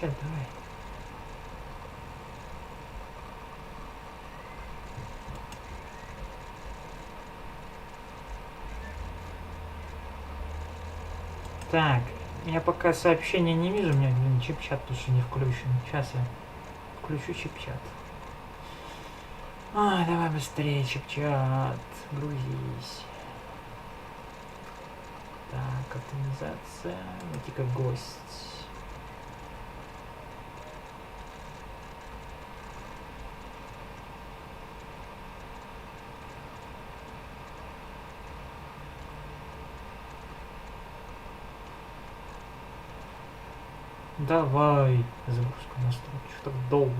чип-чат, давай. Так, я пока сообщения не вижу, у меня чип-чат тоже не включен. Сейчас я включу чип-чат. А, давай быстрее, чип-чат, грузись. Так, оптимизация, найти как гость. Давай, загрузка настройки, что так долго.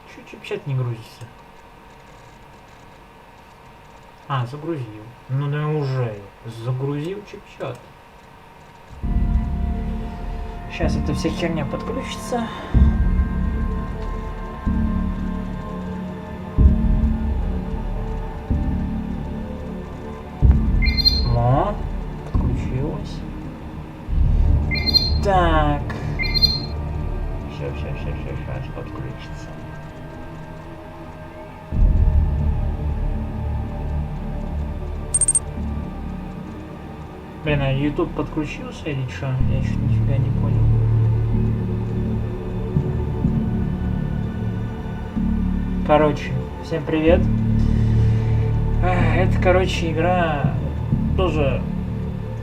Чё чип-чат не грузится? А, загрузил. Ну да уже. Загрузил чип-чат. Сейчас эта вся херня подключится. Вот. Подключилась. Так. Сейчас подключится. Блин, а YouTube подключился или что? Я еще нифига не понял. Короче, всем привет. Это, короче, игра тоже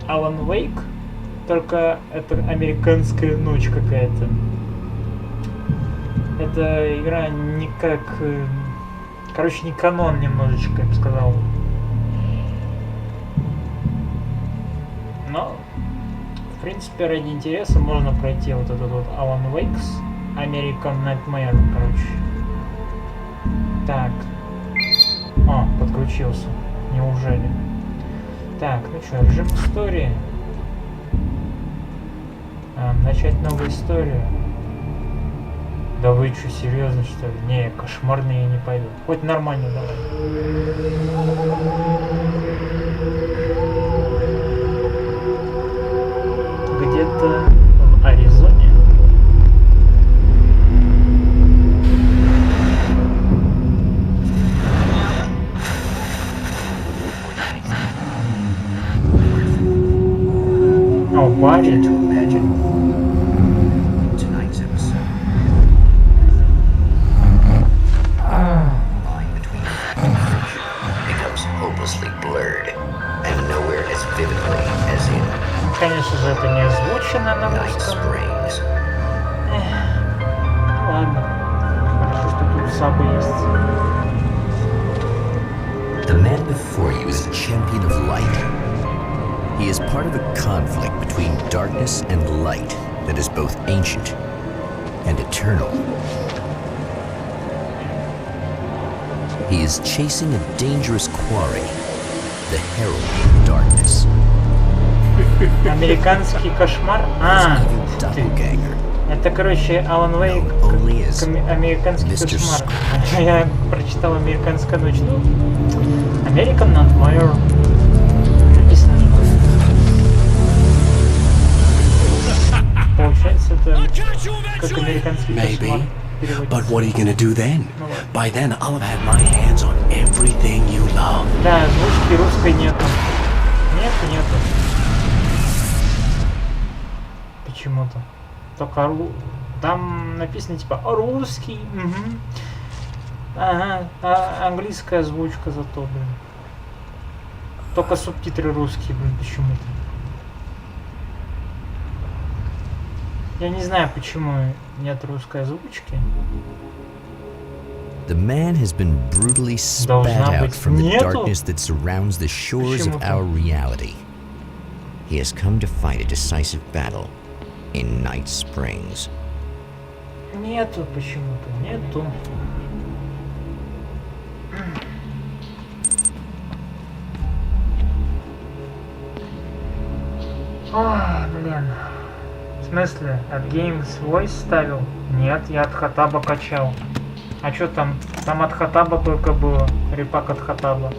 Alan Wake, только это американская ночь какая-то. Эта игра не как... Короче, не канон немножечко, я бы сказал. Но, в принципе, ради интереса можно пройти вот этот вот Alan Wake's American Nightmare, короче. Так. О, подключился. Неужели? Так, ну что, режим истории. Начать новую историю. Да вы что, серьезно что ли? Не, кошмарные я не пойду. Хоть нормально давай. Где-то в Аризоне. О, баре. Конечно же, это не озвучено на русском. Ладно. Хорошо, что тут сабы есть. The man before you is a champion of light. He is part of a conflict between darkness and light that is both ancient and eternal. He is chasing a dangerous quarry, the herald of darkness. Американский кошмар. А, это, короче, Alan Wake, американский кошмар. Я прочитал американская ночь. American Nightmare. Написано. Получается, это как американский кошмар. But what are you gonna do then? By then, I'll have had my hands on everything you love. Да, озвучки русской нету. Нету. Почему-то. Только там написано типа русский. Угу. Ага. А английская озвучка зато, блин. Только субтитры русские, блин, почему-то. Я не знаю, почему нет русской озвучки. The man has been brutally spat out from the darkness that surrounds the shores of our reality. He has come to fight a decisive battle in Night Springs. Нету почему-то, нету. А, блин. В смысле, от Games Voice ставил? Нет, я от Хатаба качал. А что там? Там от Хаттаба только было. Репак от Хаттаба.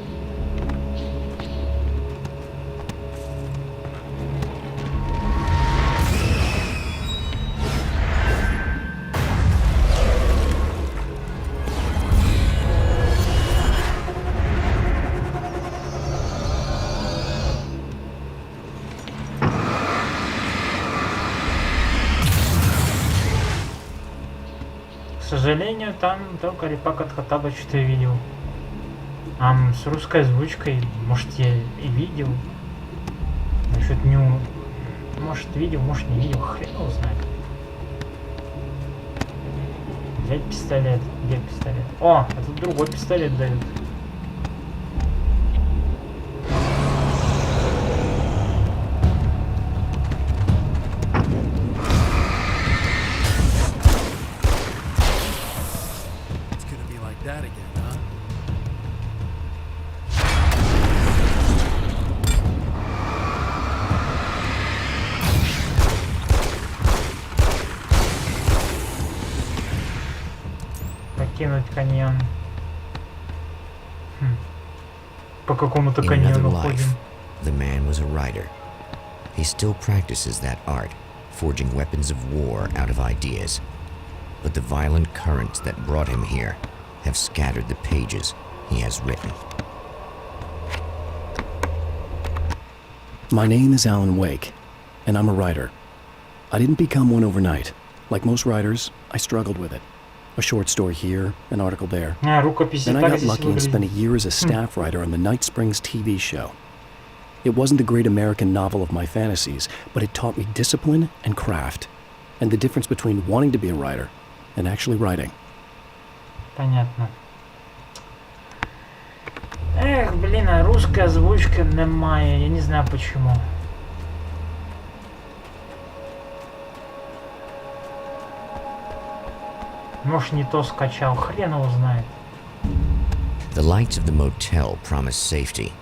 К сожалению, там только репак от Хаттаба что-то видел. А с русской озвучкой, может, я и видел. Насчет не... Может, видел, может, не видел. Хрен его знает. Взять пистолет. Где пистолет? О, а тут другой пистолет дают. Покинуть каньон. По какому-то In another каньону life, ходим. the man was a writer. He still practices that art, forging weapons of war out of ideas. But the violent currents that brought him here have scattered the pages he has written. My name is Alan Wake, and I'm a writer. I didn't become one overnight. Like most writers, I struggled with it. A short story here, an article there. Рукописи Then I так got здесь lucky and spent a выглядят. year as a staff writer on the Night Springs TV show. It wasn't the great American novel of my fantasies, but it taught me discipline and craft, and the difference between wanting to be a writer and actually writing. Понятно. Эх, блин, а русская озвучка немає, я не знаю почему. Может, не то скачал, хрен его знает. The lights of the motel promise safety.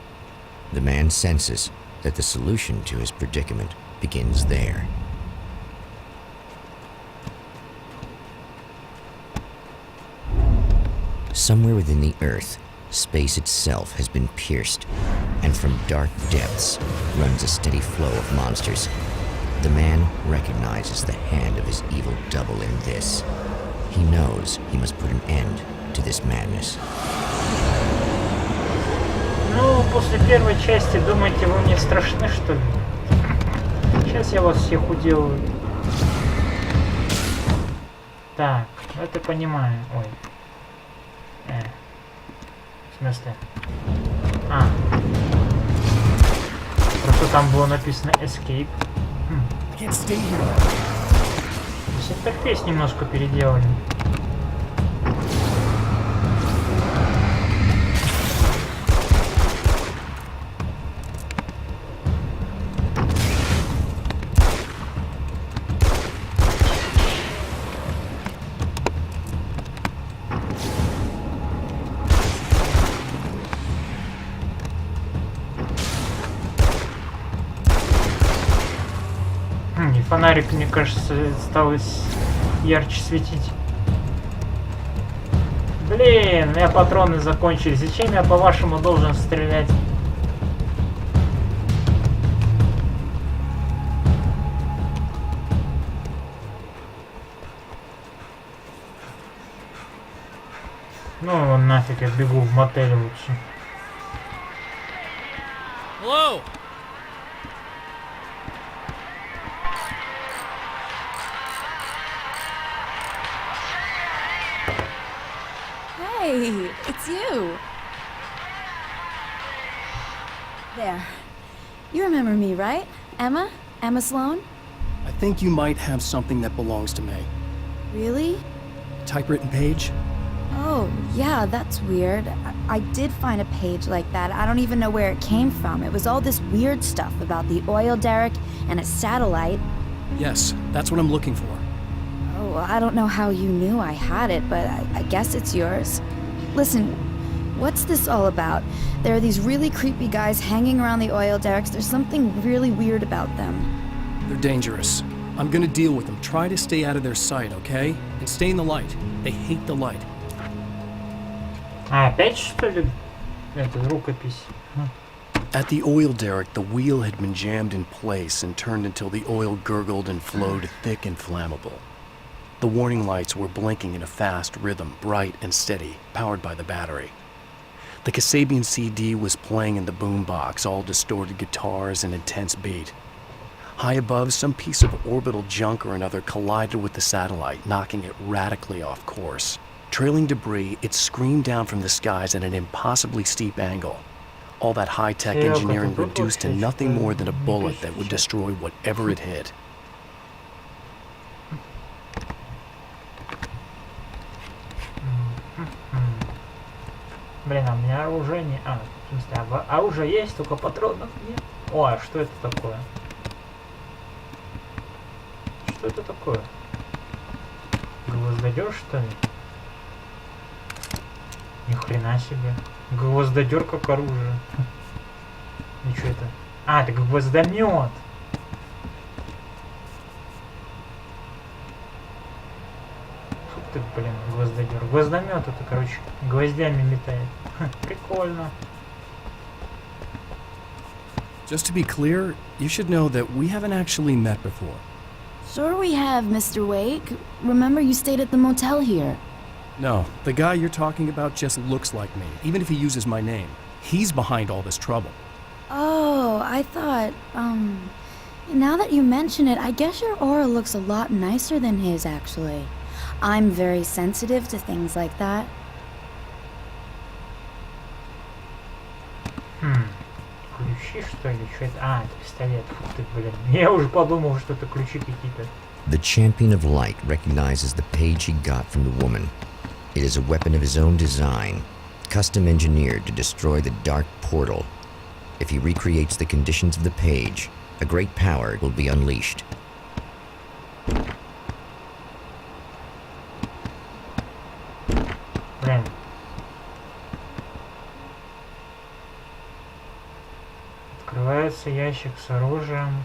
The man senses that the solution to his predicament begins there. Somewhere within the earth, space itself has been pierced, and from dark depths runs a steady flow of monsters. The man recognizes the hand of his evil double in this. He knows he must put an end to this madness. Ну, после первой части, думаете, вы мне страшны, что ли? Сейчас я вас всех уделаю. Так, это понимаю. Ой. В смысле? А. Просто там было написано Escape. Здесь интерфейс немножко переделали. Фонарик, мне кажется, стал ярче светить. Блин, у меня патроны закончились. Зачем я, по-вашему, должен стрелять? Ну, нафиг, я бегу в мотель лучше. Hello. Hey, it's you. There. You remember me, right? Emma? Emma Sloan? I think you might have something that belongs to me. Really? Typewritten page? Oh, yeah, that's weird. I did find a page like that. I don't even know where it came from. It was all this weird stuff about the oil derrick and a satellite. Yes, that's what I'm looking for. Oh, I don't know how you knew I had it, but I guess it's yours. Listen, what's this all about? There are these really creepy guys hanging around the oil derricks. There's something really weird about them. They're dangerous. I'm gonna deal with them. Try to stay out of their sight, okay? And stay in the light. They hate the light. А, опять что ли? Это рукопись. At the oil derrick, the wheel had been jammed in place and turned until the oil gurgled and flowed thick and flammable. The warning lights were blinking in a fast rhythm, bright and steady, powered by the battery. The Kasabian CD was playing in the boombox, all distorted guitars and intense beat. High above, some piece of orbital junk or another collided with the satellite, knocking it radically off course. Trailing debris, it screamed down from the skies at an impossibly steep angle. All that high-tech engineering reduced to nothing more than a bullet that would destroy whatever it hit. Блин, а у меня оружие не... А, в смысле, оружие есть, только патронов нет. О, а что это такое? Что это такое? Гвоздодер, что ли? Ни хрена себе. Гвоздодер как оружие. И что это? А, это гвоздомет. Фу ты, блин, гвоздодер. Гвоздомет это, короче, гвоздями метает. Прикольно. Just to be clear, you should know that we haven't actually met before. Sure we have, Mr. Wake. Remember you stayed at the motel here. No, the guy you're talking about just looks like me, even if he uses my name. He's behind all this trouble. Oh, I thought, now that you mention it, I guess your aura looks a lot nicer than his, actually. I'm very sensitive to things like that. Ключи, что ли? Что это? А, это пистолет. Фу ты, блин. Я уже подумал, что это ключи какие-то. The champion of light recognizes the page he got from the woman. It is a weapon of his own design, custom engineered to destroy the dark portal. If he recreates the conditions of the page, a great power will be unleashed. Блин. Открывается ящик с оружием.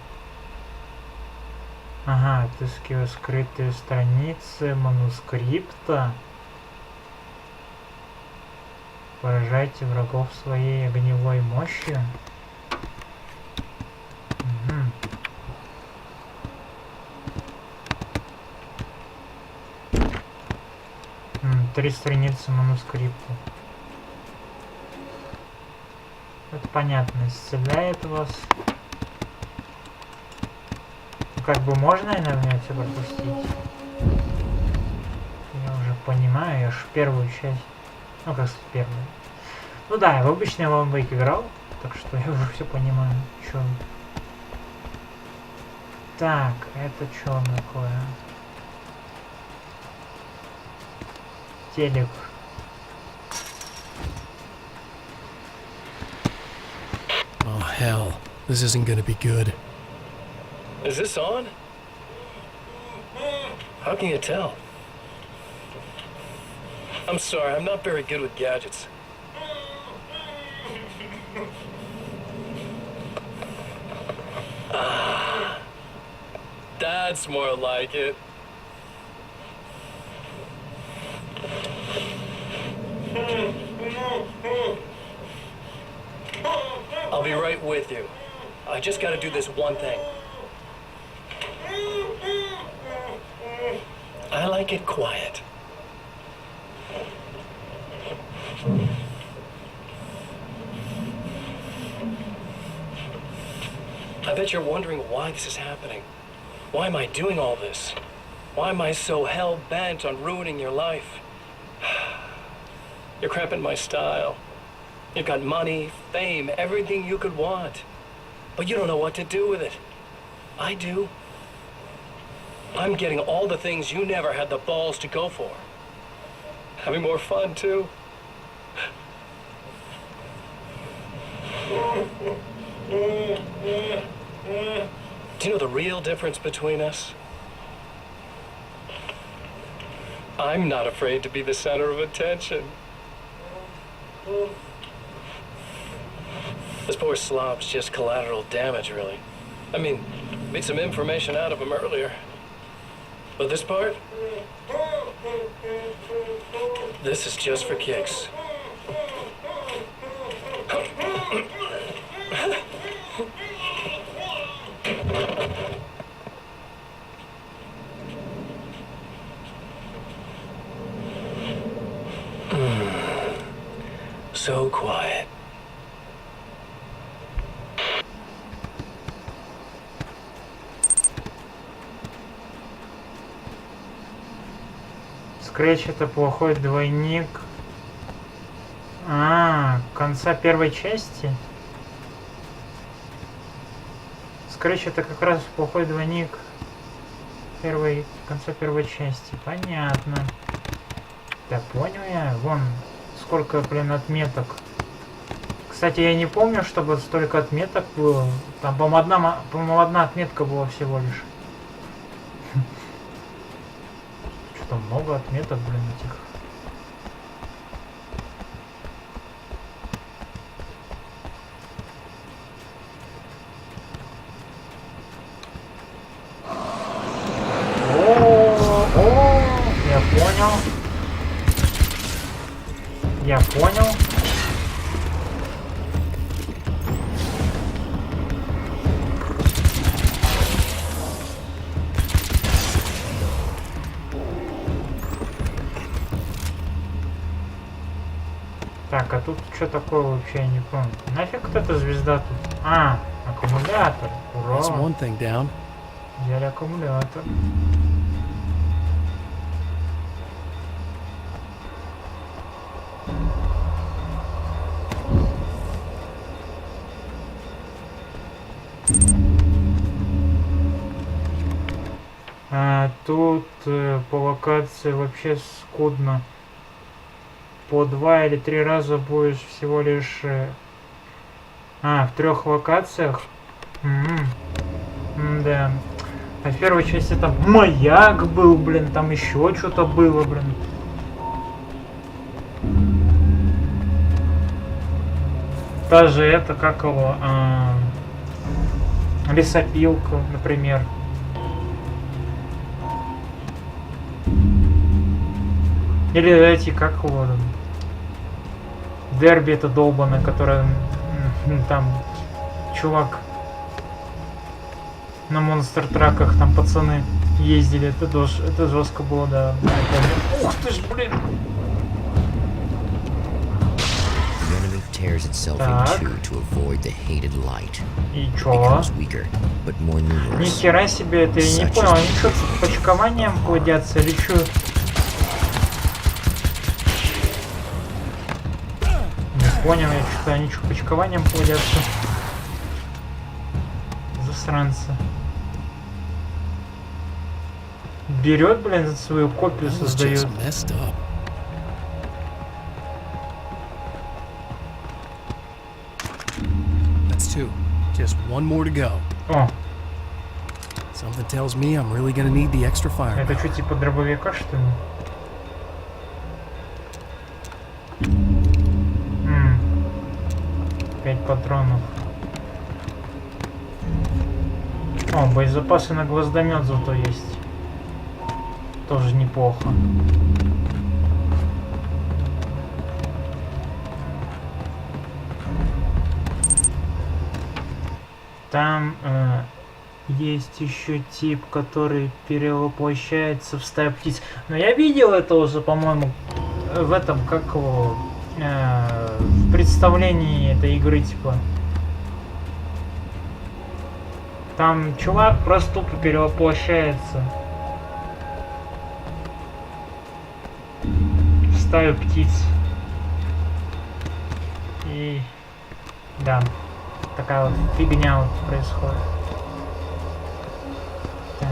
Ага, отыскиваю скрытые страницы манускрипта. Поражайте врагов своей огневой мощью. Три страницы манускрипта. Это понятно, исцеляет вас. Ну, как бы можно, наверное, все пропустить. Я уже понимаю, я ж первую часть. Ну, как сказать, первую. Ну да, я в обычный Alan Wake играл, так что я уже все понимаю, что. Так, это что такое? Телек. Oh, hell. This isn't gonna be good. Is this on? How can you tell? I'm sorry, I'm not very good with gadgets. Ah, that's more like it. I'll be right with you. I just gotta do this one thing. I like it quiet. I bet you're wondering why this is happening. Why am I doing all this? Why am I so hell-bent on ruining your life? You're cramping my style. You've got money, fame, everything you could want. But you don't know what to do with it. I do. I'm getting all the things you never had the balls to go for. Having more fun, too. Do you know the real difference between us? I'm not afraid to be the center of attention. This poor slob's just collateral damage, really. I mean, made some information out of him earlier. But this part? This is just for kicks. Scratch это плохой двойник. Конца первой части. Scratch это как раз плохой двойник конца первой части. Понятно. Да, понял я. Вон, сколько, блин, отметок. Кстати, я не помню, чтобы столько отметок было. Там, по-моему, одна отметка была всего лишь. Что-то много отметок, блин, этих. Я понял. Так, а тут что такое вообще, я не помню. Нафиг вот эта звезда тут? Аккумулятор. Ура. Взяли аккумулятор. Тут по локации вообще скудно. По 2 или 3 раза будешь всего лишь... в 3 локациях? Да. А в первой части там маяк был, блин, там еще что-то было, блин. Даже это, как его... лесопилка, например. Или эти, как его, дерби это долбаное, которое там чувак на монстр-траках, там пацаны ездили, это жестко было, да. Ух ты ж, блин! Так. И чё? Ни хера себе, это я не понял, они что, почкованием плодятся или чё? Понял, я что они почкованием плодятся. Засранцы. Берет, блин, свою копию создает. О. Это что, типа дробовика, что ли? 5 патронов. О, боезапасы на гвоздомет зато есть. Тоже неплохо. Там есть еще тип, который перевоплощается в стаю птиц. Но я видел это уже, по-моему, в этом, как его... в представлении этой игры, типа. Там чувак просто тупо перевоплощается в стаю птиц. И да, такая вот фигня вот происходит. Так.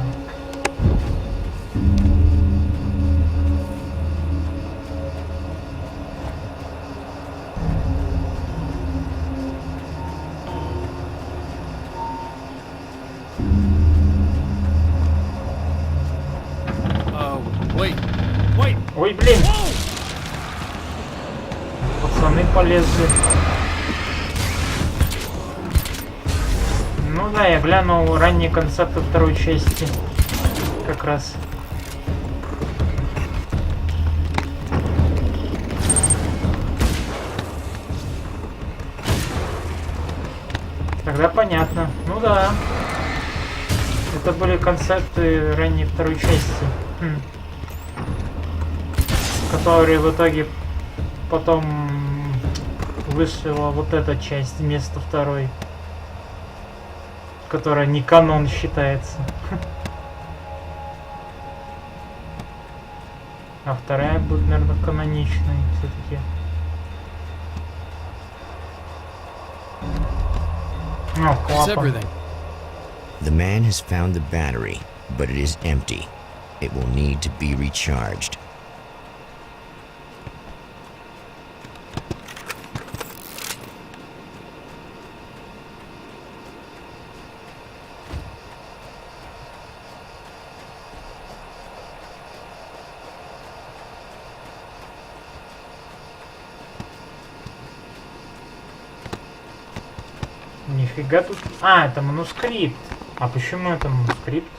Ой, блин! Пацаны полезли. Ну да, я глянул ранние концепты второй части. Как раз. Тогда понятно. Ну да. Это были концепты ранней второй части. Которые в итоге потом вышла вот эта часть вместо второй, которая не канон считается. А вторая будет, наверное, каноничной все-таки. Ну, клапан. The man has found the battery, but it is empty. It will need to be recharged. Нифига тут... А, это манускрипт. А почему это манускрипт?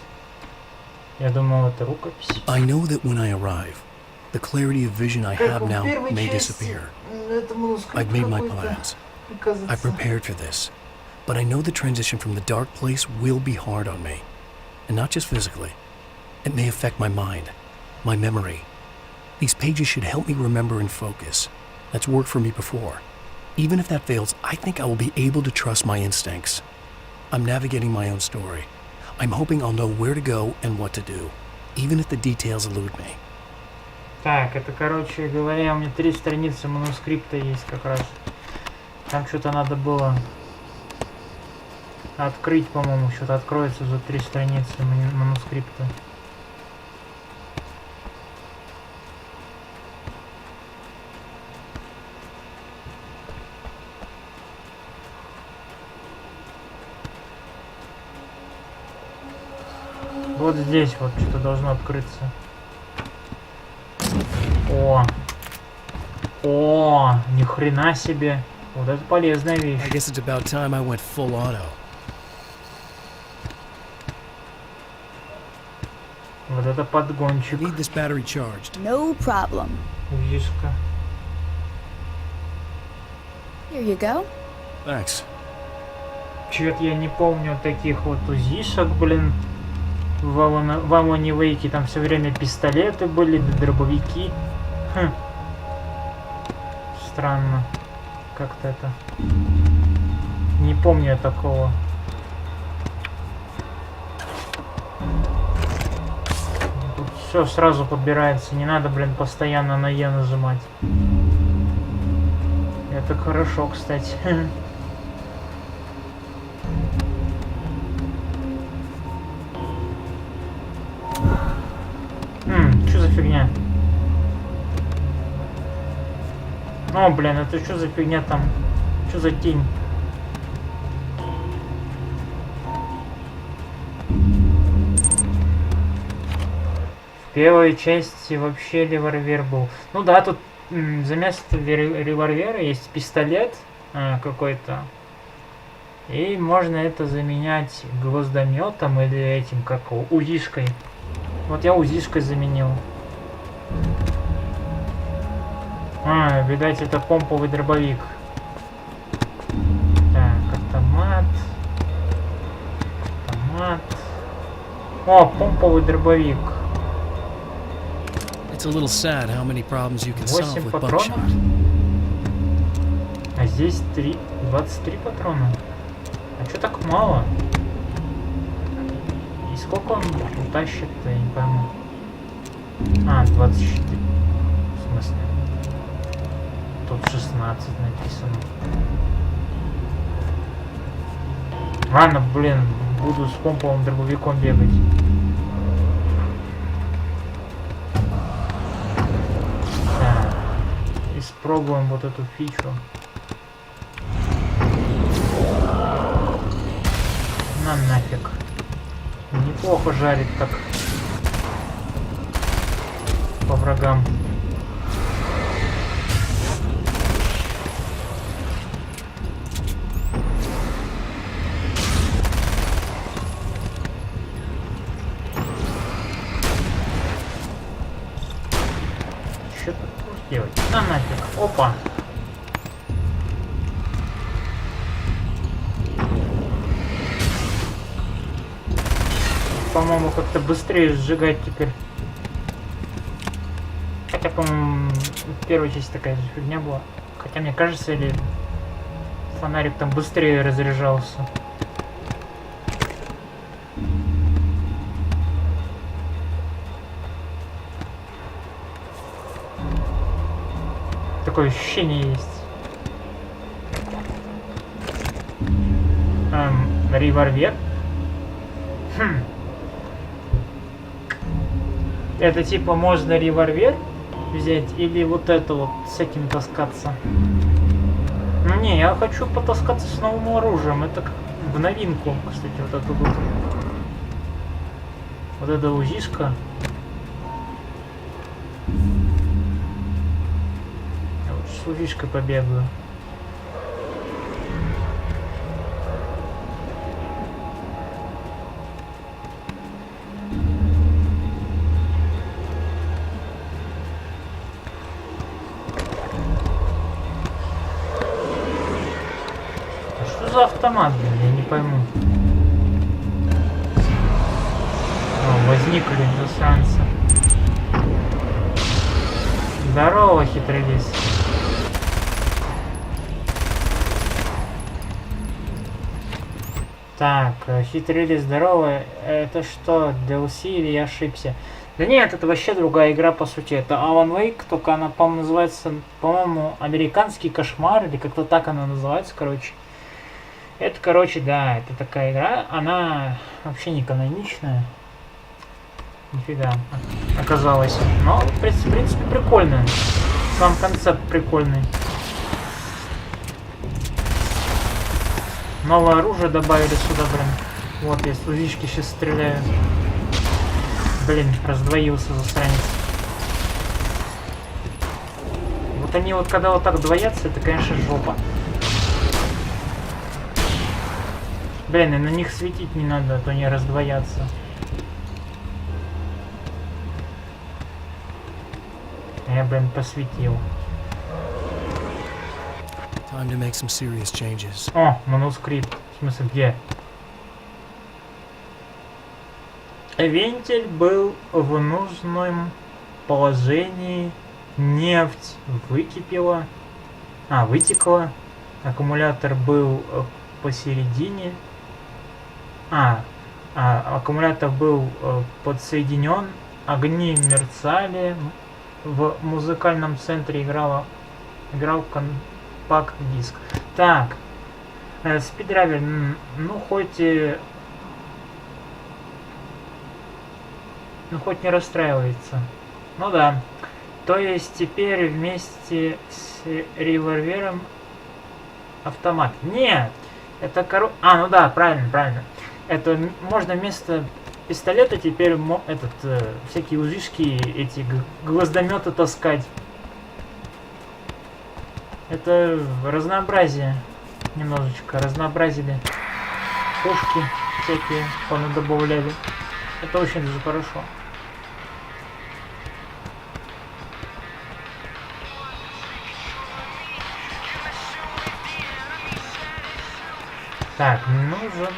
Я думал, это рукопись. I know that when I arrive, the clarity of vision I have now may disappear. I've made my plans. I've prepared for this. But I know the transition from the dark place will be hard on me. And not just physically. It may affect my mind, my memory. These pages should help me remember and focus. That's worked for me before. Even if that fails, I think I will be able to trust my instincts. I'm navigating my own story. I'm hoping I'll know where to go and what to do, even if the details elude me. Так, это, короче говоря, у меня 3 страницы манускрипта есть как раз. Там что-то надо было открыть, по-моему, что-то откроется за 3 страницы манускрипта. Вот здесь вот что-то должно открыться. О, ни хрена себе. Вот это полезная вещь. I guess it's about time I went full auto. Вот это подгончик. Need this battery charged. No problem. Узишка. Here you go. Thanks. Чё-то я не помню таких вот узишек, блин. В Алане Вейке там все время пистолеты были, дробовики. Хм. Странно. Как-то это... Не помню я такого. Тут все сразу подбирается. Не надо, блин, постоянно на Е нажимать. Это хорошо, кстати. Что за фигня? О, блин, это что за фигня там? Что за тень? В первой части вообще револьвер был. Ну да, тут за место револьвера есть пистолет какой-то. И можно это заменять гвоздометом или этим, как УЗИшкой. Вот я УЗИшкой заменил. Видать, это помповый дробовик. Так, автомат. Автомат. О, помповый дробовик. It's a little sad how many problems you can solve 8 with патронов. buckshot. А здесь 23 патрона. А чё так мало? И сколько он утащит-то, я не пойму. 24. В смысле? Тут 16 написано. Ладно, блин, буду с помповым дробовиком бегать. Так. Испробуем вот эту фичу. На нафиг. Неплохо жарит так по врагам. Что тут делать? На нафиг. Опа. По-моему, как-то быстрее сжигать теперь. Хотя, по-моему, в первой части такая же фигня была. Хотя, мне кажется, или фонарик там быстрее разряжался. такое ощущение есть. Револьвер. Это типа можно револьвер взять или вот это вот с этим таскаться? Ну не, я хочу потаскаться с новым оружием. Это в новинку, кстати, вот это вот. Вот эта УЗИшка. Я вот с УЗИшкой побегаю. За автомат, блин, я не пойму. О, возникли засранцы. Здорово, хитрый лис. Так, хитрый лис, здорово. Это что, DLC или я ошибся? Да нет, это вообще другая игра, по сути. Это Alan Wake, только она, по-моему, называется, по-моему, Американский кошмар, или как-то так она называется, короче. Это, короче, да, это такая игра, она вообще не каноничная. Нифига оказалось. Но, в принципе, прикольная. Сам концепт прикольный. Новое оружие добавили сюда, блин. Вот, я с УЗИшки сейчас стреляю. Блин, раздвоился засранец. Вот они вот, когда вот так двоятся, это, конечно, жопа. Блин, и на них светить не надо, а то они раздвоятся. Я, блин, посветил. Time to make some serious changes. О, манускрипт. В смысле, где? Вентиль был в нужном положении. Нефть выкипела. Вытекла. Аккумулятор был посередине. Аккумулятор был подсоединен. Огни мерцали. В музыкальном центре играл компакт-диск. Так. Спиддрайвер, ну хоть не расстраивается. Ну да. То есть теперь вместе с револьвером автомат. Нет! Это ну да, правильно. Это можно вместо пистолета теперь всякие УЗИшки, эти гвоздометы таскать. Это разнообразие. Немножечко разнообразили. Пушки всякие понадобавляли. Это очень даже хорошо. Так, нужен...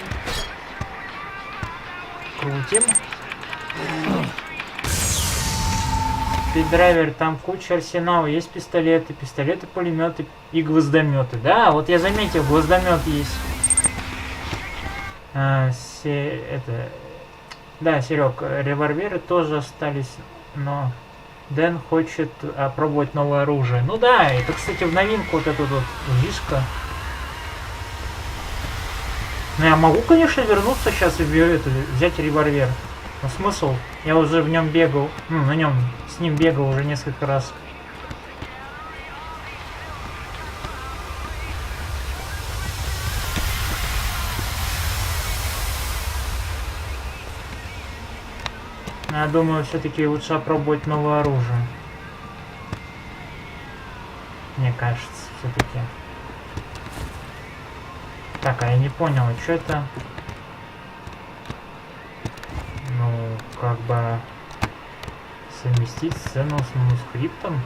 Крутим. Спиддрайвер, там куча арсенала. Есть пистолеты, пулеметы и гвоздометы. Да, вот я заметил, гвоздомет есть. Да, Серег, револьверы тоже остались, но Дэн хочет пробовать новое оружие. Ну да, это, кстати, в новинку вот эта вот фишка. Ну, я могу, конечно, вернуться сейчас и взять револьвер. Но смысл? Я уже в нем бегал. Ну, с ним бегал уже несколько раз. Я думаю, все-таки лучше опробовать новое оружие. Мне кажется, все-таки. Так, а я не понял, что это? Ну, как бы совместить сцену с манускриптом.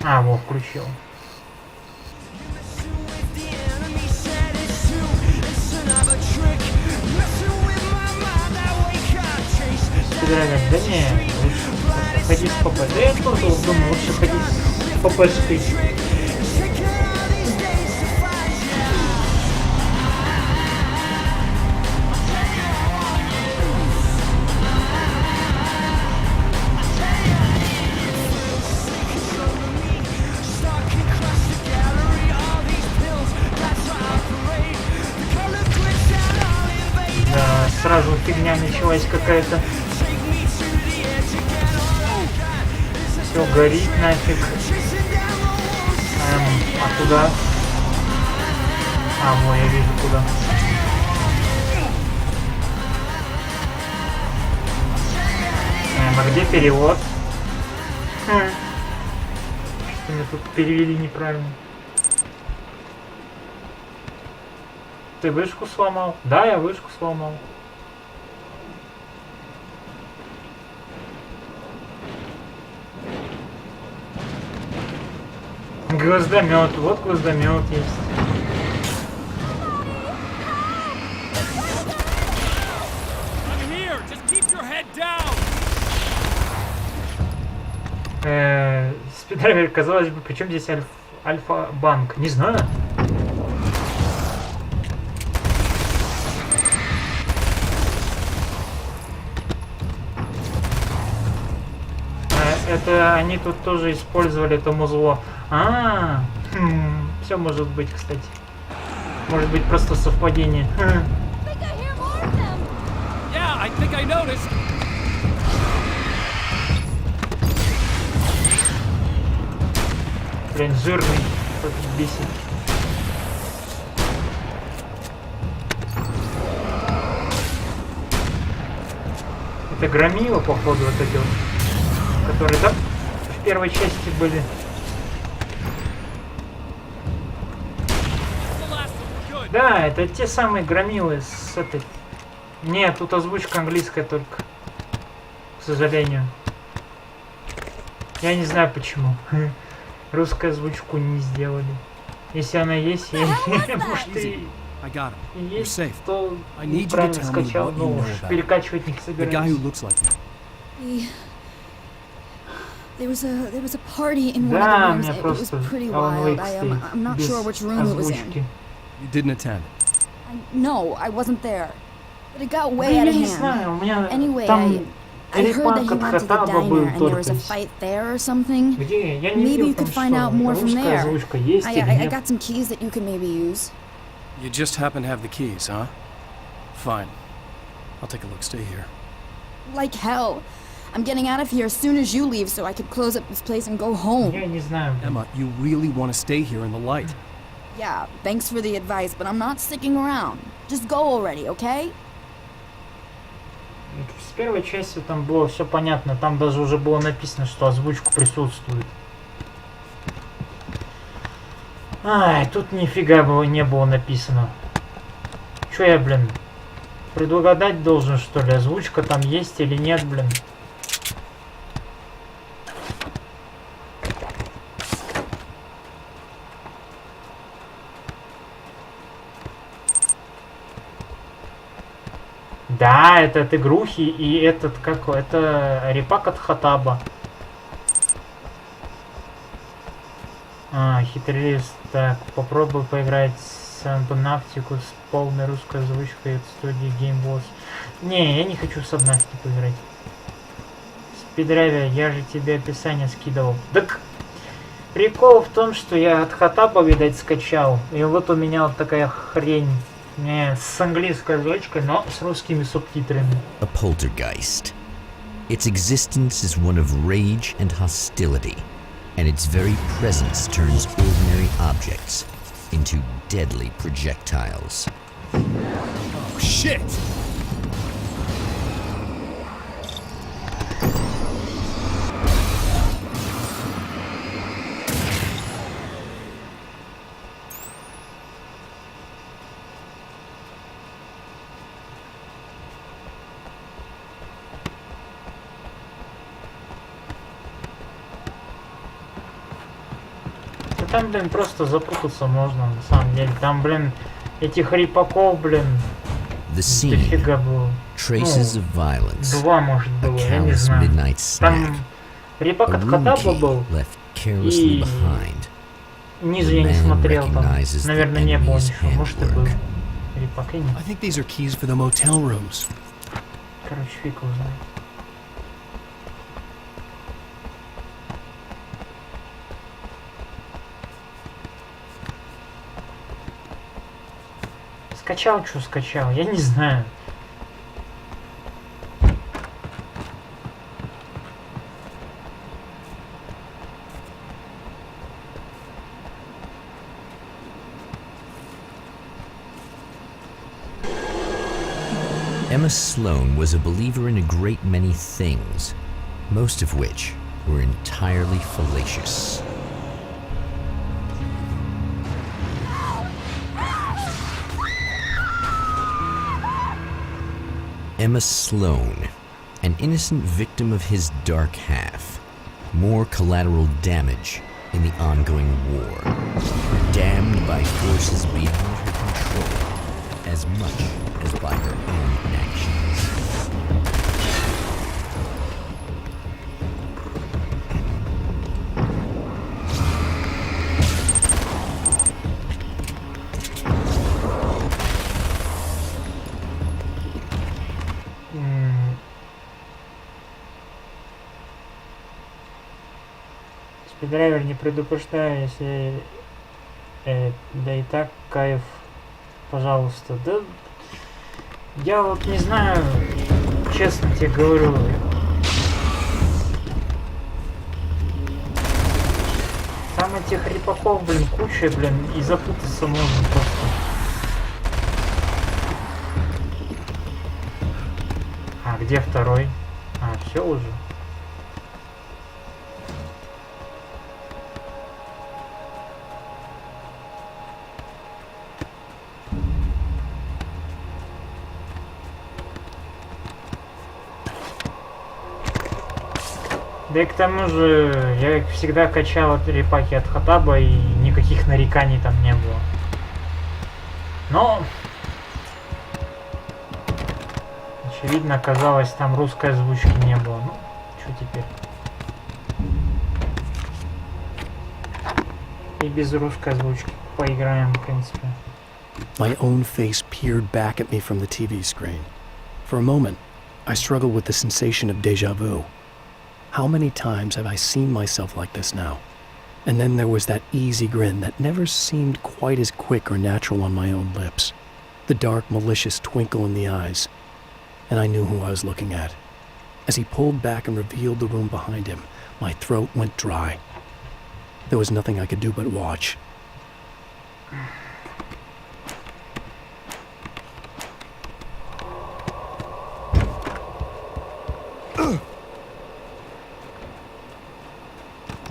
Вот, включил. Да не, лучше ходить с ПП. Да я тоже думаю, лучше ходить с ППшкой. фигня началась какая-то. Все горит нафиг. А куда? А, ну я вижу куда. А где перевод? Что мы тут перевели неправильно. Ты вышку сломал? Да, я вышку сломал. Гвоздомет, вот гвоздомет есть. Спиддрайвер, казалось бы, причем здесь Альфа-банк? Не знаю. Это они тут тоже использовали это музло. Все может быть, кстати. Может быть просто совпадение. Блин, жирный, как бесит. Это громила, походу, вот эти вот, которые, да, в первой части были. Да, это те самые громилы с этой... Нет, тут озвучка английская только. К сожалению. Я не знаю почему. Русскую озвучку не сделали. Если она есть, я может и есть, то правильно скачал, но уж перекачивать не собираюсь. There was a party in one of the rooms. It was pretty wild. I'm not sure which room it was in. You didn't attend? No, I wasn't there. But it got way out of hand. Anyway, I heard that he went to the diner and there was a fight there or something. Maybe you could find out more from there. I got some keys that you could maybe use. You just happen to have the keys, huh? Fine. I'll take a look. Stay here. Like hell. I'm getting out of here as soon as you leave so I could close up this place and go home. Emma, you really want to stay here in the light? Yeah, thanks for the advice, but I'm not sticking around. Just go already, okay? С первой частью там было все понятно, там даже уже было написано, что озвучку присутствует. Ай, тут нифига не было написано. Чё я, блин, предугадать должен, что ли, озвучка там есть или нет, блин? Да, это от игрухи и этот, как, это репак от Хатаба. Хитролист. Так, попробуй поиграть с Сабнавтику с полной русской озвучкой от студии Game Boss. Не, я не хочу в Сабнавтику играть. Спиддрайвер, я же тебе описание скидывал. Так, прикол в том, что я от Хатаба, видать, скачал. И вот у меня вот такая хрень. Не, с английской озвучкой, но с русскими субтитрами. A poltergeist. Its existence is one of rage and hostility, and its very presence turns ordinary objects into deadly projectiles. Oh, shit! Там, блин, просто запутаться можно, на самом деле. Там, блин, этих репаков, блин, дофига было. Ну, два, может, было, я не знаю. Там репак от Хатаба был, и ниже я не смотрел, там, наверное, не было ничего. Может, и был репак, и нет. Короче, фиг его знает. Скачал, что скачал, я не знаю. Emma Sloan was a believer in a great many things, most of which were entirely fallacious. Emma Sloan, an innocent victim of his dark half. More collateral damage in the ongoing war. Damned by forces beyond her control, as much as by her own actions. Спиддрайвер не предупреждаю, если... да и так кайф, пожалуйста. Да... Я вот не знаю, честно тебе говорю. Там этих репаков, блин, куча, блин, и запутаться можно просто. А, где второй? А, все уже. Да и к тому же, я всегда качал репаки от Хатаба, и никаких нареканий там не было. Но... очевидно, оказалось, там русской озвучки не было. Ну, что теперь? И без русской озвучки поиграем, в принципе. My own face peered back at me from the TV screen. For a moment, I struggled with the sensation of déjà vu. How many times have I seen myself like this now? And then there was that easy grin that never seemed quite as quick or natural on my own lips. The dark, malicious twinkle in the eyes. And I knew who I was looking at. As he pulled back and revealed the room behind him, my throat went dry. There was nothing I could do but watch.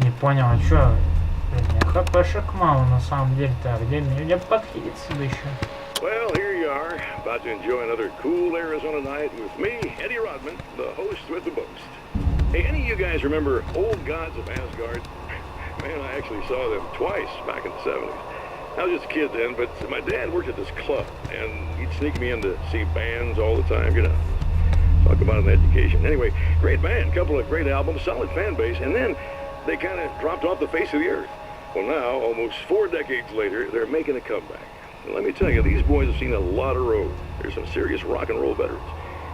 Не понял, а чё? Блин, хпшек мало на самом деле-то. А где подхилить сюда еще? Well, here you are, about to enjoy another cool Arizona night with me, Eddie Rodman, the host with the boast. Hey, any of you guys remember Old Gods of Asgard? Man, I actually saw them twice back in the 70s. I was just a kid then, but my dad worked at this club, and he'd sneak me in to see bands all the time, you know. Talk about an education. Anyway, great band, couple of great albums, solid fan base, and then they kind of dropped off the face of the earth. Well, now, almost 4 decades later, they're making a comeback. And let me tell you, these boys have seen a lot of road. They're some serious rock and roll veterans,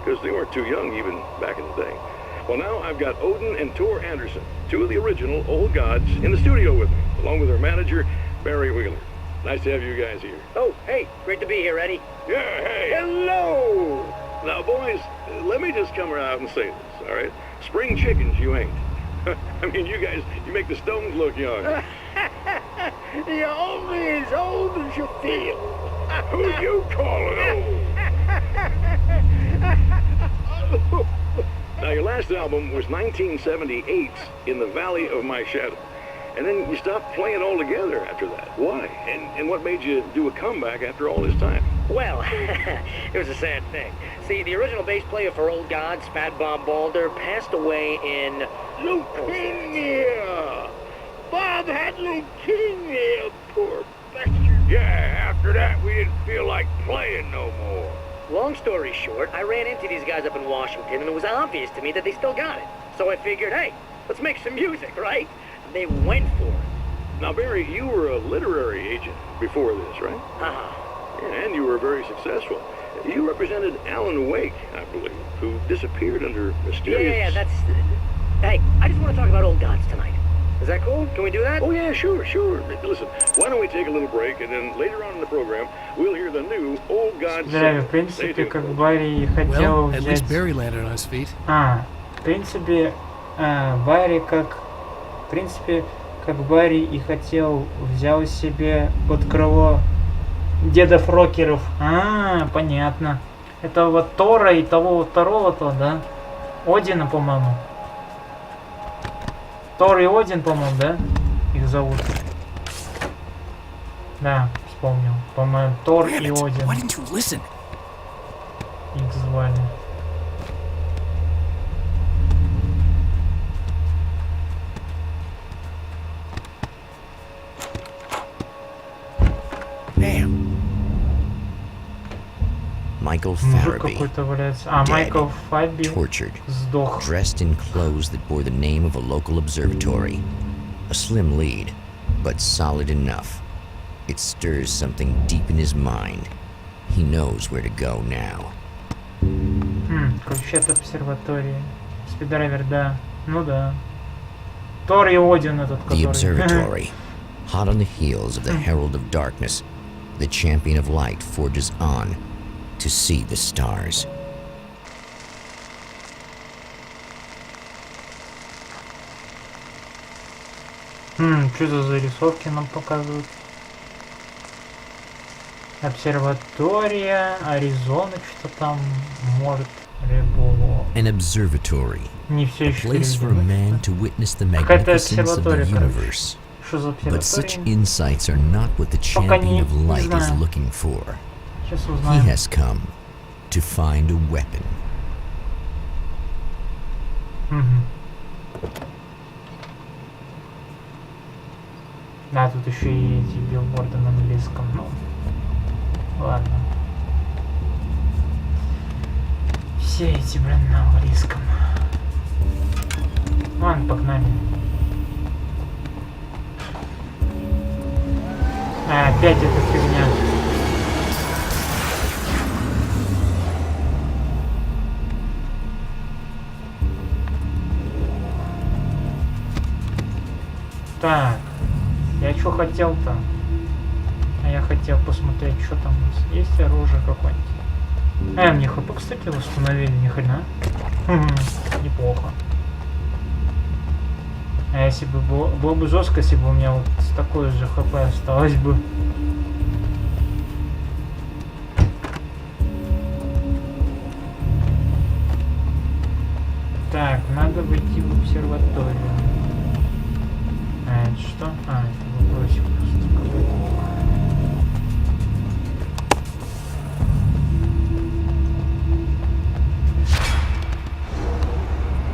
because they weren't too young even back in the day. Well, now I've got Odin and Tor Anderson, 2 of the original Old Gods, in the studio with me, along with their manager, Barry Wheeler. Nice to have you guys here. Oh, hey, great to be here, Eddie. Yeah, hey. Hello! Now, boys, let me just come around and say this, all right? Spring chickens, you ain't. I mean, you guys, you make the Stones look young. You're only as old as you feel. Who you calling old? Now, your last album was 1978, In the Valley of My Shadow. And then you stopped playing altogether after that. Why? And what made you do a comeback after all this time? Well, it was a sad thing. See, the original bass player for Old Gods, Fat Bob Balder, passed away in... Leukemia! Bob had leukemia, poor bastard. Yeah, after that, we didn't feel like playing no more. Long story short, I ran into these guys up in Washington, and it was obvious to me that they still got it. So I figured, hey, let's make some music, right? They went for it. Now, Barry, you were a literary agent before this, right? Uh-huh. Yeah, and you were very successful. You represented Alan Wake, I believe, who disappeared under mysterious... Yeah, that's... Hey, I just want to talk about Old Gods tonight. Is that cool? Can we do that? Oh, yeah, sure. Listen, why don't we take a little break, and then later on in the program, we'll hear the new Old Gods... Да, в принципе, как Барри хотел Well, at взять... least Barry landed on his feet. В принципе, Барри как... В принципе, как Барри и хотел, взял себе под крыло дедов рокеров. Понятно. Это вот Тора и того вот второго-то, да? Одина, по-моему. Тор и Один, по-моему, да? Их зовут. Да, вспомнил. По-моему, Тор и Один. Их звали. Michael Мужик Farabee, какой-то валяется. А, Майкл Фаби tortured, сдох. dressed in clothes that bore the name of a local observatory. A slim lead, but solid enough. It stirs something deep in his mind. He knows where to go now. Ключ от обсерватории. Спиддрайвер, да. Ну да. Тор и Один этот, который... The observatory. Hot on the heels of the Herald of Darkness, the champion of light forges on to see the stars. Что за зарисовки нам показывают? Обсерватория, Аризона, что-то там, может, Реболо. An observatory. Не все A еще place for a man to witness the Какая-то magnificence of the обсерватория, universe. Что за But such обсерватория? insights are not what the champion of light is знаю. looking for. Сейчас He узнаем. has come to find a weapon. Да, тут еще и эти билборды на английском. Ну, ладно. Все эти, блин, на английском. Ладно, погнали. Опять эта фигня. Так. Я что хотел-то? А я хотел посмотреть, что там у нас. Есть оружие какое-нибудь? Мне хп, кстати, восстановили, ни хрена. Неплохо. А если бы было бы жестко, если бы у меня вот с такой же хп осталось бы. Так, надо войти в обсерваторию. Это что? Это выбросик просто какой-то.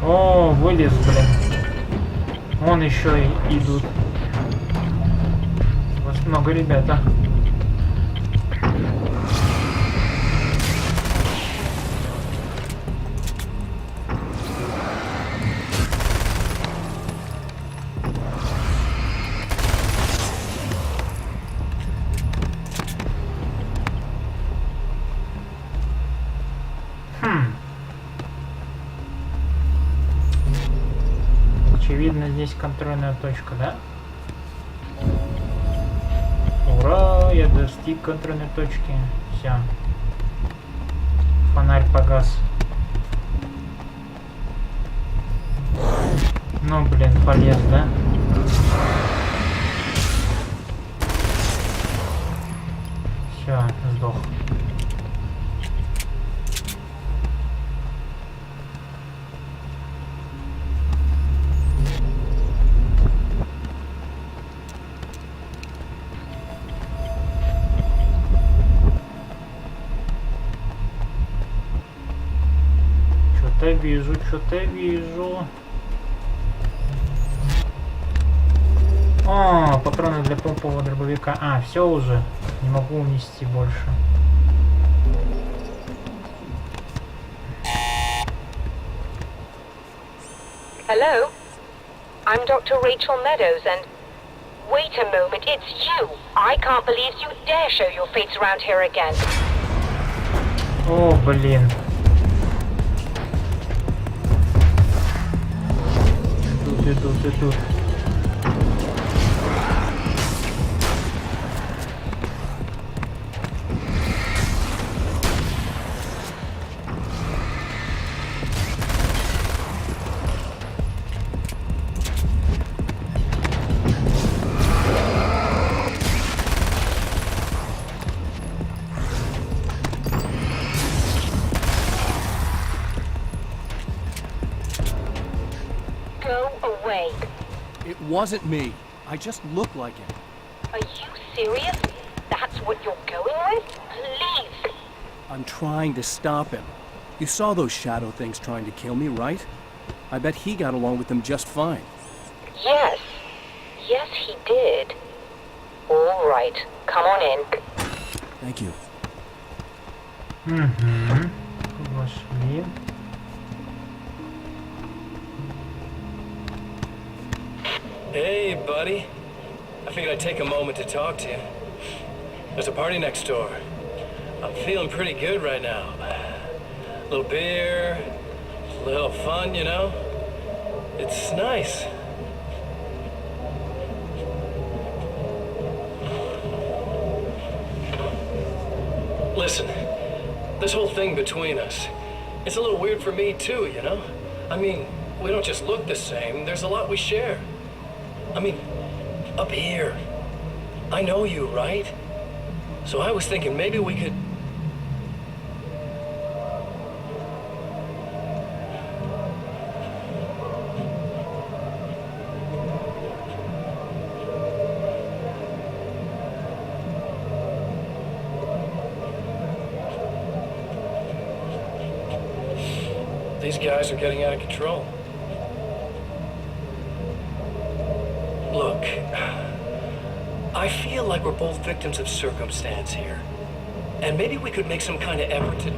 О, вылез, блин. Вон еще и идут. У вас много ребят, а? Очевидно, здесь контрольная точка, да? Ура! Я достиг контрольной точки. Все. Фонарь погас. Ну, блин, полез, да? Все, сдох. Что-то вижу. О, патроны для помпового дробовика. Все уже. Не могу унести больше. Hello? I'm Dr. Rachel Meadows and... Wait a moment, it's you! I can't believe you dare show your face around here again. О, блин. Идут. wasn't me. I just looked like him. Are you serious? That's what you're going with? Please. I'm trying to stop him. You saw those shadow things trying to kill me, right? I bet he got along with them just fine. Yes. Yes, he did. All right. Come on in. Thank you. Вошли. Hey, buddy. I figured I'd take a moment to talk to you. There's a party next door. I'm feeling pretty good right now. A little beer, a little fun, you know? It's nice. Listen, this whole thing between us, it's a little weird for me too, you know? I mean, we don't just look the same, there's a lot we share. I mean, up here. I know you, right? So I was thinking maybe we could... These guys are getting out of control. Look, I feel like we're both victims of circumstance here. And maybe we could make some kind of effort to...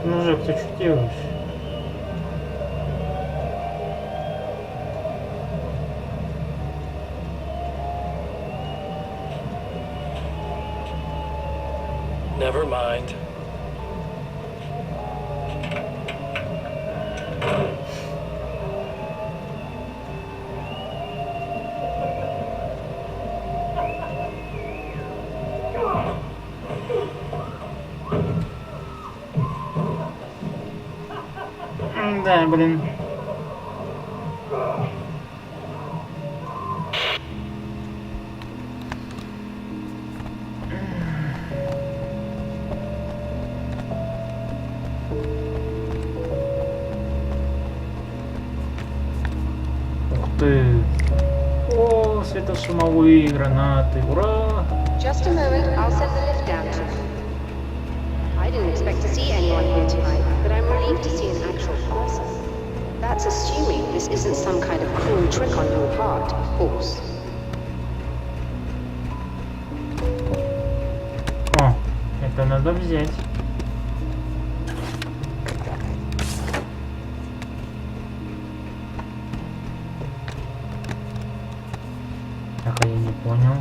Мужик, ты что делаешь? Never mind. Да, блин. Ух ты. О, светошумовые гранаты. Ура! Just a moment, I'll send the lift down to you. I didn't expect to see anyone here tonight, but I'm relieved to see an actual person. That's assuming this isn't some kind of cruel trick on your part, of course. О, это надо взять. Так, а я не понял.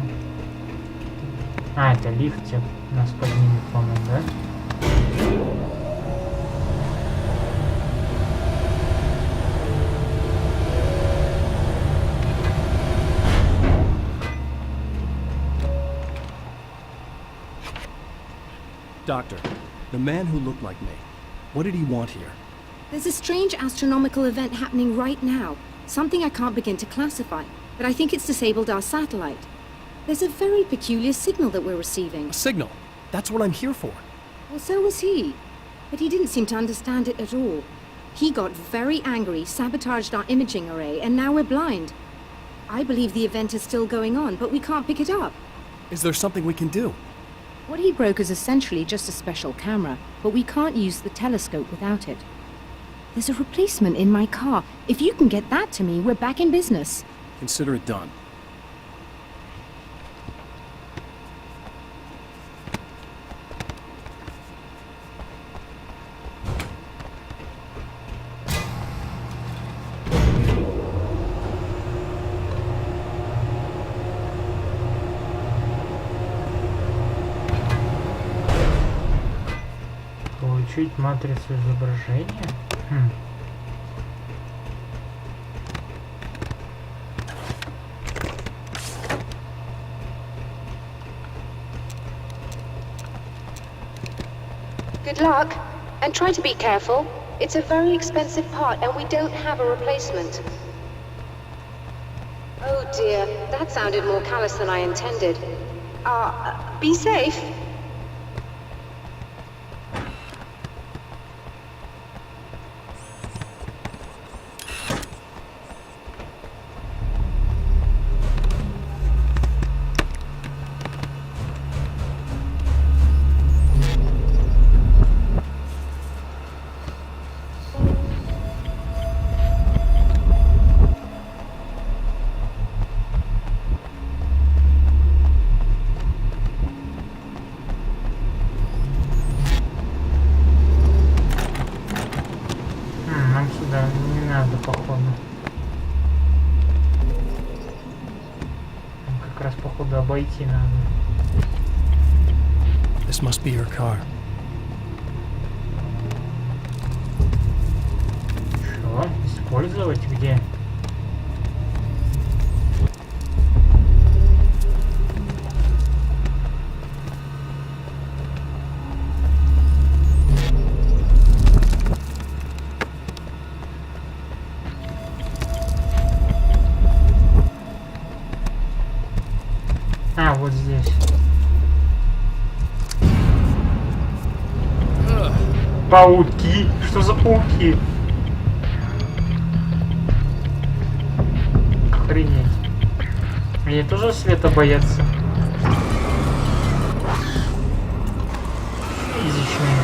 А, это лифтик нас поднимет, по-моему, да? Doctor, the man who looked like me, what did he want here? There's a strange astronomical event happening right now. Something I can't begin to classify, but I think it's disabled our satellite. There's a very peculiar signal that we're receiving. A signal? That's what I'm here for. Well, so was he. But he didn't seem to understand it at all. He got very angry, sabotaged our imaging array, and now we're blind. I believe the event is still going on, but we can't pick it up. Is there something we can do? What he broke is essentially just a special camera, but we can't use the telescope without it. There's a replacement in my car. If you can get that to me, we're back in business. Consider it done. Включить матрицу изображения. Good luck, and try to be careful. It's a very expensive part, and we don't have a replacement. Oh dear, that sounded more callous than I intended. Be safe. Обойти надо. This must be your car. Что? Использовать где? Вот здесь. Пауки? Что за пауки? Охренеть. Мне тоже света боятся. Изичные.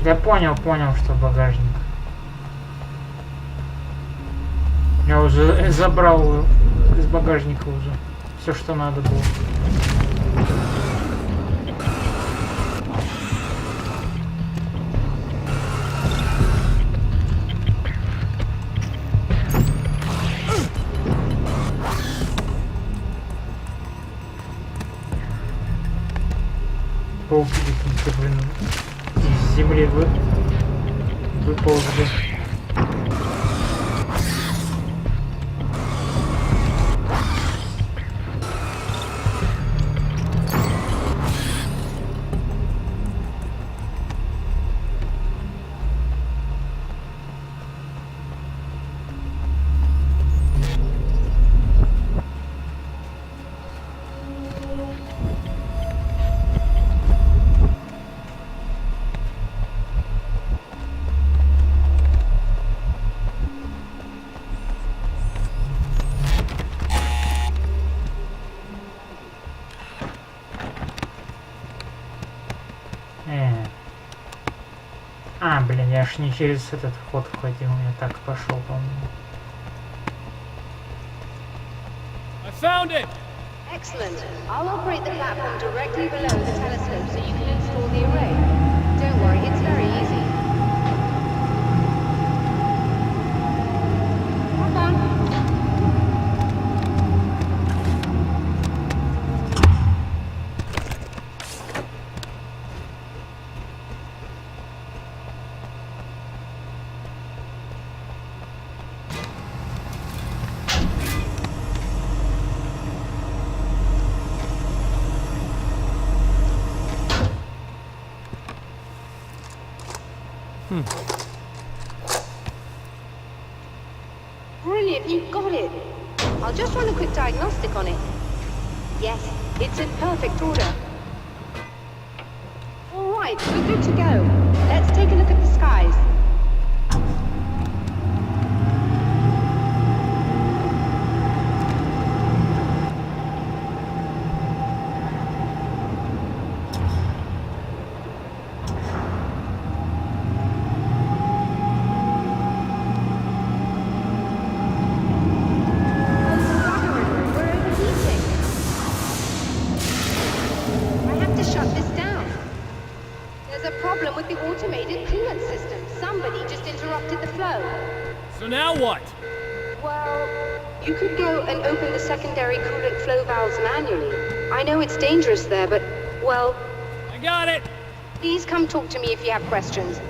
Я понял, что багажник. Я уже забрал из багажника уже все, что надо было. Пауки какие-то, блин, из земли выползли. Блин, я ж не через этот вход входил, я так пошел, по-моему. I found it! Excellent. I'll operate the platform directly below the telescope so you can install the array. Don't worry, it's very easy. Hold on. Brilliant, you got it. I'll just run a quick diagnostic on it. Yes, it's in perfect order. All right, we're good to go. Let's take a look at the skies. With the automated coolant what? Well, you could go and open the secondary coolant flow valves manually. I know it's dangerous there, but, well... I got it! Please come talk to me if you have questions.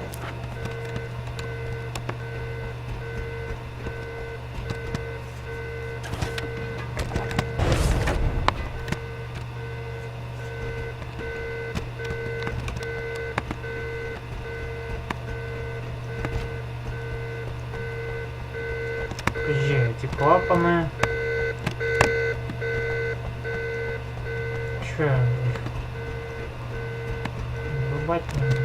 Эти клапаны. Че? Врубать надо.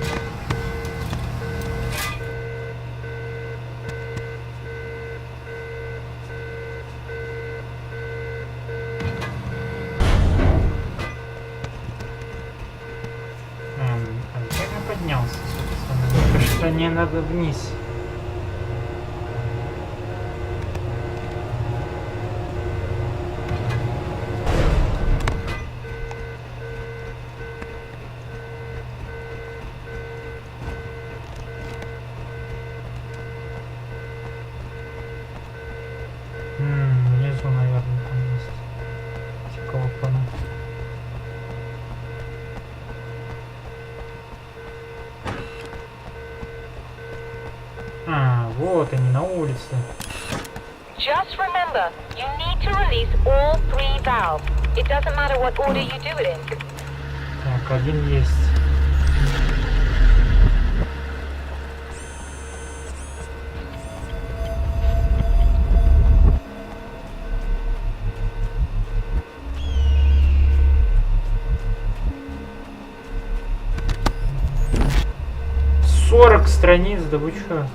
Как я поднялся, собственно? Только что не надо вниз. Внизу, наверное, там есть эти клапаны. Вот они на улице. Just remember, you need to release all 3 valves. It doesn't matter what order you do it in. Так, один есть. Страниц, да вы чё?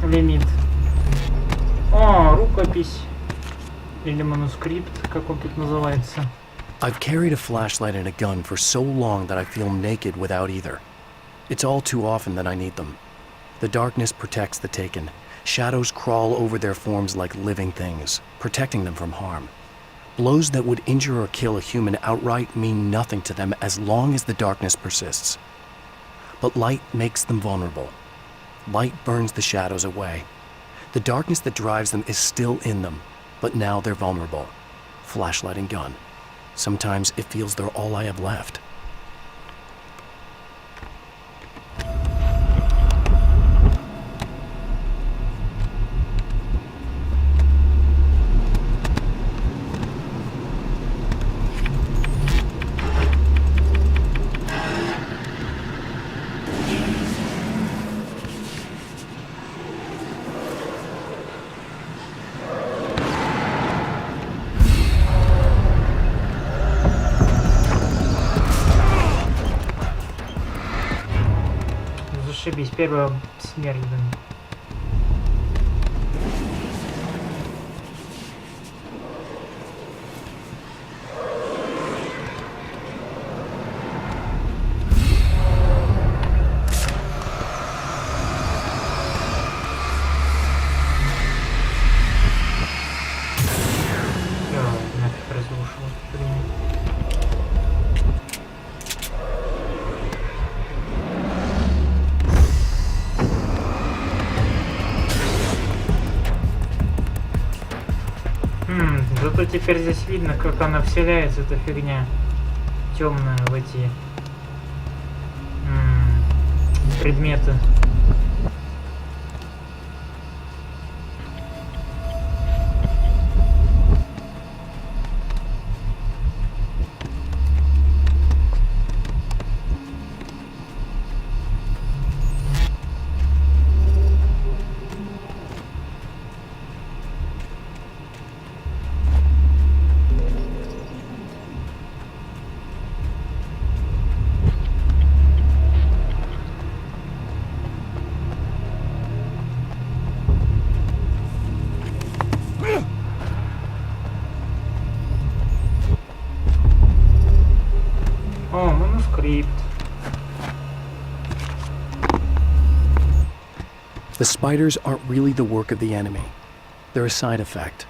Лимит. О, рукопись. Или манускрипт, как он тут называется. I've carried a flashlight and a gun for so long that I feel naked without either. It's all too often that I need them. The darkness protects the taken. Shadows crawl over their forms like living things, protecting them from harm. Blows that would injure or kill a human outright mean nothing to them as long as the darkness persists. But light makes them vulnerable. Light burns the shadows away. The darkness that drives them is still in them, but now they're vulnerable. Flashlight and gun. Sometimes it feels they're all I have left. Зашибись, первая смерть, блин. Зато теперь здесь видно, как она вселяется, эта фигня темная в эти предметы. Лифт. The spiders aren't really the work of the enemy. They're a side effect,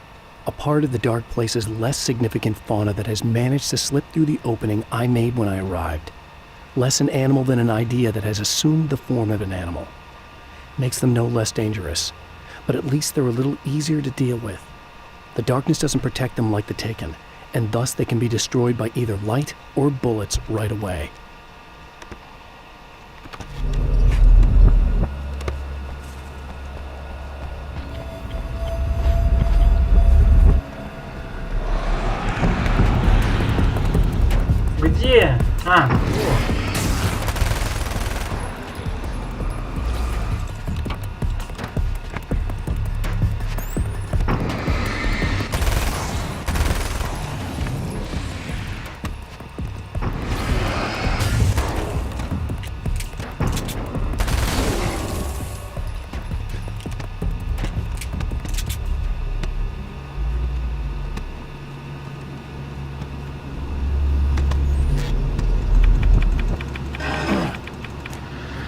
a part of the dark place's less significant fauna that has managed to slip through the opening I made when I arrived. Less an animal than an idea that has assumed the form of an animal. Makes them no less dangerous, but at least they're a little easier to deal with. The darkness doesn't protect them like the Taken, and thus they can be destroyed by either light or bullets right away. Где? А, вот.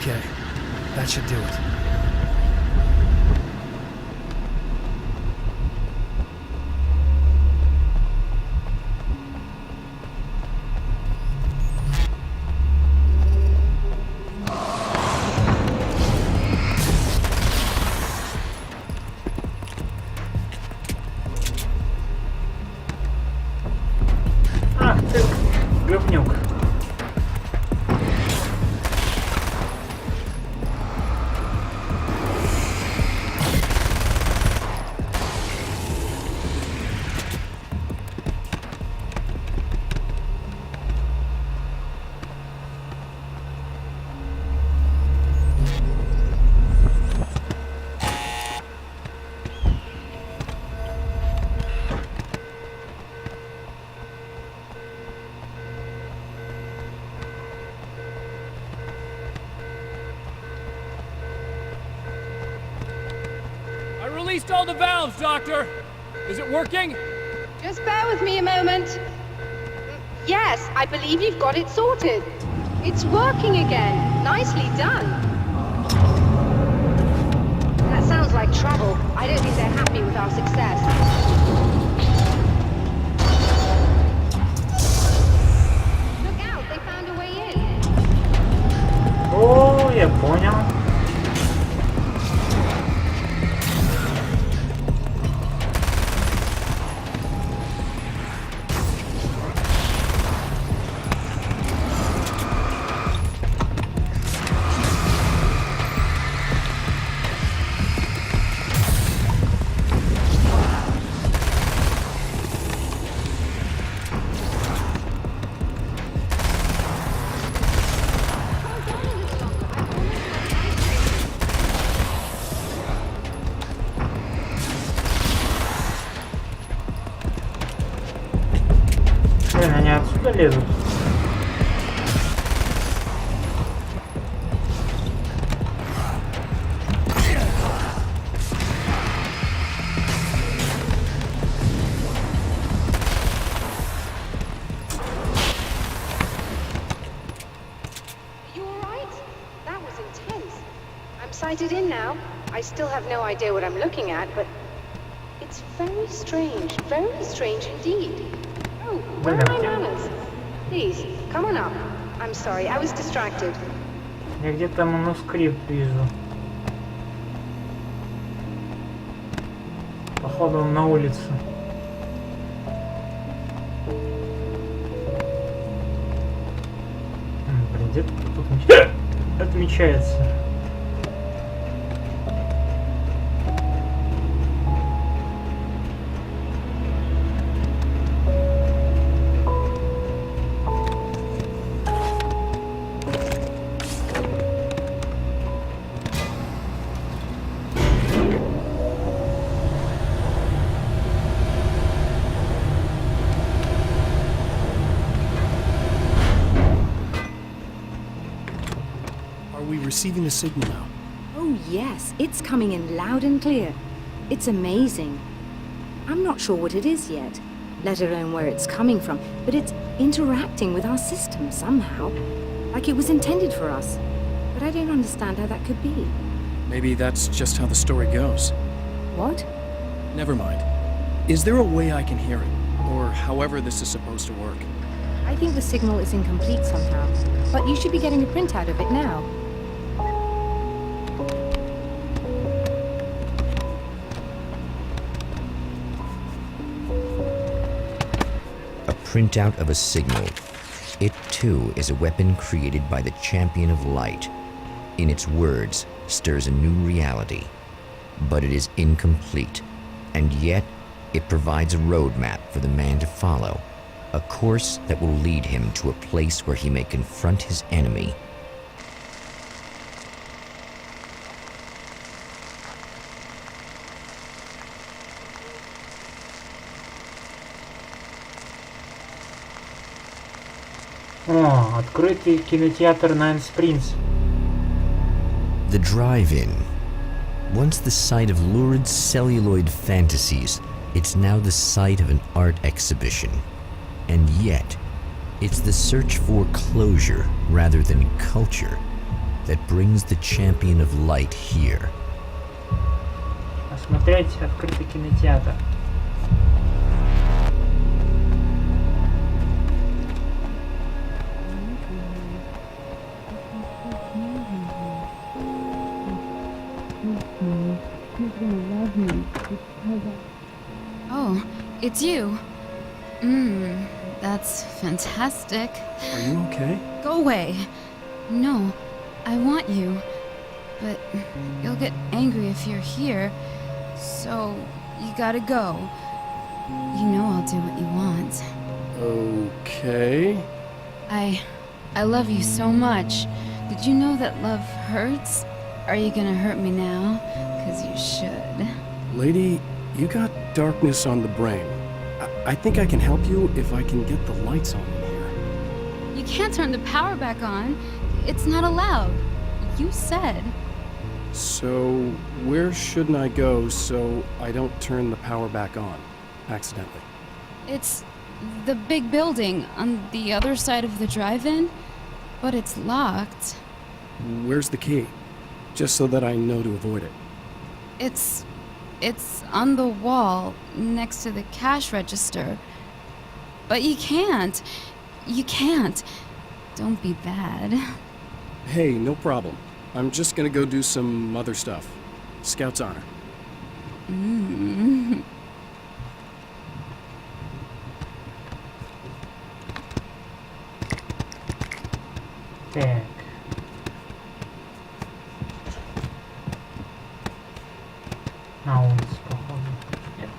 Okay, that should do it. Ах ты, говнюк. I released all the valves, Doctor! Is it working? Just bear with me a moment. Yes, I believe you've got it sorted. It's working again. Nicely done. That sounds like trouble. I don't think they're happy with our success. Look out, they found a way in. О, я понял. Блин, они отсюда лезут. You all right? That was intense. I'm sighted in now. I still have no idea what I'm looking at, but it's very strange indeed. Oh, where are my manners? Please, come on up. I'm sorry, I was distracted. Я где-то манускрипт вижу. Походу он на улице. Блин, где-то тут отмечается. Receiving the signal now. Oh yes, it's coming in loud and clear. It's amazing. I'm not sure what it is yet, let alone where it's coming from, but it's interacting with our system somehow. Like it was intended for us. But I don't understand how that could be. Maybe that's just how the story goes. What? Never mind. Is there a way I can hear it? Or however this is supposed to work? I think the signal is incomplete somehow. But you should be getting a printout of it now. A printout of a signal. It too is a weapon created by the Champion of Light. In its words, stirs a new reality. But it is incomplete, and yet it provides a roadmap for the man to follow. A course that will lead him to a place where he may confront his enemy. О, открытый кинотеатр Nine Springs. The drive-in. Once the site of lurid celluloid fantasies, it's now the site of an art exhibition. And yet, it's the search for closure rather than culture that brings the Champion of Light here. Посмотреть открытый кинотеатр. Oh, it's you. That's fantastic. Are you okay? Go away. No, I want you. But you'll get angry if you're here. So, you gotta go. You know I'll do what you want. Okay. I love you so much. Did you know that love hurts? Are you gonna hurt me now? 'Cause you should. Lady, you got darkness on the brain. I think I can help you if I can get the lights on in here. You can't turn the power back on. It's not allowed. You said. So, where shouldn't I go so I don't turn the power back on accidentally? It's the big building on the other side of the drive-in, but it's locked. Where's the key? Just so that I know to avoid it. It's on the wall next to the cash register. But you can't. You can't. Don't be bad. Hey, no problem. I'm just gonna go do some other stuff. Scout's honor. Так. На улице, походу. Нет.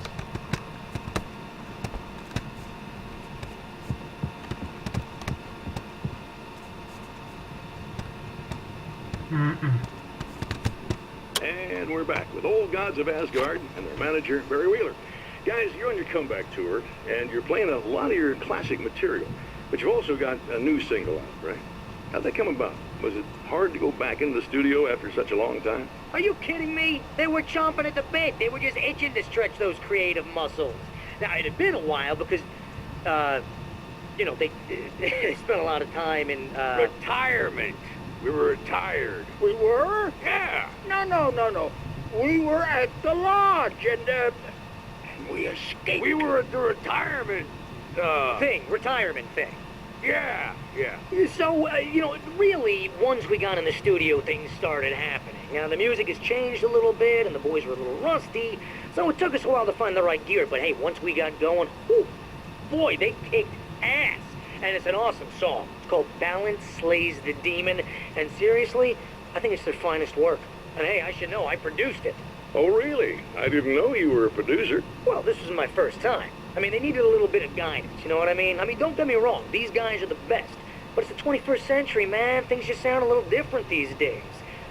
And we're back with Old Gods of Asgard and their manager, Barry Wheeler. Guys, you're on your comeback tour, and you're playing a lot of your classic material, but you've also got a new single out, right? How'd that come about? Was it hard to go back into the studio after such a long time? Are you kidding me? They were chomping at the bit. They were just itching to stretch those creative muscles. Now, it had been a while because, you know, they spent a lot of time in, Retirement. We were retired. We were? Yeah. No. We were at the lodge and, We escaped. We were at the retirement, retirement thing. Yeah. So, you know, really, once we got in the studio, things started happening. Now, the music has changed a little bit, and the boys were a little rusty, so it took us a while to find the right gear. But hey, once we got going, whew, boy, they kicked ass. And it's an awesome song. It's called Balance Slays the Demon, and seriously, I think it's their finest work. And hey, I should know, I produced it. Oh, really? I didn't know you were a producer. Well, this was my first time. I mean, they needed a little bit of guidance, you know what I mean? I mean, don't get me wrong, these guys are the best. But it's the 21st century, man. Things just sound a little different these days.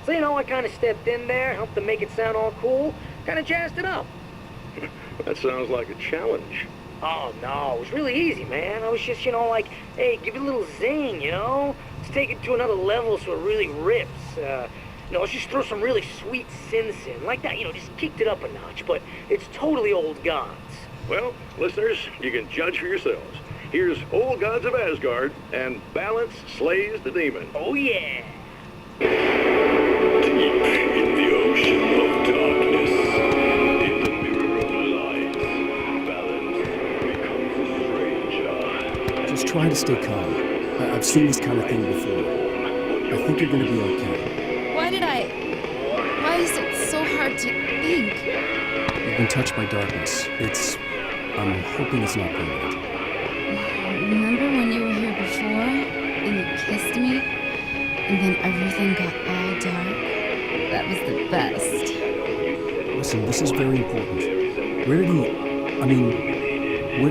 So, you know, I kind of stepped in there, helped them make it sound all cool, kind of jazzed it up. That sounds like a challenge. Oh, no, it was really easy, man. I was just, you know, like, hey, give it a little zing, you know? Let's take it to another level so it really rips. You know, let's just throw some really sweet synths in. Like that, you know, just kicked it up a notch. But it's totally Old Gods. Well, listeners, you can judge for yourselves. here's Old Gods of Asgard, and balance slays the demon. Oh, yeah. Deep in the ocean of darkness, in the mirror of light, balance becomes a stranger. Just try to stay calm. I've seen this kind of thing before. I think you're gonna be okay. Why is it so hard to think? You've been touched by darkness. I'm hoping it's not permanent. Remember when you were here before, and you kissed me, and then everything got all dark? That was the best. Listen, this is very important. Where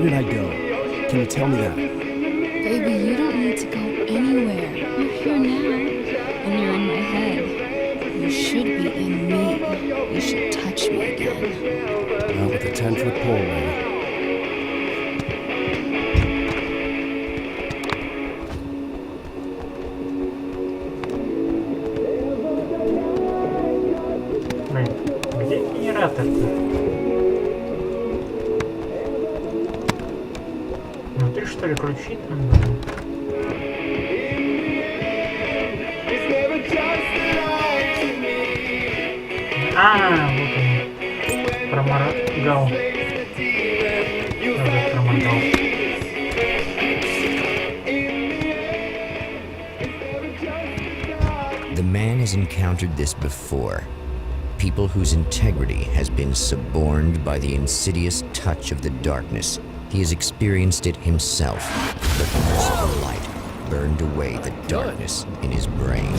did I go? Can you tell me that? Baby, you don't need to go anywhere. You're here now, and you're in my head. You should be in me. You should touch me again. Not with a 10-foot pole, baby. Где генератор-то? Внутри, что ли, ключи там были? Вот он. Проморгал. Проморгал. The man has encountered this before. People whose integrity has been suborned by the insidious touch of the darkness. He has experienced it himself. The merciful light burned away the darkness in his brain.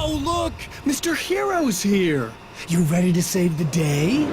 Oh, look! Mr. Hero's here! You ready to save the day?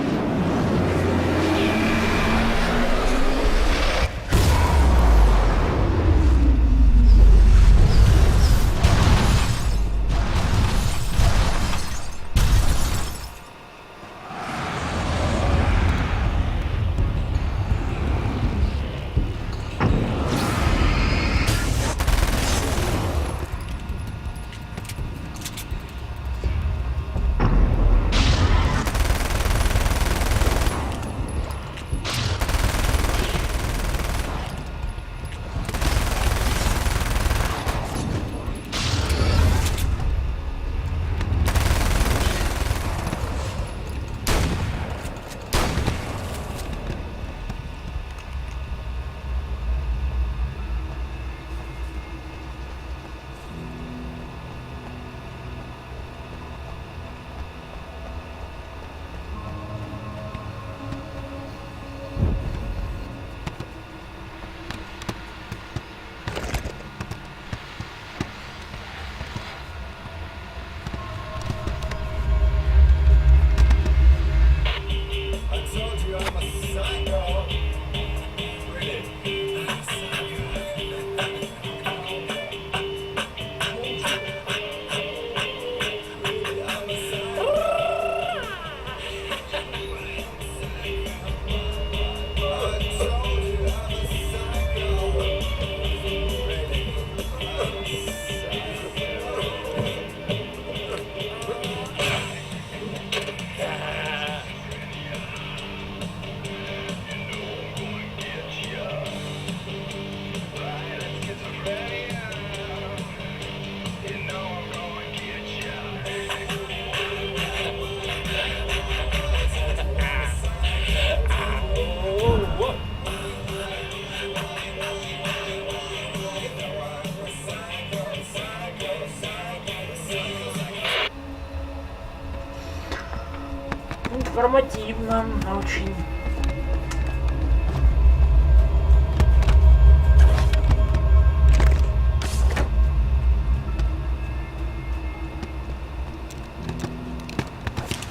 Информативно, очень.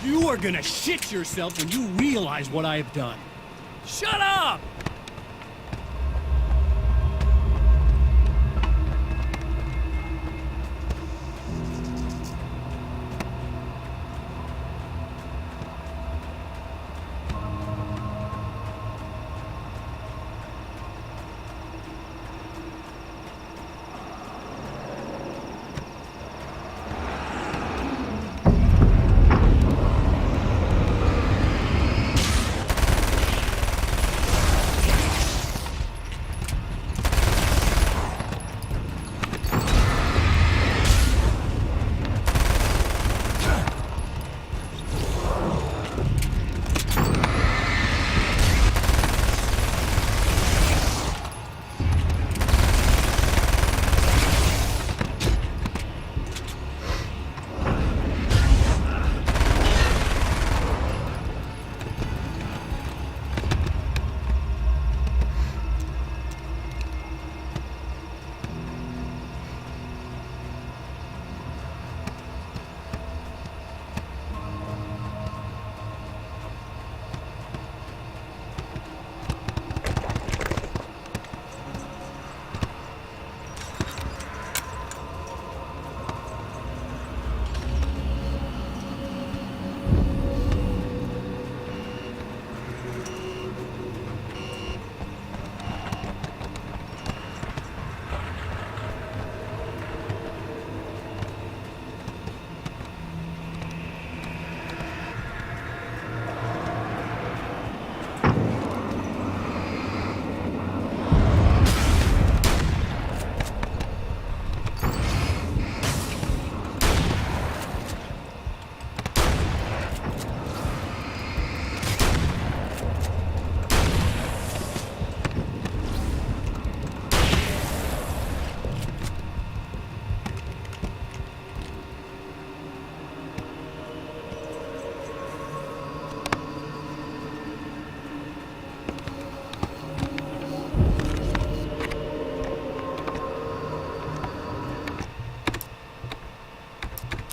You are gonna shit yourself when you realize what I have done. Shut up!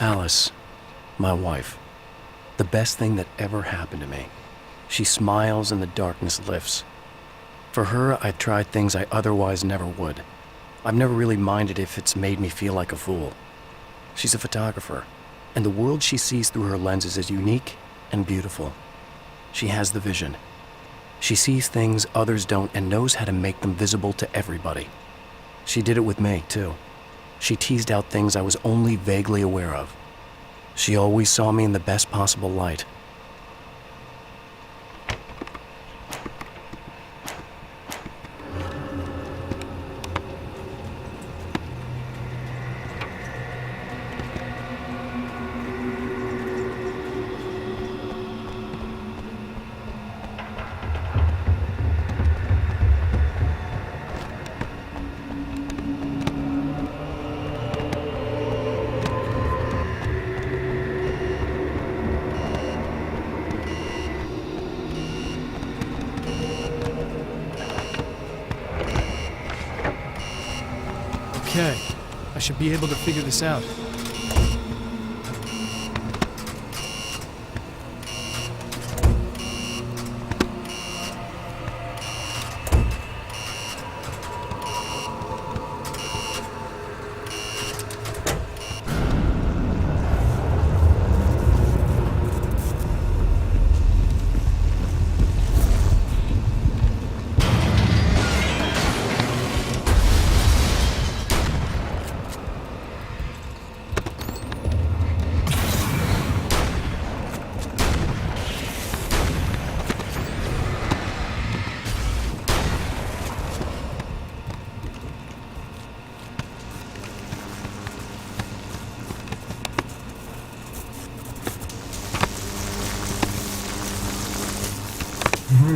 Alice, my wife. The best thing that ever happened to me. She smiles and the darkness lifts. For her, I've tried things I otherwise never would. I've never really minded if it's made me feel like a fool. She's a photographer, and the world she sees through her lenses is unique and beautiful. She has the vision. She sees things others don't and knows how to make them visible to everybody. She did it with me, too. She teased out things I was only vaguely aware of. She always saw me in the best possible light. Okay, I should be able to figure this out.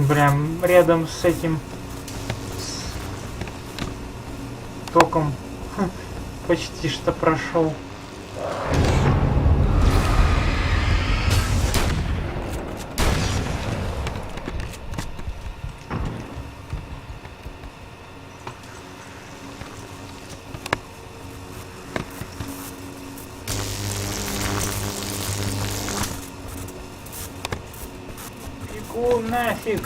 Прям рядом с этим током почти что прошел. Фигу нафиг.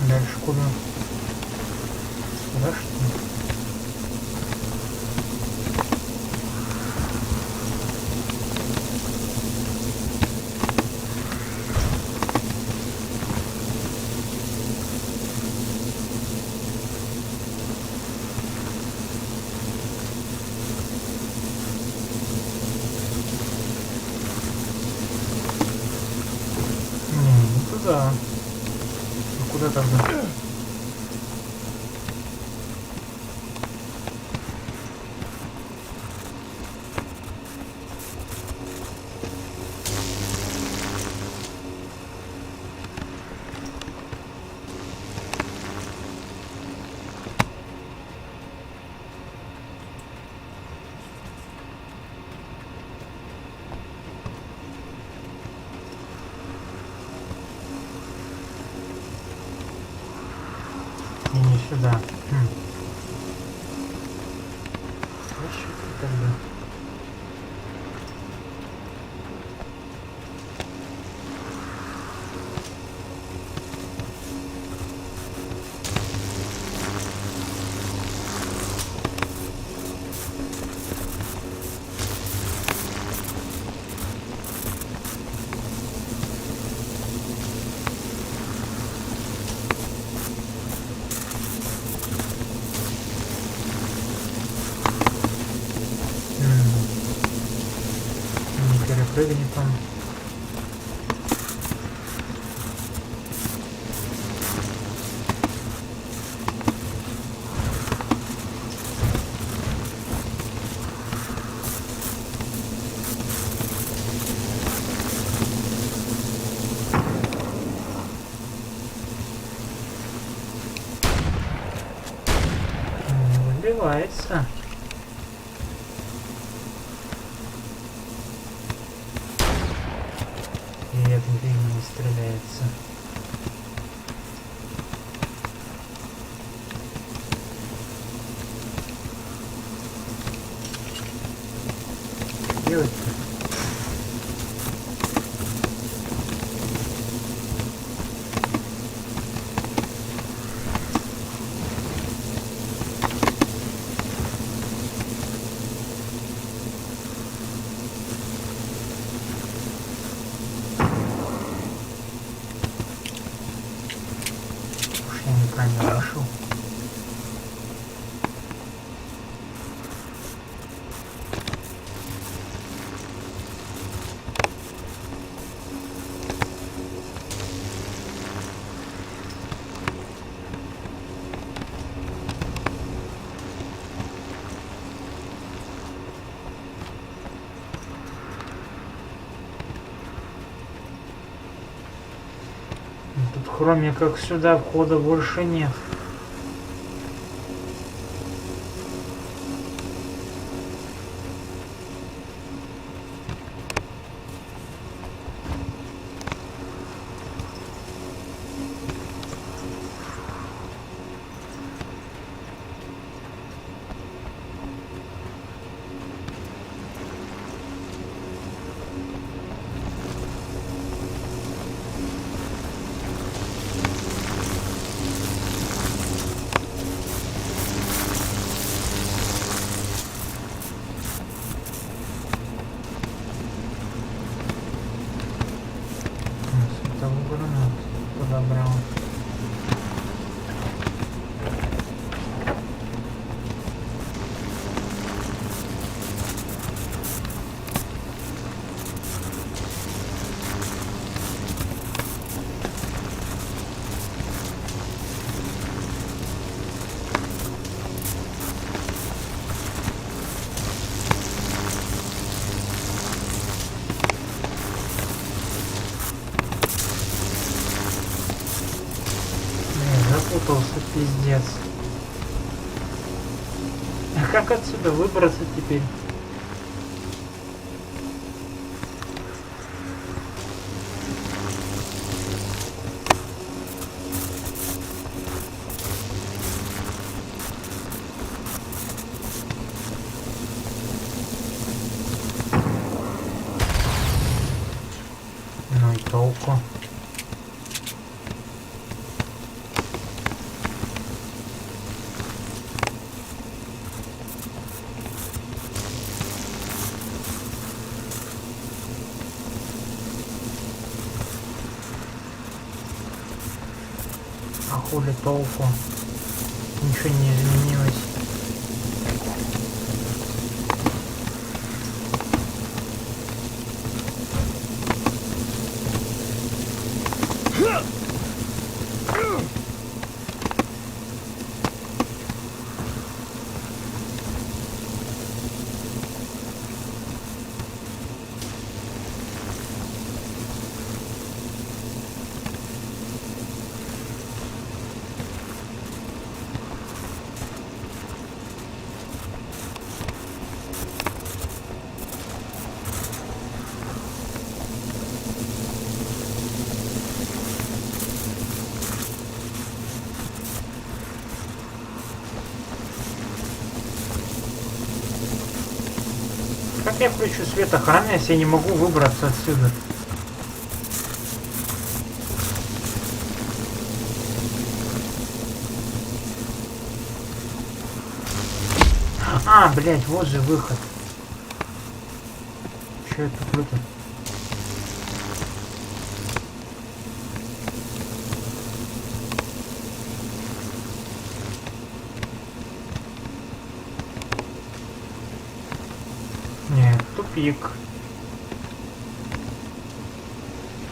Дальше куда? Сюда, что ли? Не туда. Куда тогда? И не сюда. Слушай, тогда. Прыгни там. сливается. И это именно стреляется. Делать-то? Уж я неправильно вышел. Тут кроме как сюда входа больше нет. Подобрал. Запутался, пиздец. А как отсюда выбраться теперь? Ну и толку. А хули толку? Ничего не изменилось. Как я включу свет охраны, если я не могу выбраться отсюда? А, блядь, вот же выход. Че это круто? Нет, тупик.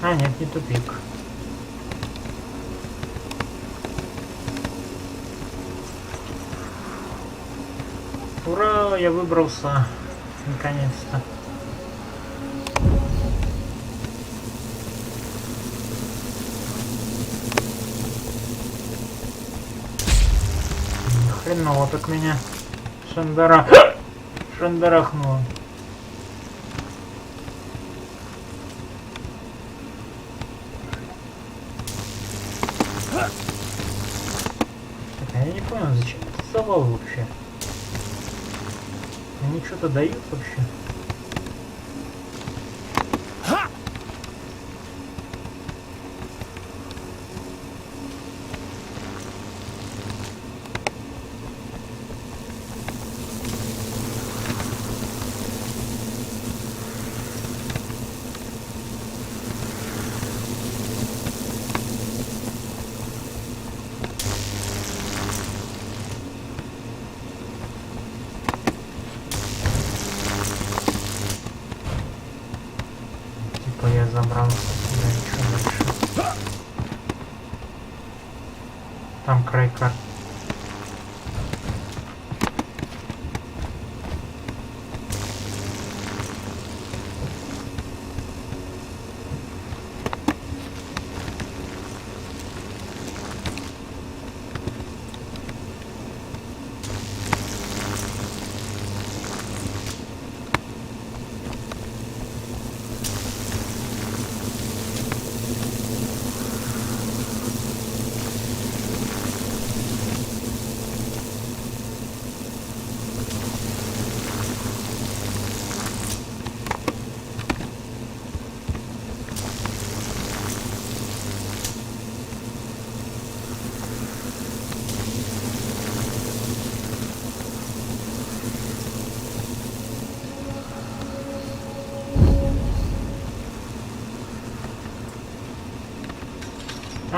А, нет, не тупик. Ура, я выбрался. Наконец-то. Хреново так меня. Шандарахнуло. Так, а я не понял, зачем это завал вообще? Они что-то дают вообще? Я забрался сюда, ничего дальше. Там край карты.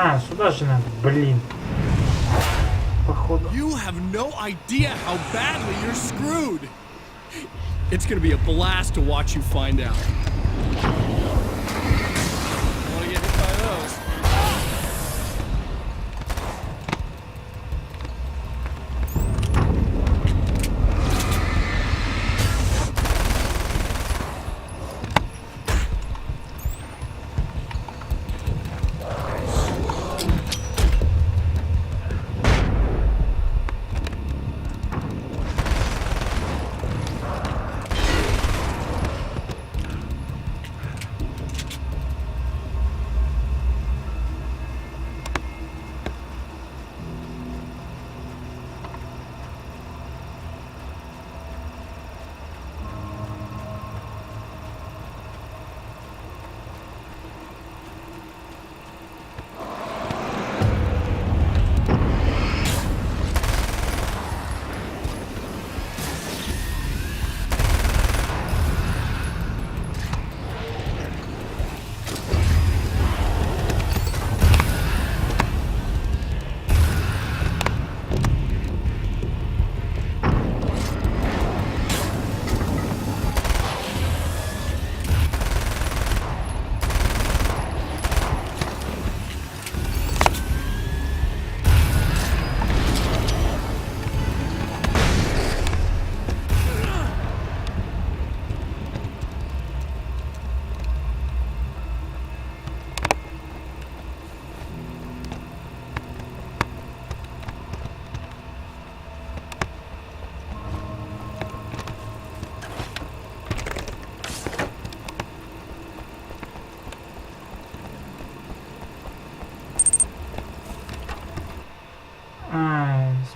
А, сюда же надо, блин. Походу. You have no idea how badly you're screwed. It's gonna be a blast to watch you find out. I wanna get hit by those.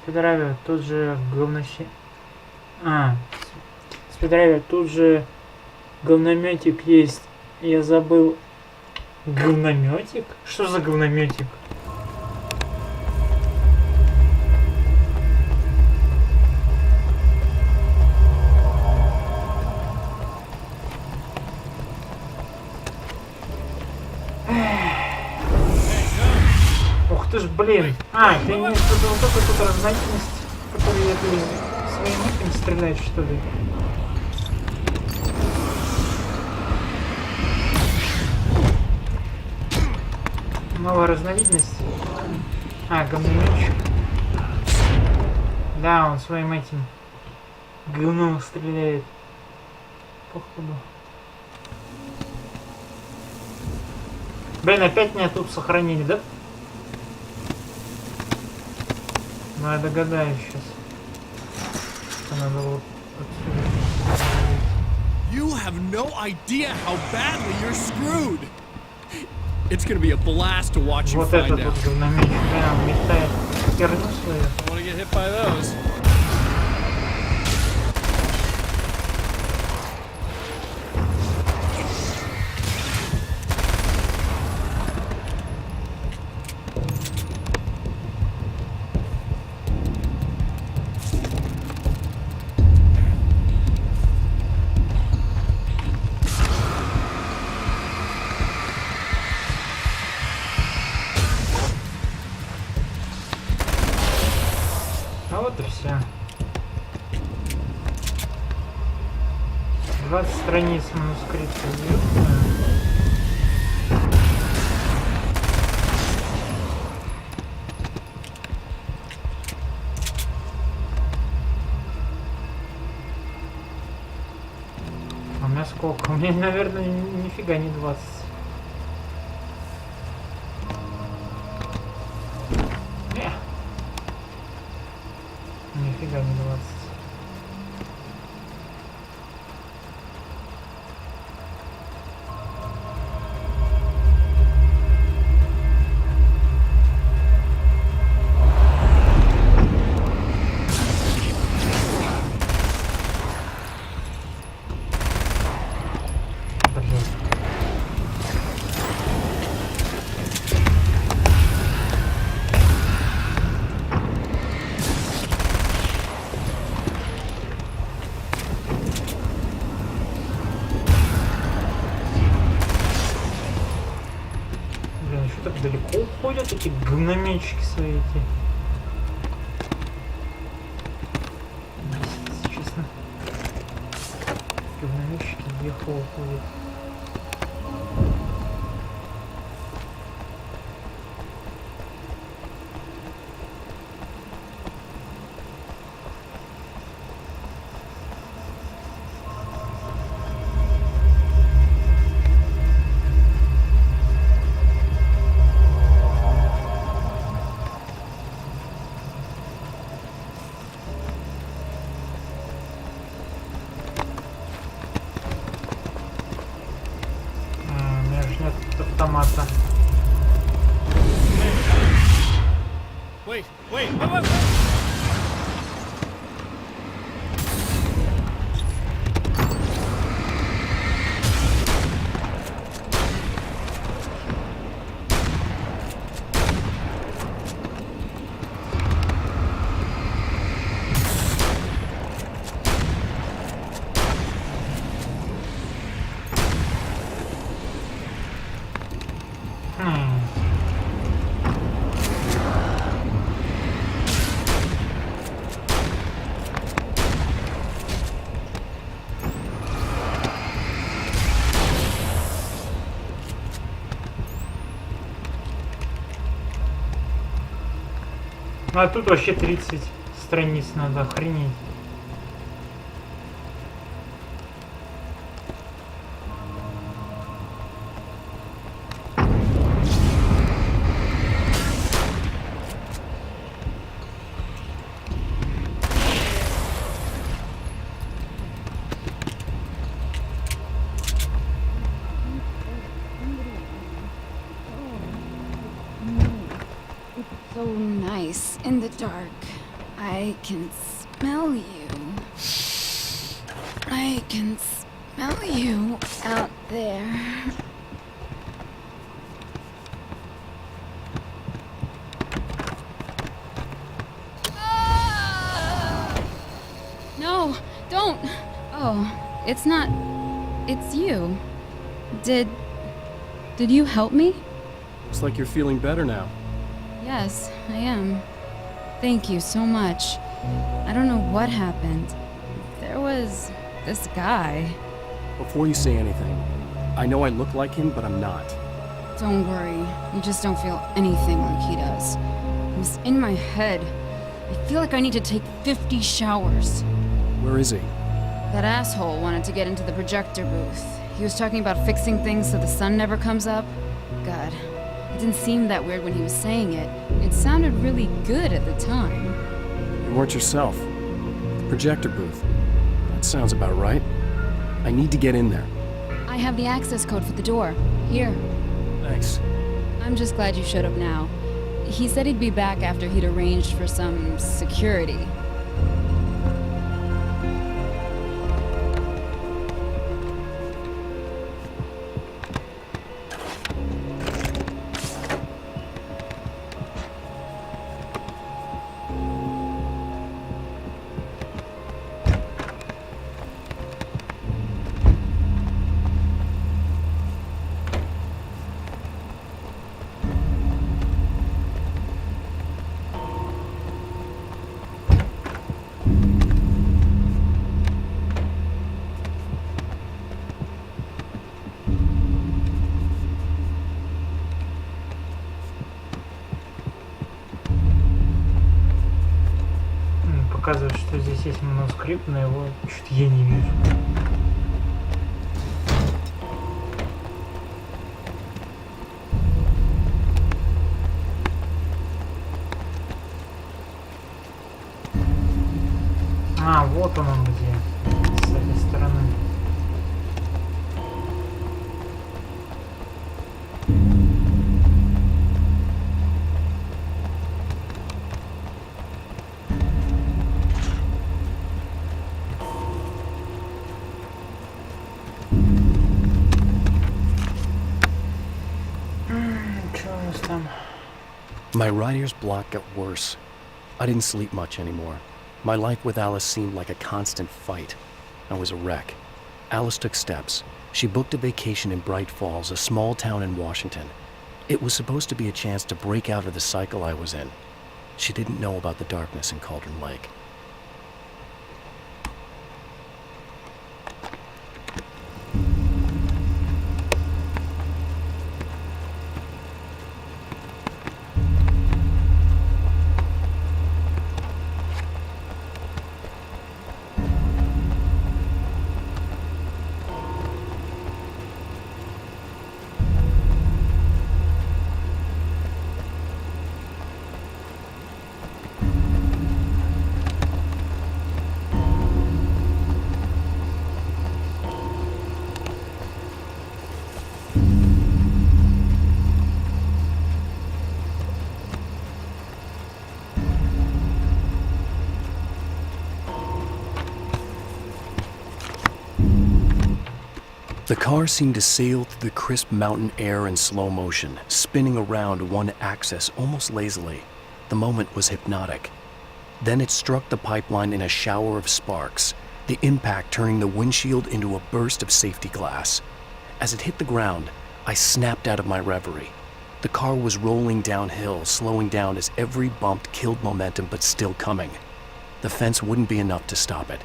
Спиддрайвер, тут же спиддрайвер, тут же говнометик есть. Я забыл. Говнометик? Что за говнометик? Ух ты ж, блин. А, ты имеешь в виду вот такую вот разновидность, которую я своим этим стреляешь, что ли? Новая разновидность. А, говнометчик. Да, он своим этим говном стреляет. Походу. Блин, опять меня тут сохранили, да? Ну, я догадаюсь сейчас. Что надо вот отсюда. You have no idea how badly you're screwed. It's gonna be a blast to watch you Вот find этот out. вот говномеч прям метает херню свою. I wanna get hit by those. А вот и все. 20 страниц манускрипта. А у меня сколько? У меня, наверное, нифига не 20. Нифига не 20. Блин, что так далеко уходят эти говнометчики свои эти? Если честно. Говнометчики легко уходят. Автомата. Wait, wait, wait. А тут вообще 30 страниц надо, охренеть. So nice in the dark. I can smell you. I can smell you out there. No, don't. Oh, it's not. It's you. Did you help me? Looks like you're feeling better now. Yes, I am. Thank you so much. I don't know what happened. There was this guy. Before you say anything, I know I look like him, but I'm not. Don't worry. You just don't feel anything like he does. It was in my head. I feel like I need to take 50 showers. Where is he? That asshole wanted to get into the projector booth. He was talking about fixing things so the sun never comes up. God, it didn't seem that weird when he was saying it. It sounded really good at the time. You weren't yourself. The projector booth. That sounds about right. I need to get in there. I have the access code for the door. Here. Thanks. I'm just glad you showed up now. He said he'd be back after he'd arranged for some security. Показывает, что здесь есть манускрипт, но его что-то я не вижу. А, вот он где. С этой стороны. My writer's block got worse. I didn't sleep much anymore. My life with Alice seemed like a constant fight. I was a wreck. Alice took steps. She booked a vacation in Bright Falls, a small town in Washington. It was supposed to be a chance to break out of the cycle I was in. She didn't know about the darkness in Cauldron Lake. The car seemed to sail through the crisp mountain air in slow motion, spinning around one axis almost lazily. The moment was hypnotic. Then it struck the pipeline in a shower of sparks, the impact turning the windshield into a burst of safety glass. As it hit the ground, I snapped out of my reverie. The car was rolling downhill, slowing down as every bump killed momentum but still coming. The fence wouldn't be enough to stop it.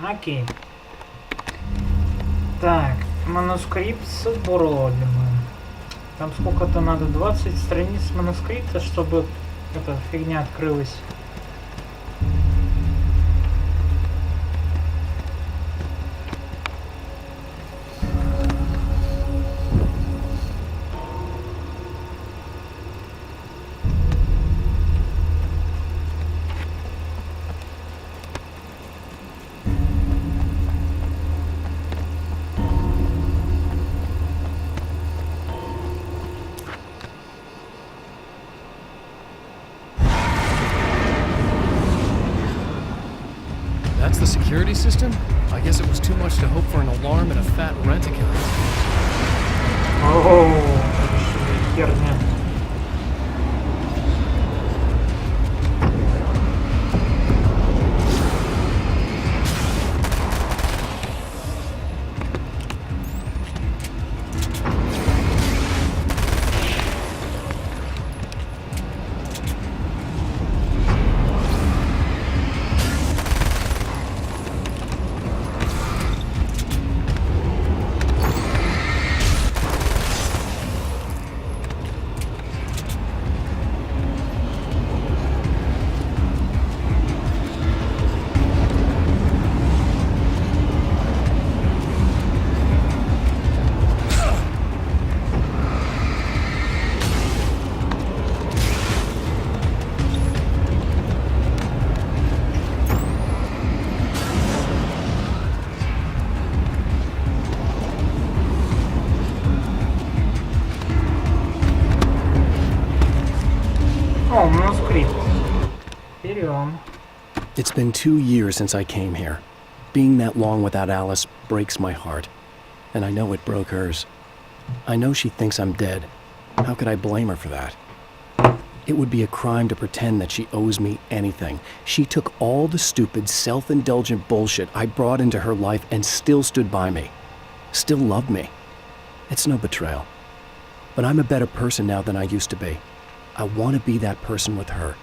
Окей. Так, манускрипт с Бродиным. Там сколько-то надо? 20 страниц манускрипта, чтобы эта фигня открылась. That's the security system? I guess it was too much to hope for an alarm and a fat rent-a-car. О, это херня. манускрипт. Берем. It's been 2 years since I came here. Being that long without Alice breaks my heart. And I know it broke hers. I know she thinks I'm dead. How could I blame her for that? It would be a crime to pretend that she owes me anything. She took all the stupid, self-indulgent bullshit I brought into her life and still stood by me. Still loved me. It's no betrayal. But I'm a better person now than I used to be. I want to be that person with her.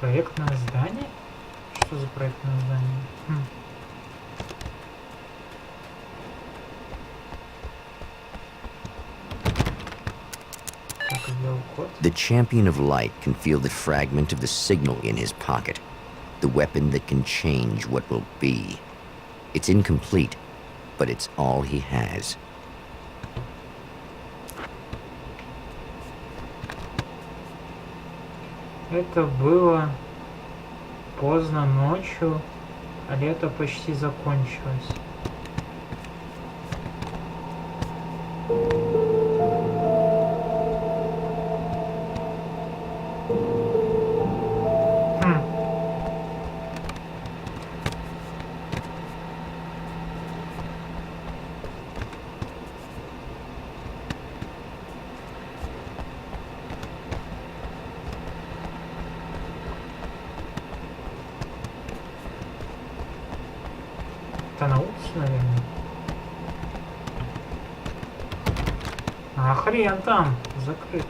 Проектное здание? Что за проектное здание? The champion of light can feel the fragment of the signal in his pocket, the weapon that can change what will be. It's incomplete, but it's all he has. Это было поздно ночью, а лето почти закончилось. Это на улице, наверное. А хрен там, закрыто.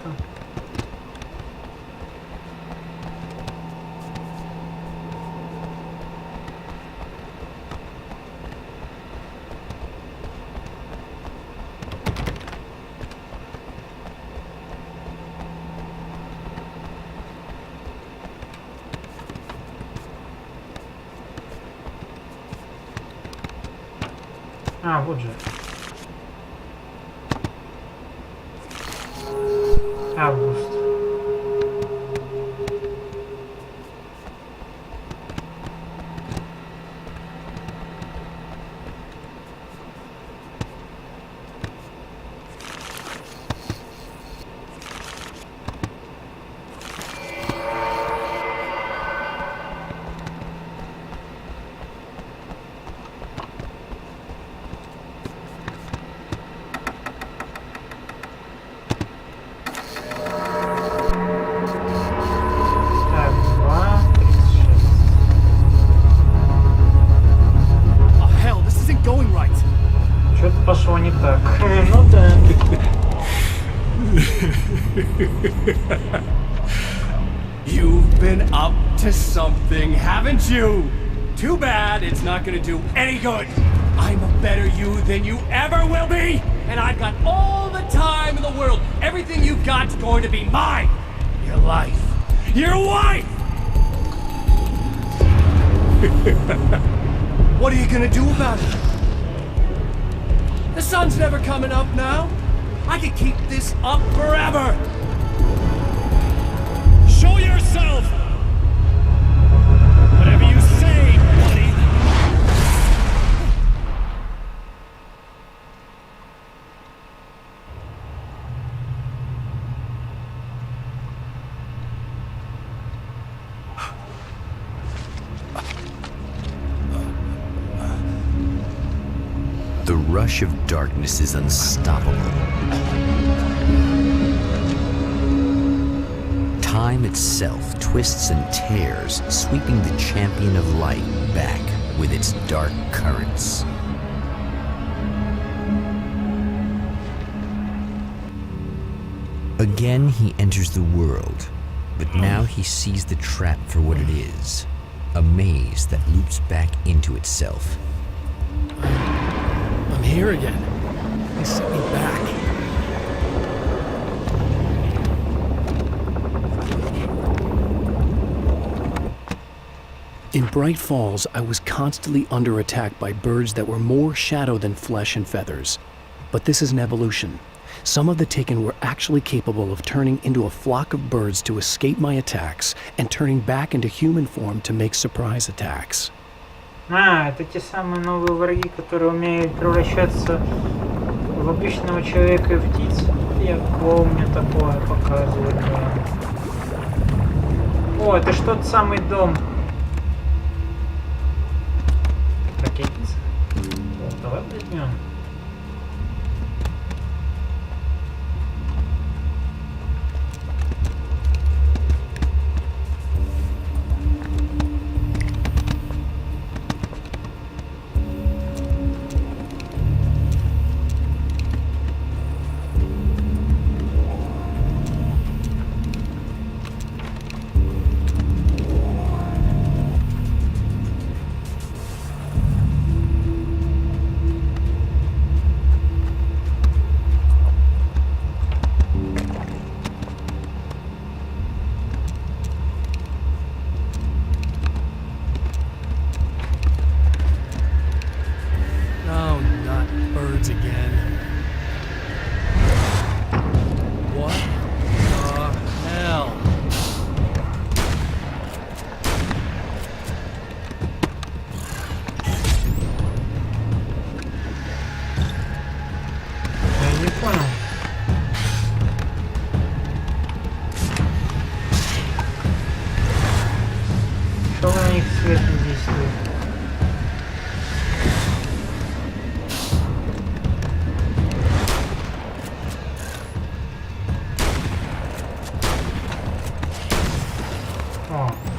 А, вот же. Август. Пошло не так. Ну да. You've been up to something, haven't you? Too bad it's not gonna do any good. I'm a better you than you ever will be, and I've got all the time in the world. Everything you've got's going to be mine. Your life. Your wife! What are you gonna do about it? The sun's never coming up now. I can keep this up forever. Show yourself! Whatever you say, buddy. The rush of darkness is unstoppable. Time itself twists and tears, sweeping the champion of light back with its dark currents. Again, he enters the world, but now he sees the trap for what it is, a maze that loops back into itself. I'm here again. They sent me back. In Bright Falls, I was constantly under attack by birds that were more shadow than flesh and feathers. But this is an evolution. Some of the Taken were actually capable of turning into a flock of birds to escape my attacks and turning back into human form to make surprise attacks. Это те самые новые враги, которые умеют превращаться в обычного человека и в птиц. Я помню такое показывали. О, это ж тот самый дом. Ракетница. О, давай возьмем.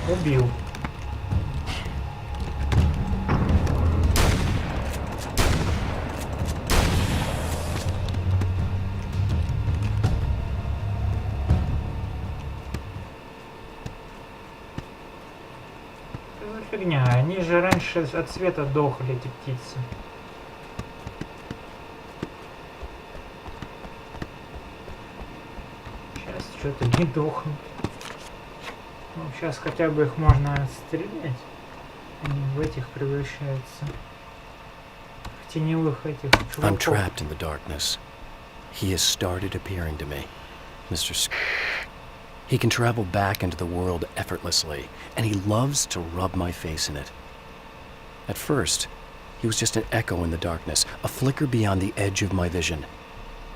Убил. Что за фигня? Они же раньше от света дохли, эти птицы. Сейчас что-то не дохнут. Ну, сейчас хотя бы их можно отстрелять. Они в этих превращаются. В теневых этих чуваков. I'm trapped in the darkness. He has started appearing to me. Mr. He can travel back into the world effortlessly, and he loves to rub my face in it. At first, he was just an echo in the darkness, a flicker beyond the edge of my vision.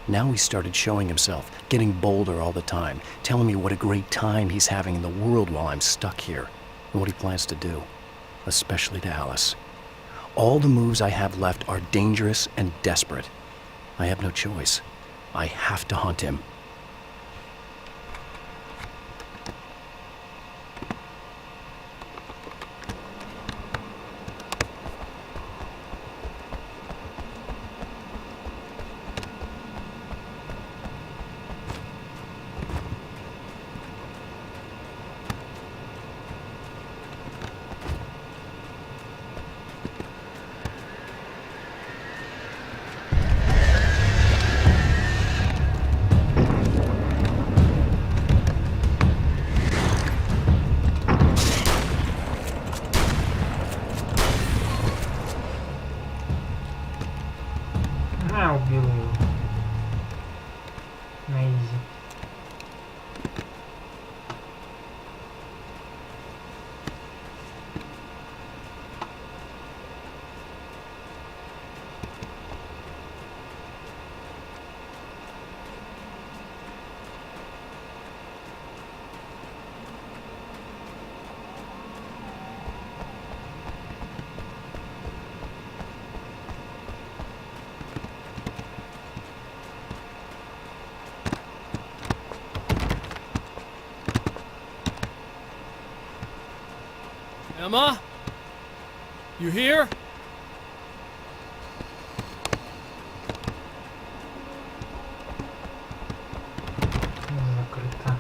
Now he started showing himself, getting bolder all the time, telling me what a great time he's having in the world while I'm stuck here, and what he plans to do, especially to Alice. All the moves I have left are dangerous and desperate. I have no choice. I have to hunt him. А, убил его. На изи. Emma? You here? Закрыто.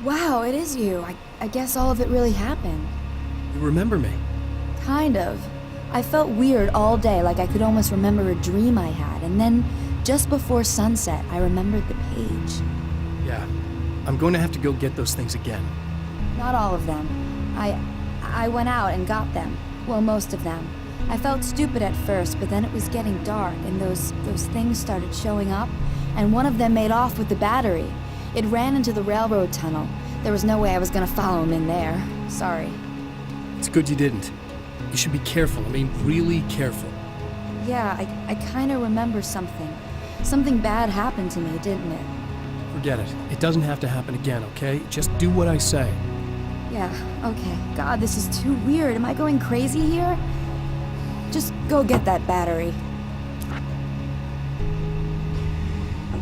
Wow, it is you. I guess all of it really happened. You remember me? Kind of. I felt weird all day, like I could almost remember a dream I had, and then, just before sunset, I remembered the page. Yeah. I'm going to have to go get those things again. Not all of them. I went out and got them. Well, most of them. I felt stupid at first, but then it was getting dark, and those things started showing up, and one of them made off with the battery. It ran into the railroad tunnel. There was no way I was gonna follow him in there. Sorry. It's good you didn't. You should be careful. I mean, really careful. Yeah, I kinda remember something. Something bad happened to me, didn't it? Forget it. It doesn't have to happen again, okay? Just do what I say. Yeah, okay. God, this is too weird. Am I going crazy here? Just go get that battery.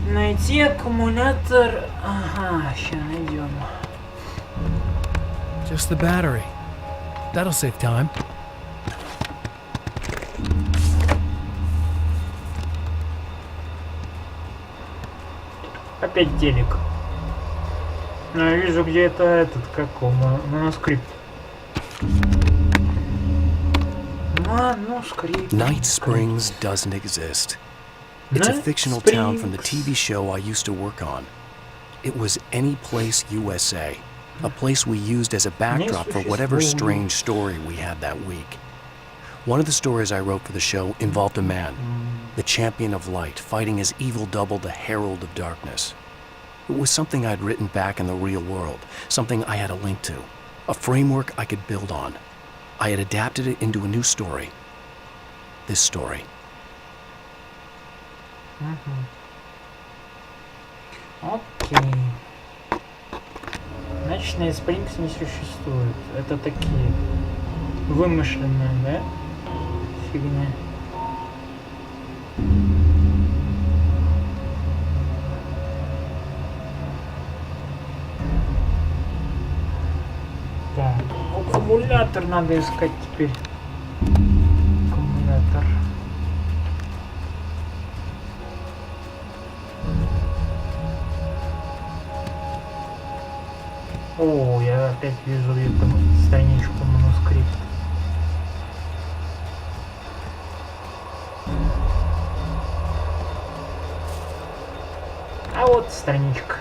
Найти аккумулятор. Ага, сейчас найдем. Just the battery. That'll save time. Опять телек. Но я вижу, где это этот, как он, манускрипт. Манускрипт. Night Springs doesn't exist. It's a fictional town from the TV show I used to work on. It was Any Place USA, a place we used as a backdrop for whatever strange story we had that week. One of the stories I wrote for the show involved a man, the champion of light, fighting his evil double, the herald of darkness. It was something I'd written back in the real world, something I had a link to, a framework I could build on. I had adapted it into a new story. This story. Окей. Значит, Night Springs не существует. Это такие вымышленные, да? Фигня. Так, аккумулятор надо искать теперь. Аккумулятор. О, я опять вижу эту страничку манускрипта. А вот страничка.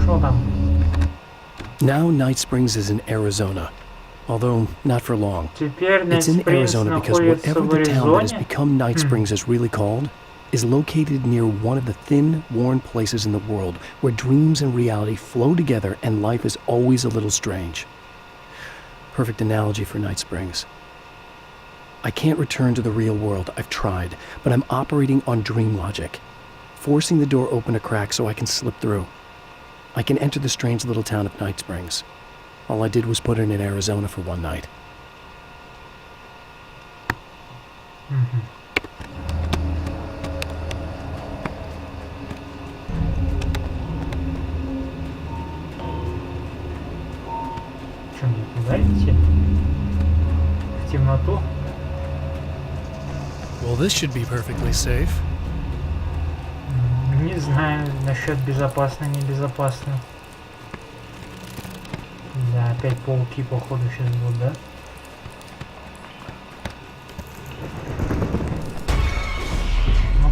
Что там? Now Night Springs is in Arizona, although not for long. It's in Arizona because whatever the town that has become Night Springs is really called is located near one of the thin, worn places in the world where dreams and reality flow together and life is always a little strange. Perfect analogy for Night Springs. I can't return to the real world, I've tried, but I'm operating on dream logic, forcing the door open a crack so I can slip through. I can enter the strange little town of Night Springs. All I did was put in Arizona for one night. Что мне туда идти? В темноту? Well, this should be perfectly safe. Не знаю насчет безопасно, небезопасно. Да, опять пауки походу сейчас будут, да?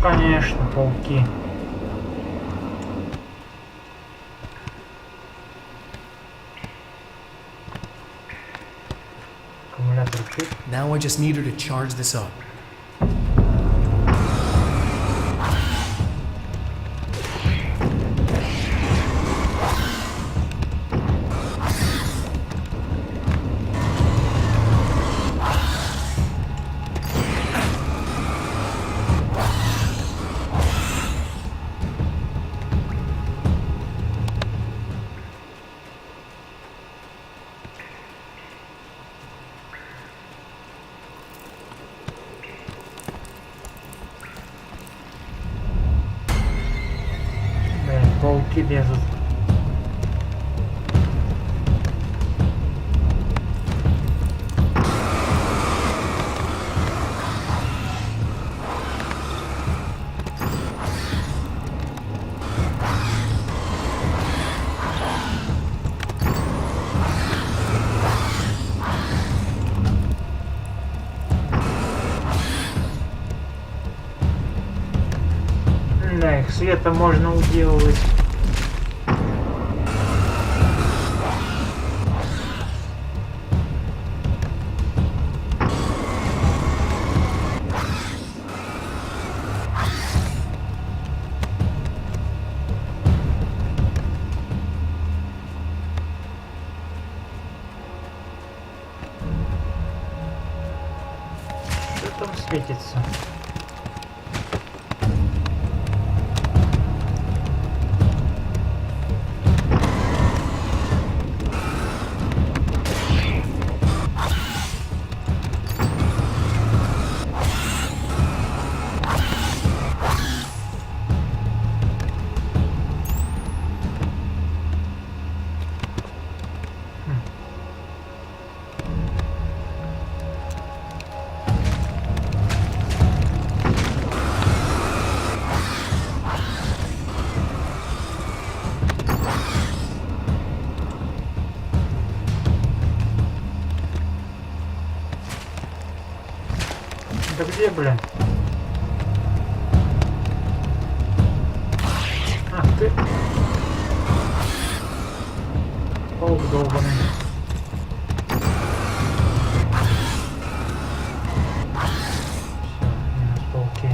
Конечно, пауки. Аккумулятор тут. Now I just need her to charge this up. Пауки лезут. Да, их светом можно уделывать. Что там светится? Да где, блин? Ах ты! Паук долбаный. Все, минус пауки.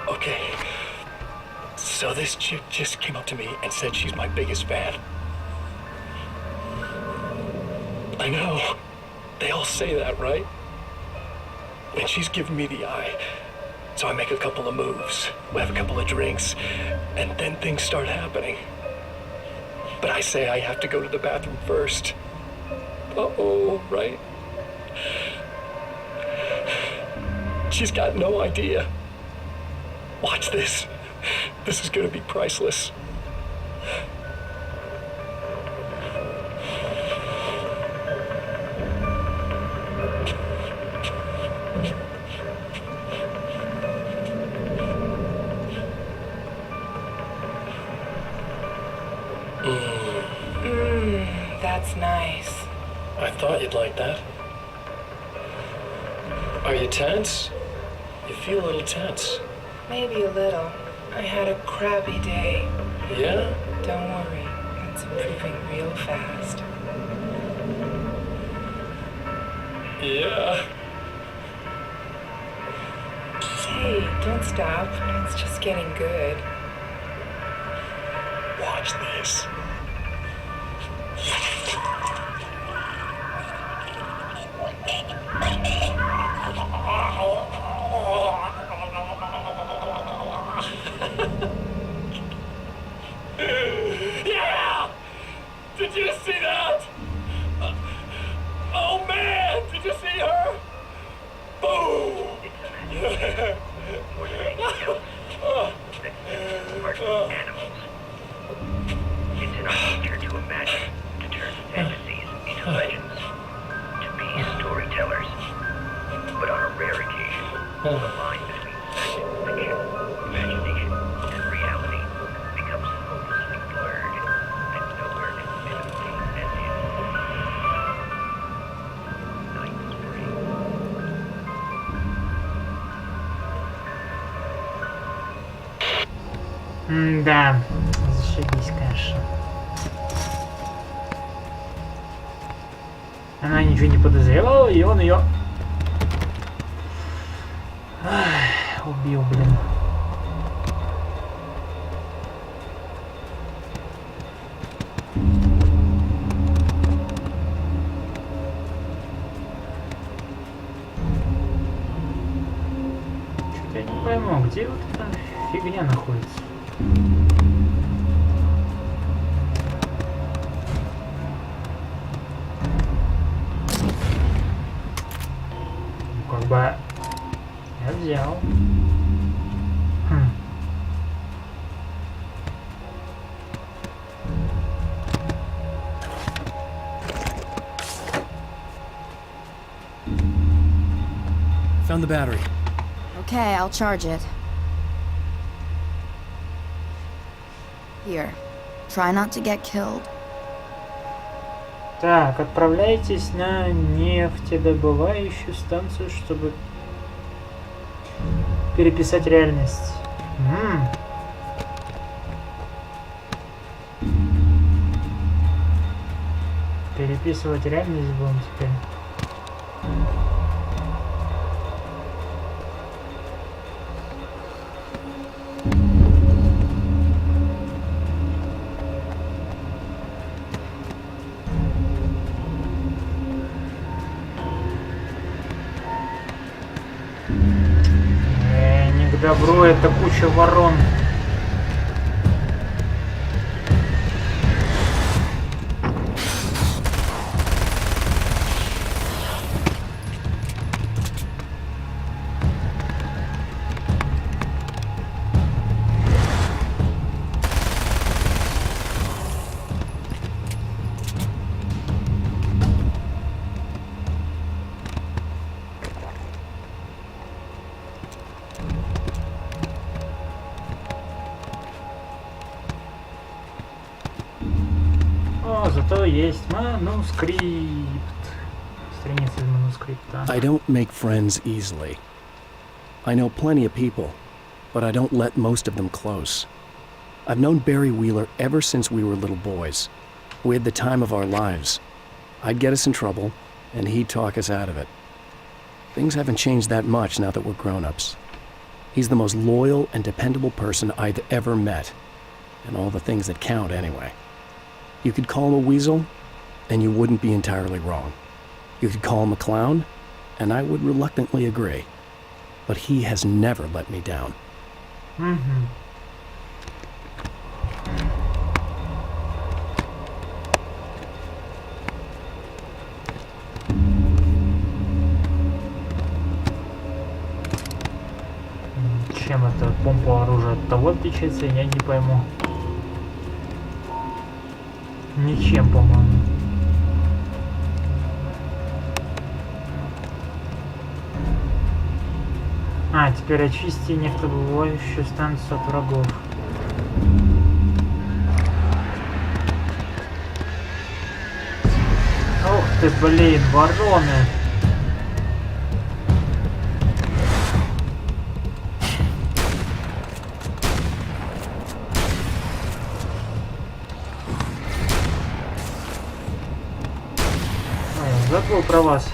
Okay. So this chick just came up to me and said she's my biggest fan. I know. They all say that, right? And she's giving me the eye. So I make a couple of moves, we have a couple of drinks, and then things start happening. But I say I have to go to the bathroom first. Uh-oh, right? She's got no idea. Watch this. This is gonna be priceless. That's nice. I thought you'd like that. Are you tense? You feel a little tense. Maybe a little. I had a crappy day. Yeah? Don't worry. It's improving real fast. Yeah. Hey, don't stop. It's just getting good. Watch this. Yeah! Did you see that? Oh man! Did you see her? Boom! Animals. It's in our nature to imagine Да, зашибись, конечно. Она ничего не подозревала, и он ее убил, блин. Что-то я не пойму, где вот эта фигня находится. Как бы я взял. Found the battery. Okay, I'll charge it. Here. Try not to get killed. Так, отправляйтесь на нефтедобывающую станцию, чтобы переписать реальность. Переписывать реальность будем теперь. Не к добру, это куча ворон. О, зато есть манускрипт. Страница из манускрипта. I don't make friends easily. I know plenty of people, but I don't let most of them close. I've known Barry Wheeler ever since we were little boys. We had the time of our lives. I'd get us in trouble, and he'd talk us out of it. Things haven't changed that much now that we're grown-ups. He's the most loyal and dependable person I've ever met. And all the things that count, anyway. You could call him a weasel, and you wouldn't be entirely wrong. You could call him a clown, and I would reluctantly agree. But he has never let me down. Чем это помпа оружия от того отличается, я не пойму. Ничем, по-моему. А, теперь очисти нефтедобывающую станцию от врагов. Ух ты, блин, вороны. Забыл про вас.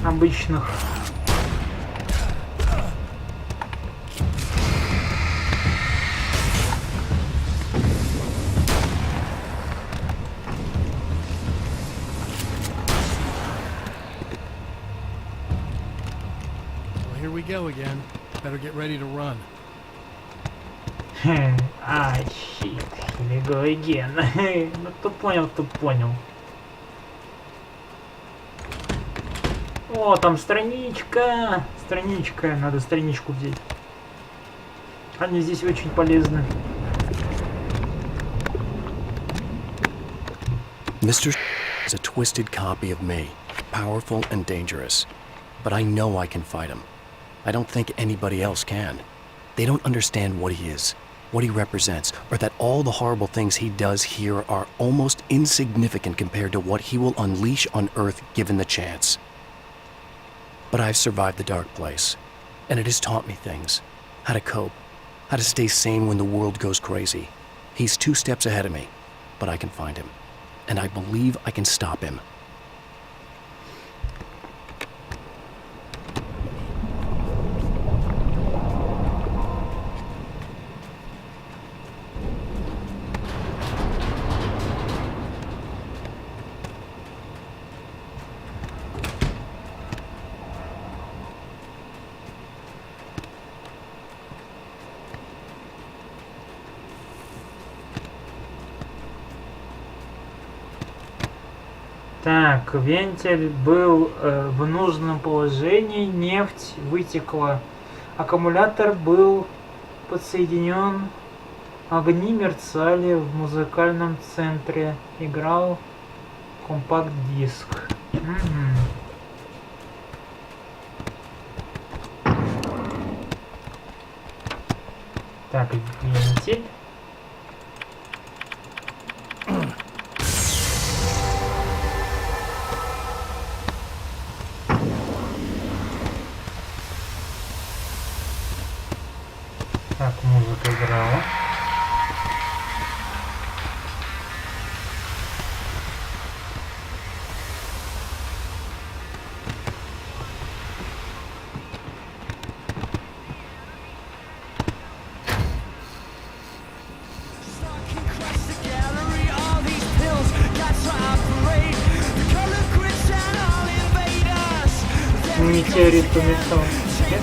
Обычных. Well, here we go again. Better get ready to run. А, щит. Here we go again. Ну, кто понял, кто понял. О, там страничка. Страничка. Надо страничку взять. Они здесь очень полезны. Mr. is a twisted copy of me, powerful and dangerous. But I know I can fight him. I don't think anybody else can. They don't understand what he is, what he represents, or that all the horrible things he does here are almost insignificant compared to what he will unleash on Earth given the chance. But I've survived the dark place, and it has taught me things. How to cope, how to stay sane when the world goes crazy. He's 2 steps ahead of me, but I can find him. And I believe I can stop him. Так, вентиль был в нужном положении, нефть вытекла, аккумулятор был подсоединен, огни мерцали, в музыкальном центре играл компакт-диск. Так, вентиль. Так, музыка играла. Метеорит помешал. Нет?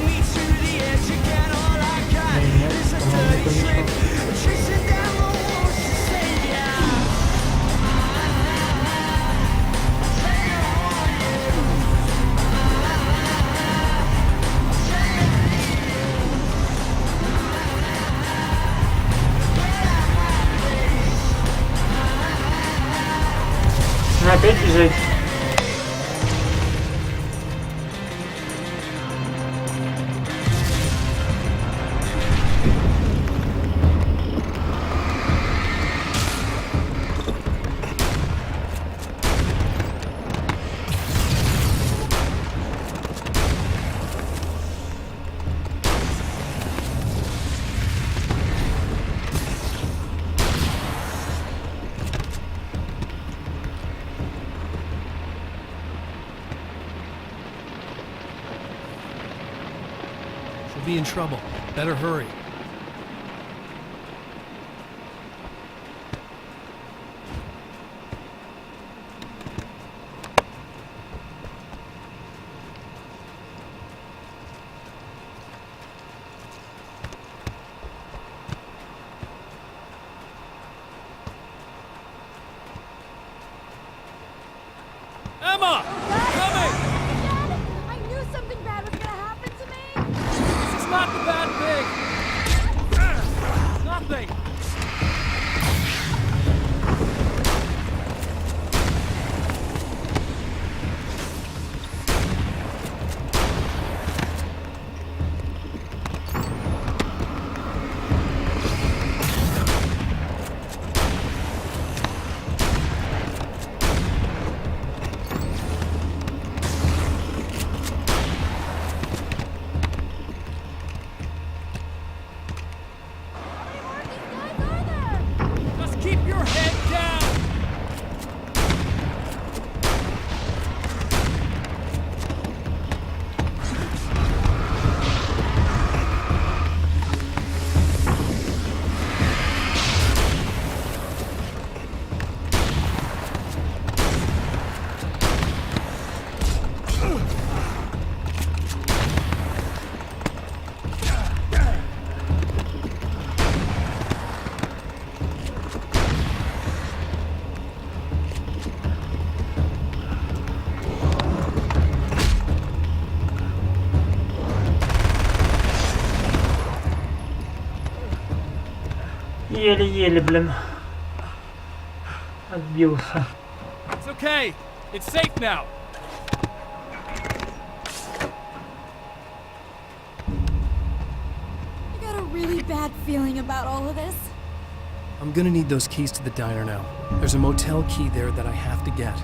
Нет, по-моему, не помешал. Ну, опять бежать. Be in trouble. Better hurry. Emma! Coming! I knew something bad was gonna happen to me! This is not the bad thing! Nothing! Just keep your head down! Еле-еле, блин. Отбился. It's okay. It's safe now. I got a really bad feeling about all of this. I'm gonna need those keys to the diner now. There's a motel key there that I have to get.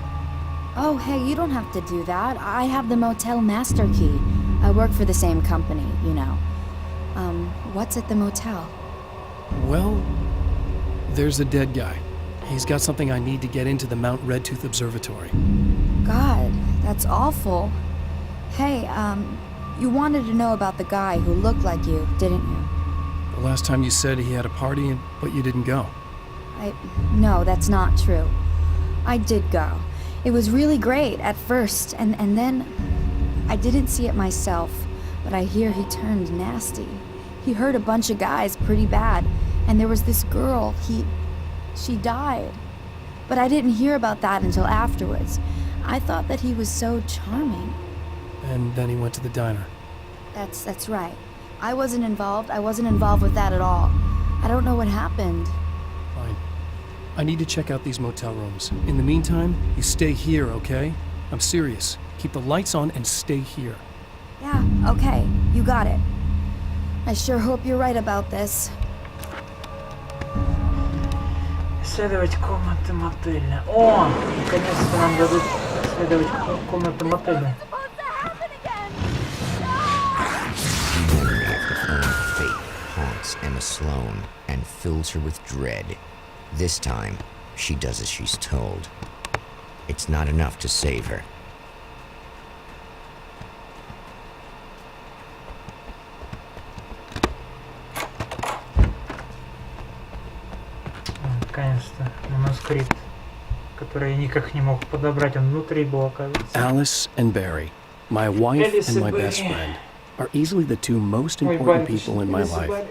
Oh, hey, you don't have to do that. I have the motel master key. I work for the same company, you know. What's at the motel? Well, there's a dead guy. He's got something I need to get into the Mount Redtooth Observatory. God, that's awful. Hey, you wanted to know about the guy who looked like you, didn't you? The last time you said he had a party, but you didn't go. No, that's not true. I did go. It was really great at first, and then I didn't see it myself, but I hear he turned nasty. He hurt a bunch of guys pretty bad, and there was this girl, she died. But I didn't hear about that until afterwards. I thought that he was so charming. And then he went to the diner. That's right. I wasn't involved with that at all. I don't know what happened. Fine. I need to check out these motel rooms. In the meantime, you stay here, okay? I'm serious. Keep the lights on and stay here. Yeah, okay. You got it. I sure hope you're right about this. Исследовать комнаты мотеля. О, наконец-то нам дадут исследовать комнаты мотеля. Memory of her own fate haunts Emma Sloan and fills her with dread. This time, she does as she's told. It's not enough to save her. Наконец-то манускрипт, который я никак не мог подобрать, он внутри был, оказывается. Alice and Barry, my wife and my best friend, are easily the two most important people in my life,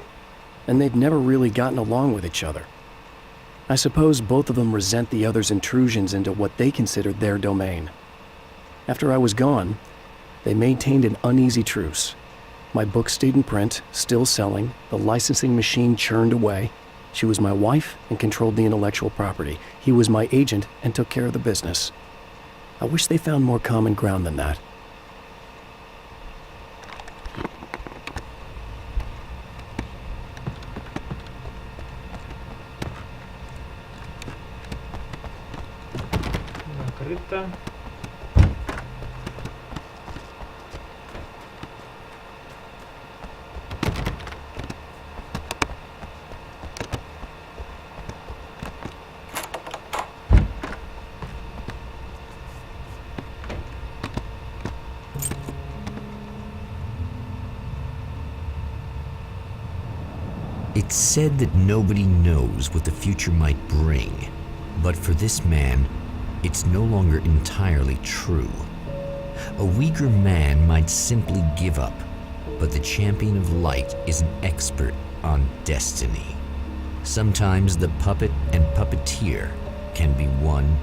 and they've never really gotten along with each other. I suppose both of them resent the other's intrusions into what they considered their domain. After I was gone, they maintained an uneasy truce. My book stayed in print, still selling, the licensing machine churned away. She was my wife and controlled the intellectual property. He was my agent and took care of the business. I wish they found more common ground than that. Закрыто. It's said that nobody knows what the future might bring, but for this man, it's no longer entirely true. A weaker man might simply give up, but the champion of light is an expert on destiny. Sometimes the puppet and puppeteer can be one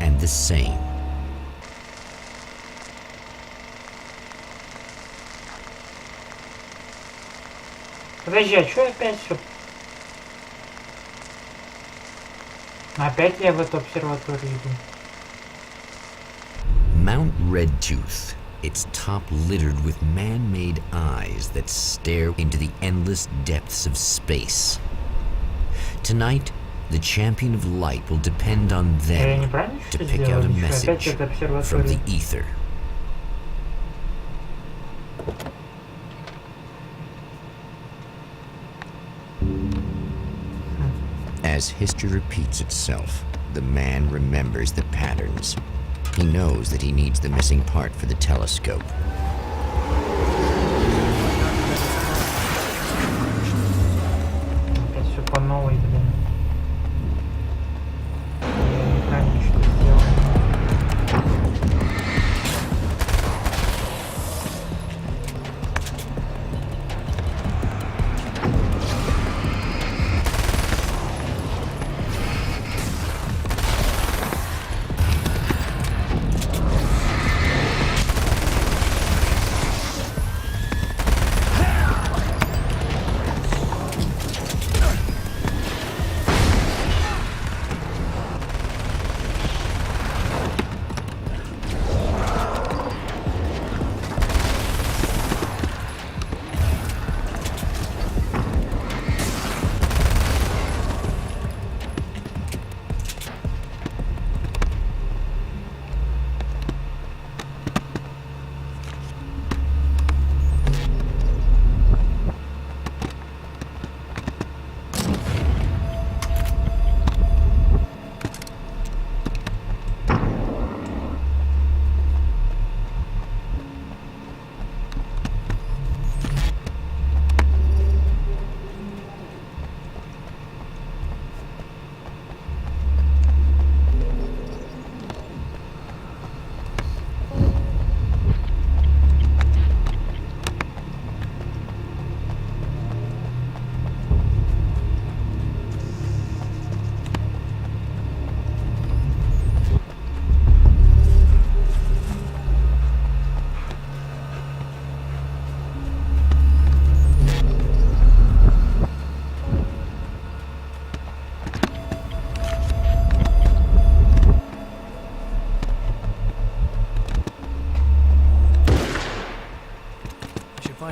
and the same. Подожди, а что опять все? Опять я в эту обсерваторию иду. Mount Redtooth, its top littered with man-made eyes that stare into the endless depths of space. Tonight, the champion of light will depend on them to pick out a message from the ether. As history repeats itself, the man remembers the patterns. He knows that he needs the missing part for the telescope. Опять все по новой, блин. Я неправильно что-то сделал.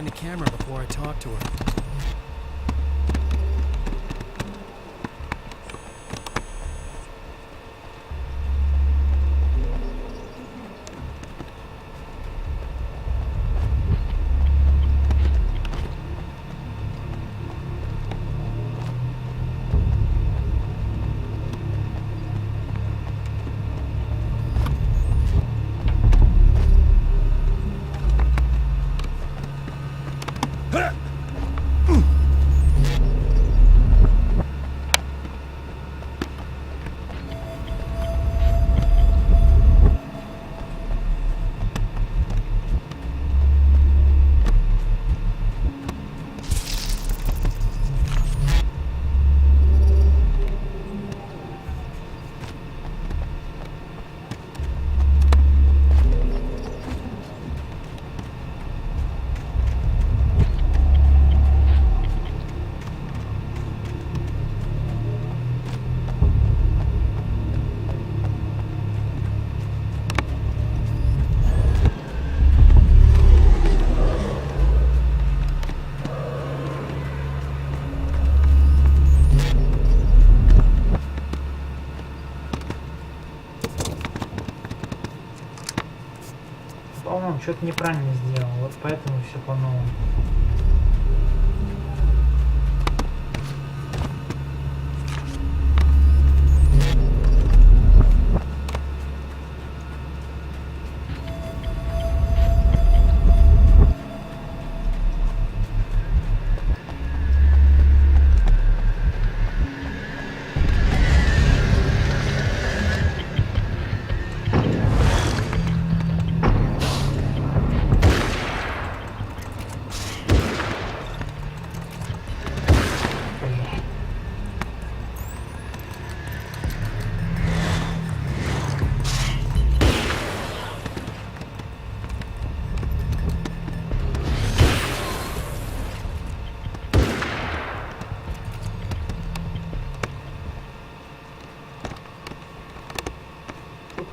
behind the camera before I talk to her. По-моему, что-то неправильно сделал, вот поэтому все по-новому.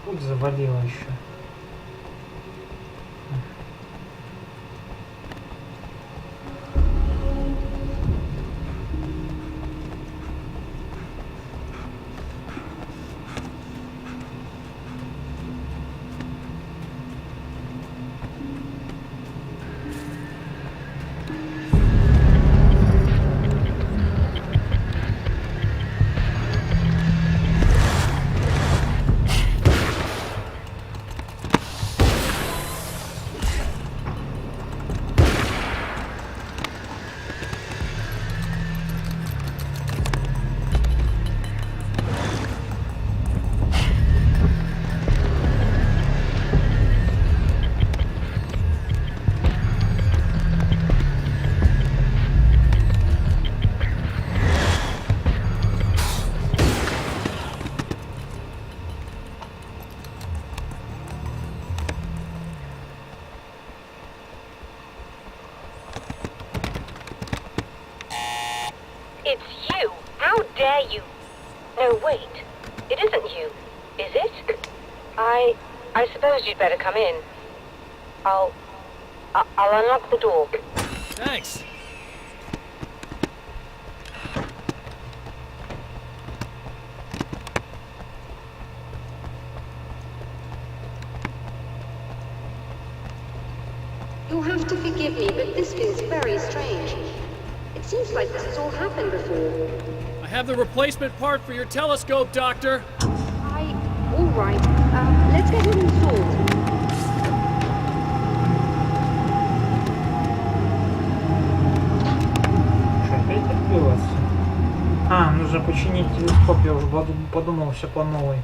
Путь завалило еще. It's you! How dare you! No, wait. It isn't you, is it? I suppose you'd better come in. I'll unlock the door. Thanks. You'll have to forgive me, but this feels very strange. It seems like this has all happened before. I have the replacement part for your telescope, Doctor. All right. Let's get it installed. Что, опять открылось? А, нужно починить телескоп, я уже подумал, все по новой.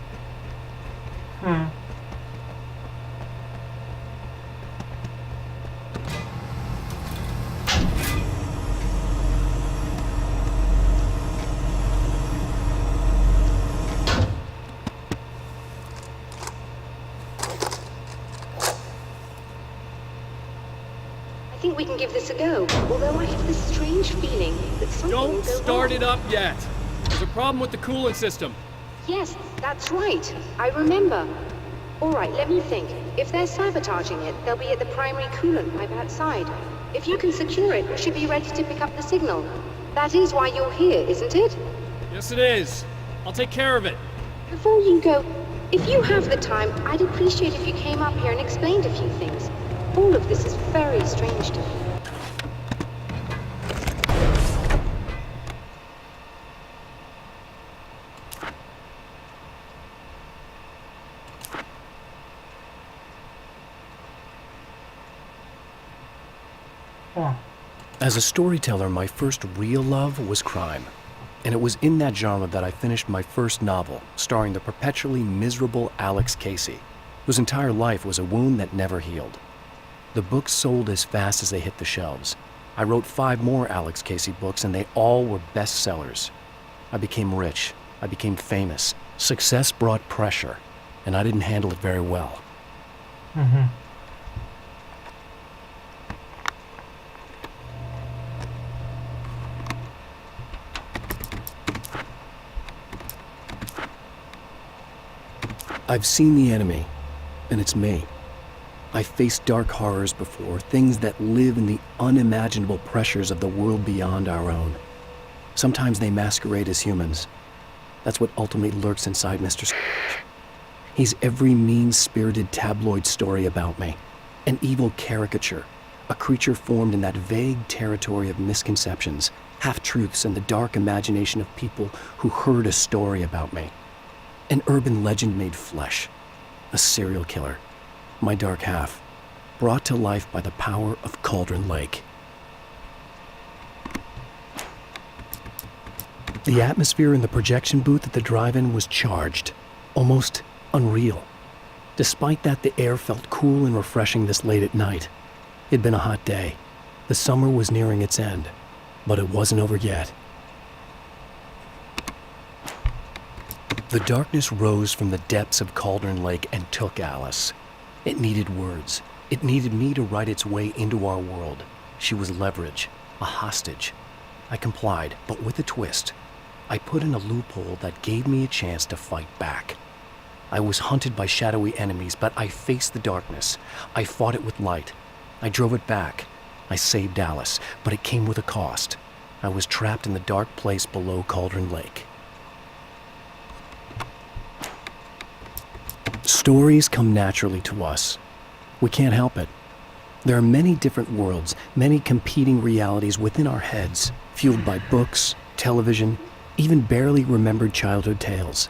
I think we can give this a go, although I have this strange feeling that something will Don't go start wrong. it up yet. There's a problem with the coolant system. Yes, that's right. I remember. All right, let me think. If they're sabotaging it, they'll be at the primary coolant pipe outside. If you can secure it, we should be ready to pick up the signal. That is why you're here, isn't it? Yes, it is. I'll take care of it. Before you go, if you have the time, I'd appreciate if you came up here and explained a few things. All of this is very strange to me. As a storyteller, my first real love was crime. And it was in that genre that I finished my first novel, starring the perpetually miserable Alex Casey, whose entire life was a wound that never healed. The books sold as fast as they hit the shelves. I wrote 5 more Alex Casey books, and they all were bestsellers. I became rich. I became famous. Success brought pressure, and I didn't handle it very well. I've seen the enemy, and it's me. I faced dark horrors before, things that live in the unimaginable pressures of the world beyond our own. Sometimes they masquerade as humans. That's what ultimately lurks inside Mr. Scrooge. He's every mean-spirited tabloid story about me, an evil caricature, a creature formed in that vague territory of misconceptions, half-truths, and the dark imagination of people who heard a story about me. An urban legend made flesh, a serial killer, my dark half, brought to life by the power of Cauldron Lake. The atmosphere in the projection booth at the drive-in was charged, almost unreal. Despite that, the air felt cool and refreshing this late at night. It'd been a hot day. The summer was nearing its end, but it wasn't over yet. The darkness rose from the depths of Cauldron Lake and took Alice. It needed words. It needed me to write its way into our world. She was leverage, a hostage. I complied, but with a twist. I put in a loophole that gave me a chance to fight back. I was hunted by shadowy enemies, but I faced the darkness. I fought it with light. I drove it back. I saved Alice, but it came with a cost. I was trapped in the dark place below Cauldron Lake. Stories come naturally to us. We can't help it. There are many different worlds, many competing realities within our heads, fueled by books, television, even barely remembered childhood tales.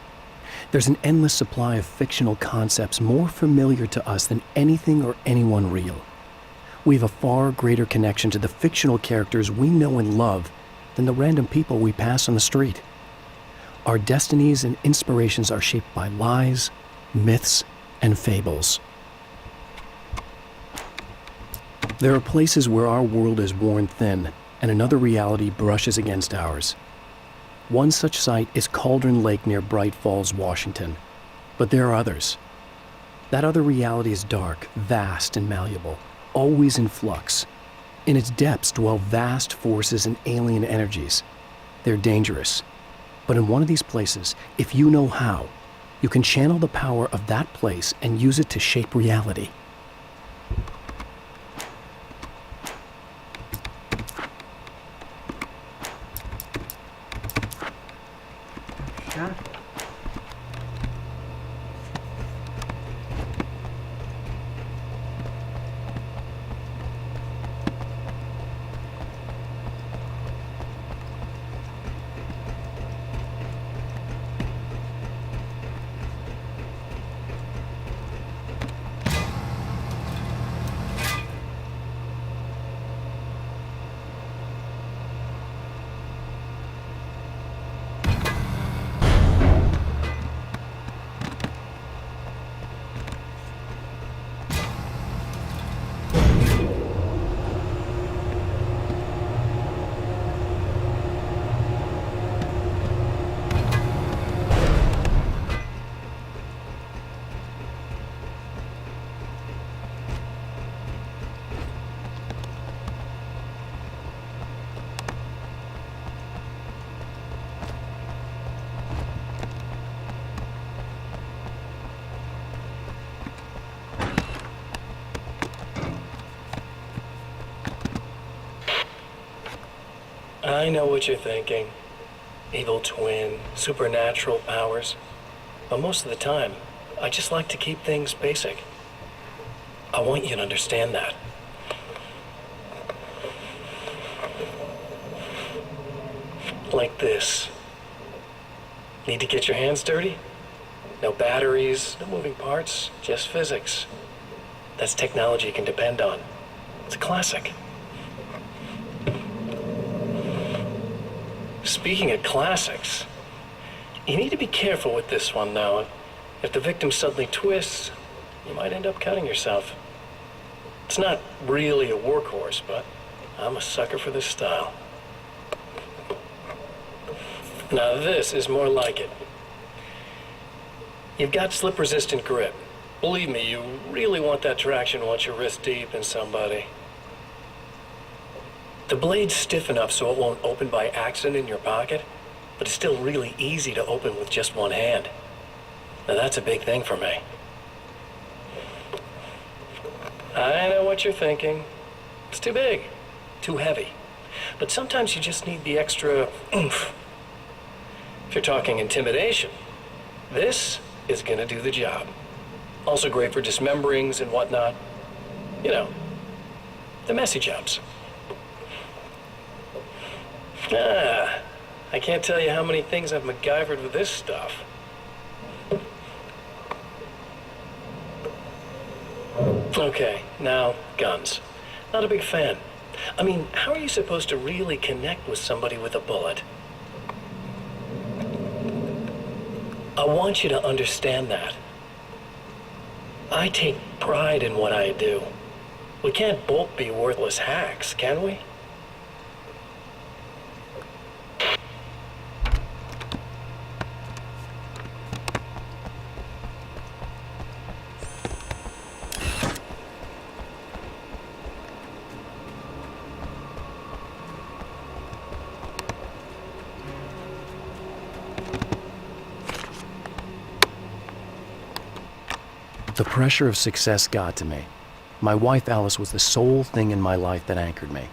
There's an endless supply of fictional concepts more familiar to us than anything or anyone real. We have a far greater connection to the fictional characters we know and love than the random people we pass on the street. Our destinies and inspirations are shaped by lies, myths, and fables. There are places where our world is worn thin and another reality brushes against ours. One such site is Cauldron Lake near Bright Falls, Washington. But there are others. That other reality is dark, vast, and malleable, always in flux. In its depths dwell vast forces and alien energies. They're dangerous. But in one of these places, if you know how, you can channel the power of that place and use it to shape reality. Sure. I know what you're thinking. Evil twin, supernatural powers. But most of the time, I just like to keep things basic. I want you to understand that. Like this. Need to get your hands dirty? No batteries, no moving parts, just physics. That's technology you can depend on. It's a classic. Speaking of classics, you need to be careful with this one, though. If the victim suddenly twists, you might end up cutting yourself. It's not really a workhorse, but I'm a sucker for this style. Now this is more like it. You've got slip-resistant grip. Believe me, you really want that traction once you're wrist deep in somebody. The blade's stiff enough so it won't open by accident in your pocket, but it's still really easy to open with just one hand. Now that's a big thing for me. I know what you're thinking. It's too big, too heavy. But sometimes you just need the extra oomph. If you're talking intimidation, this is gonna do the job. Also great for dismemberings and whatnot. You know, the messy jobs. I can't tell you how many things I've MacGyvered with this stuff. Okay, now, guns. Not a big fan. I mean, how are you supposed to really connect with somebody with a bullet? I want you to understand that. I take pride in what I do. We can't both be worthless hacks, can we? The pressure of success got to me. My wife Alice was the sole thing in my life that anchored me.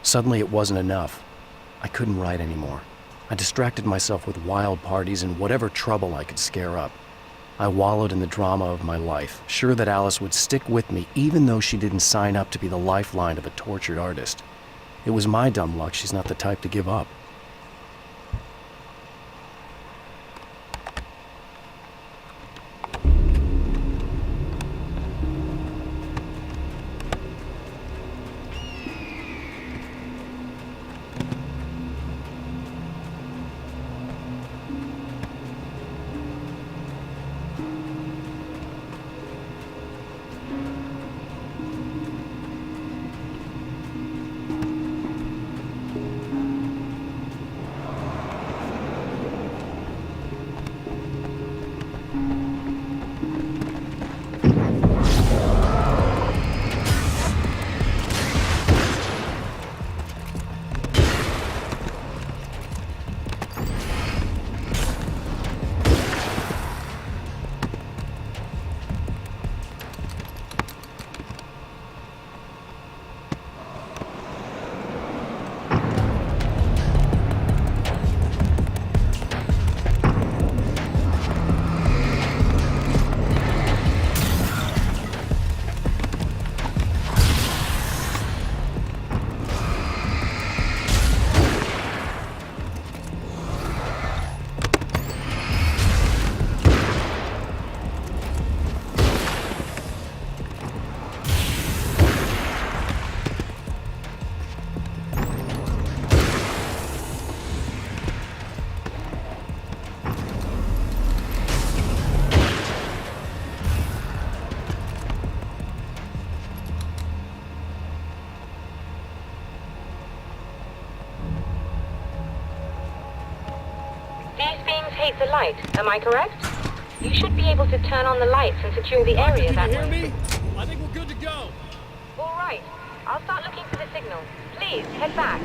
Suddenly it wasn't enough. I couldn't write anymore. I distracted myself with wild parties and whatever trouble I could scare up. I wallowed in the drama of my life, sure that Alice would stick with me even though she didn't sign up to be the lifeline of a tortured artist. It was my dumb luck she's not the type to give up. The light, am I correct? You should be able to turn on the lights and secure the area that way. Can you hear me? I think we're good to go. All right. I'll start looking for the signal. Please, head back.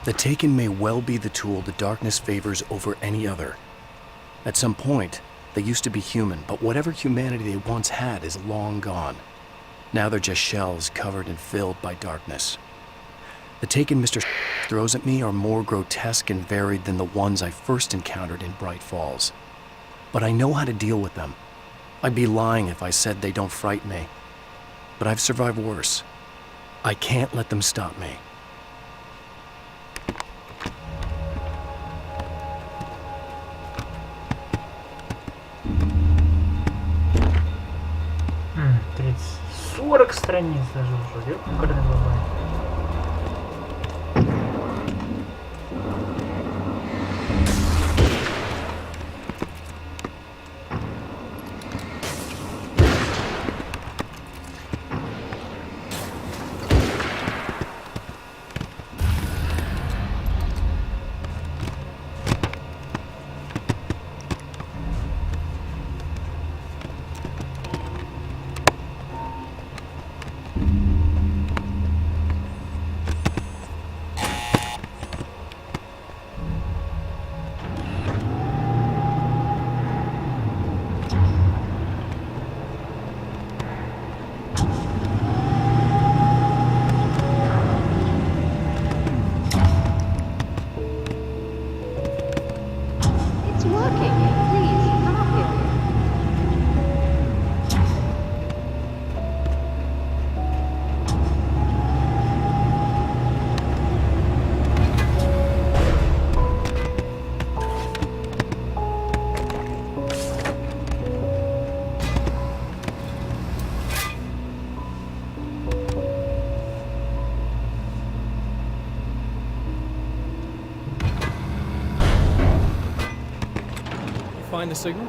The Taken may well be the tool the darkness favors over any other. At some point, they used to be human, but whatever humanity they once had is long gone. Now they're just shells covered and filled by darkness. The Taken Mr. throws at me are more grotesque and varied than the ones I first encountered in Bright Falls. But I know how to deal with them. I'd be lying if I said they don't frighten me. But I've survived worse. I can't let them stop me. Hmm, 40 страниц даже уже, ёпкарный бабай. Find the signal?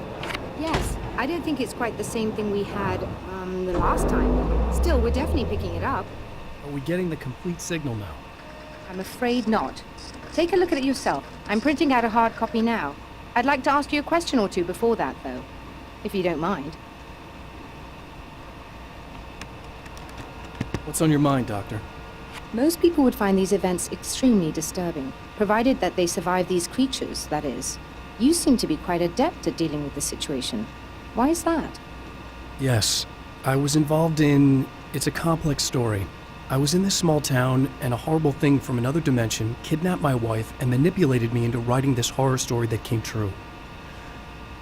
Yes. I don't think it's quite the same thing we had, the last time. Still, we're definitely picking it up. Are we getting the complete signal now? I'm afraid not. Take a look at it yourself. I'm printing out a hard copy now. I'd like to ask you a question or two before that, though, if you don't mind. What's on your mind, Doctor? Most people would find these events extremely disturbing, provided that they survive these creatures, that is. You seem to be quite adept at dealing with the situation. Why is that? Yes, I was involved in... It's a complex story. I was in this small town, and a horrible thing from another dimension kidnapped my wife and manipulated me into writing this horror story that came true.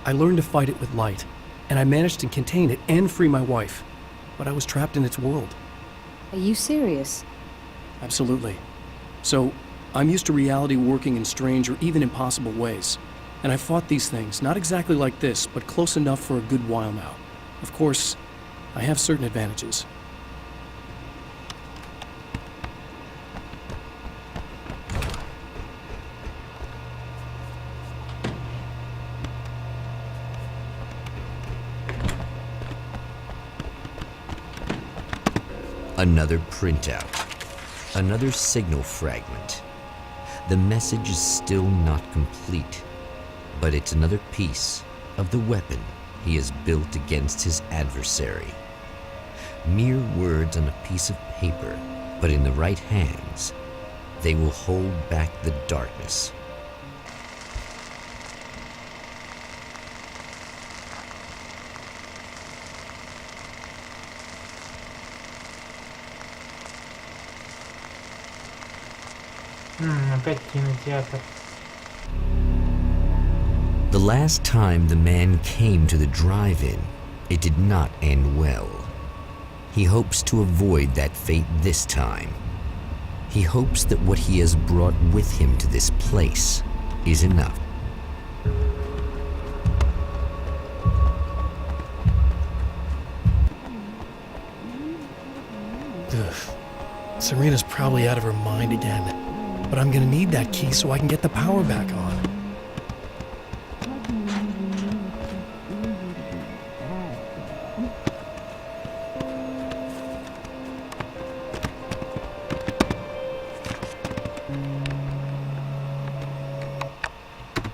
I learned to fight it with light, and I managed to contain it and free my wife. But I was trapped in its world. Are you serious? Absolutely. So, I'm used to reality working in strange or even impossible ways. And I fought these things, not exactly like this, but close enough for a good while now. Of course, I have certain advantages. Another printout. Another signal fragment. The message is still not complete. But it's another piece of the weapon he has built against his adversary. Mere words on a piece of paper, but in the right hands, they will hold back the darkness. Опять кинотеатр. The last time the man came to the drive-in, it did not end well. He hopes to avoid that fate this time. He hopes that what he has brought with him to this place is enough. Ugh. Serena's probably out of her mind again, but I'm gonna need that key so I can get the power back on.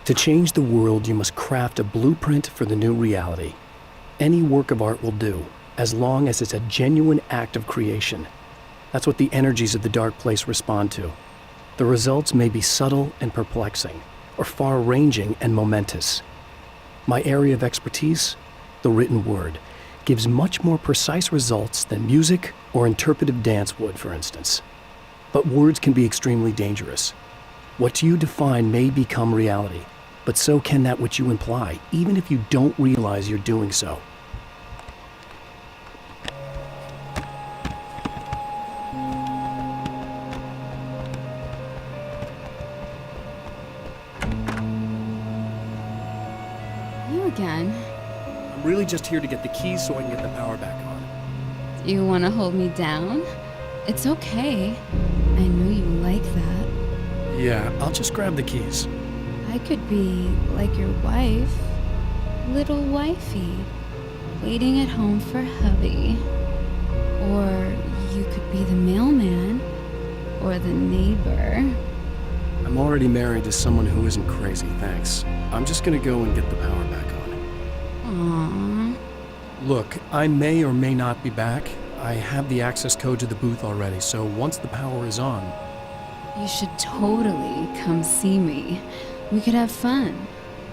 To change the world, you must craft a blueprint for the new reality. Any work of art will do, as long as it's a genuine act of creation. That's what the energies of the dark place respond to. The results may be subtle and perplexing, or far-ranging and momentous. My area of expertise, the written word, gives much more precise results than music or interpretive dance would, for instance. But words can be extremely dangerous. What you define may become reality, but so can that which you imply, even if you don't realize you're doing so. You again? I'm really just here to get the keys so I can get the power back on. You want to hold me down? It's okay. I know you like that. Yeah, I'll just grab the keys. I could be like your wife, little wifey, waiting at home for hubby. Or you could be the mailman, or the neighbor. I'm already married to someone who isn't crazy, thanks. I'm just gonna go and get the power back on. Aww. Look, I may or may not be back. I have the access code to the booth already, so once the power is on... You should totally come see me. We could have fun.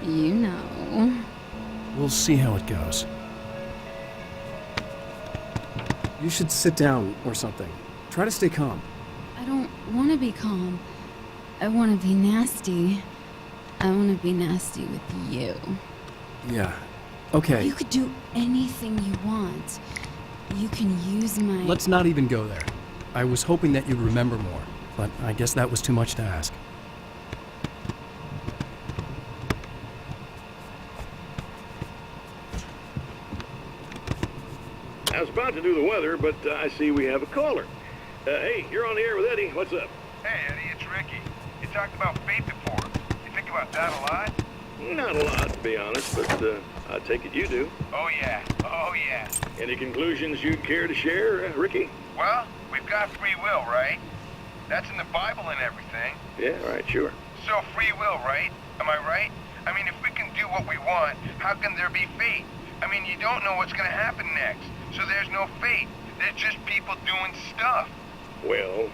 You know. We'll see how it goes. You should sit down or something. Try to stay calm. I don't want to be calm. I want to be nasty. I want to be nasty with you. Yeah. Okay. You could do anything you want. You can use my... Let's not even go there. I was hoping that you'd remember more, but I guess that was too much to ask. I was about to do the weather, but I see we have a caller. Hey, you're on the air with Eddie. What's up? Hey, Eddie, it's Ricky. You talked about fate before. You think about that a lot? Not a lot, to be honest, but I take it you do. Oh, yeah. Oh, yeah. Any conclusions you'd care to share, Ricky? Well, we've got free will, right? That's in the Bible and everything. Yeah, all right, sure. So free will, right? Am I right? I mean, if we can do what we want, how can there be fate? I mean, you don't know what's going to happen next, so there's no fate. There's just people doing stuff. Well,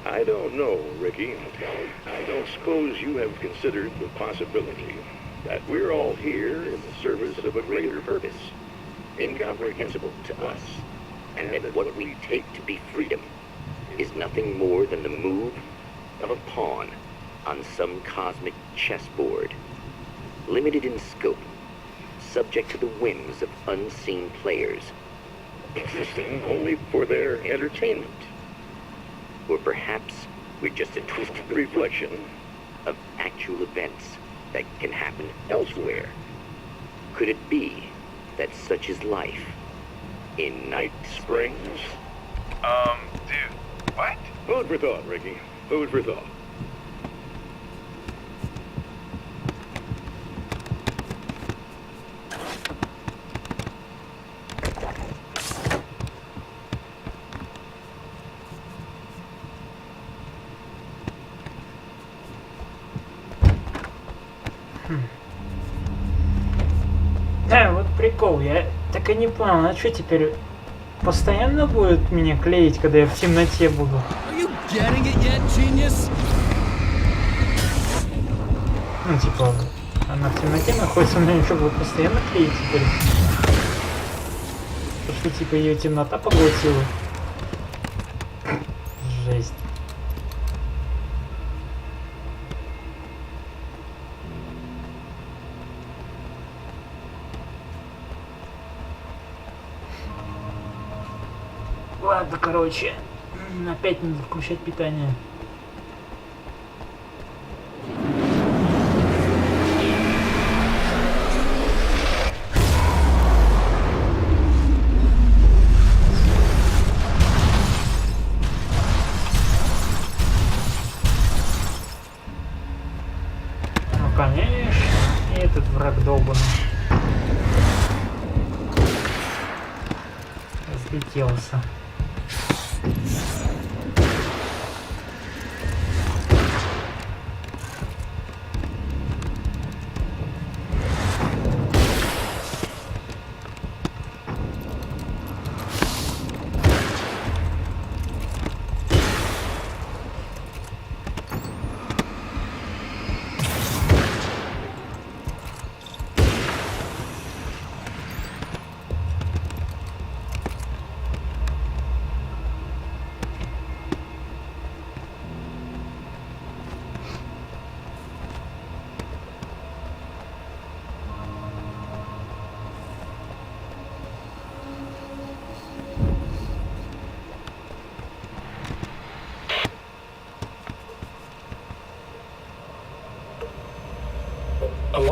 I don't know, Ricky. I don't suppose you have considered the possibility that we're all here in the service of a greater purpose, incomprehensible to us, and that what we take to be freedom is nothing more than the move of a pawn on some cosmic chessboard, limited in scope, subject to the whims of unseen players, existing only for their entertainment. Or perhaps we're just a twisted reflection of actual events that can happen elsewhere. Could it be that such is life in Night Springs? Dude, what? Food for thought, Ricky. Food for thought. Да, вот прикол, я так и не понял, а что теперь постоянно будет меня клеить, когда я в темноте буду? Ну типа, она в темноте находится, меня что, будет постоянно клеить теперь? Потому что типа ее темнота поглотила. Жесть. Ладно, короче, опять надо включать питание. Ну, конечно, и этот враг долбанный. Разлетелся.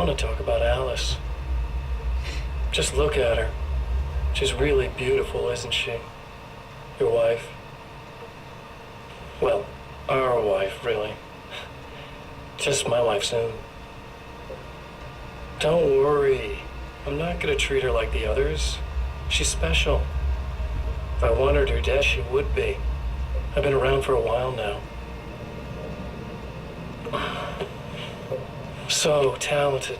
want to talk about Alice. Just look at her. She's really beautiful, isn't she? Your wife. Well, our wife, really. Just my wife soon. Don't worry. I'm not gonna treat her like the others. She's special. If I wanted her dead, she would be. I've been around for a while now. So talented.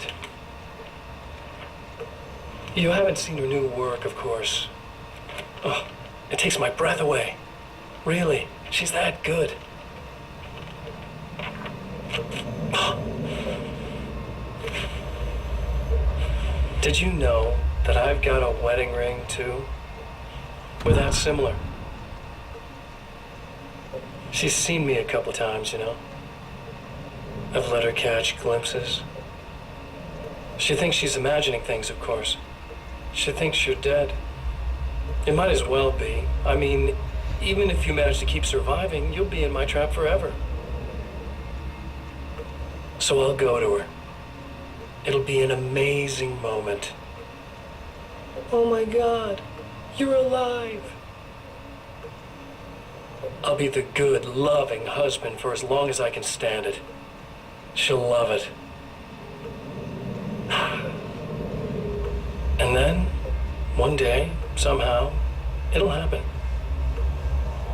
You haven't seen her new work, of course. Oh, it takes my breath away. Really, she's that good. Did you know that I've got a wedding ring, too? We're that similar. She's seen me a couple times, you know. I've let her catch glimpses. She thinks she's imagining things, of course. She thinks you're dead. It might as well be. I mean, even if you manage to keep surviving, you'll be in my trap forever. So I'll go to her. It'll be an amazing moment. Oh my God, you're alive. I'll be the good, loving husband for as long as I can stand it. She'll love it. And then, one day, somehow, it'll happen.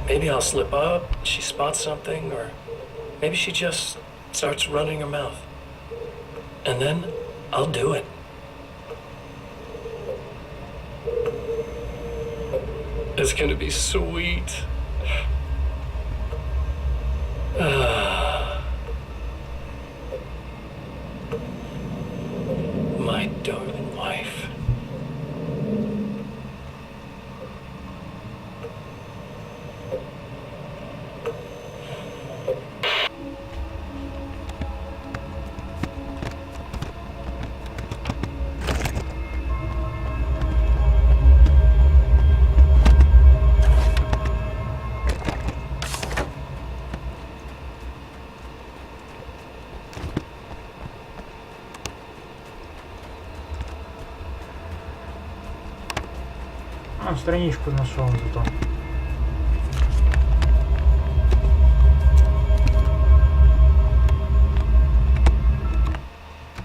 Maybe I'll slip up, she spots something, or maybe she just starts running her mouth. And then, I'll do it. It's gonna be sweet. My darling wife. Страничку нашел зато.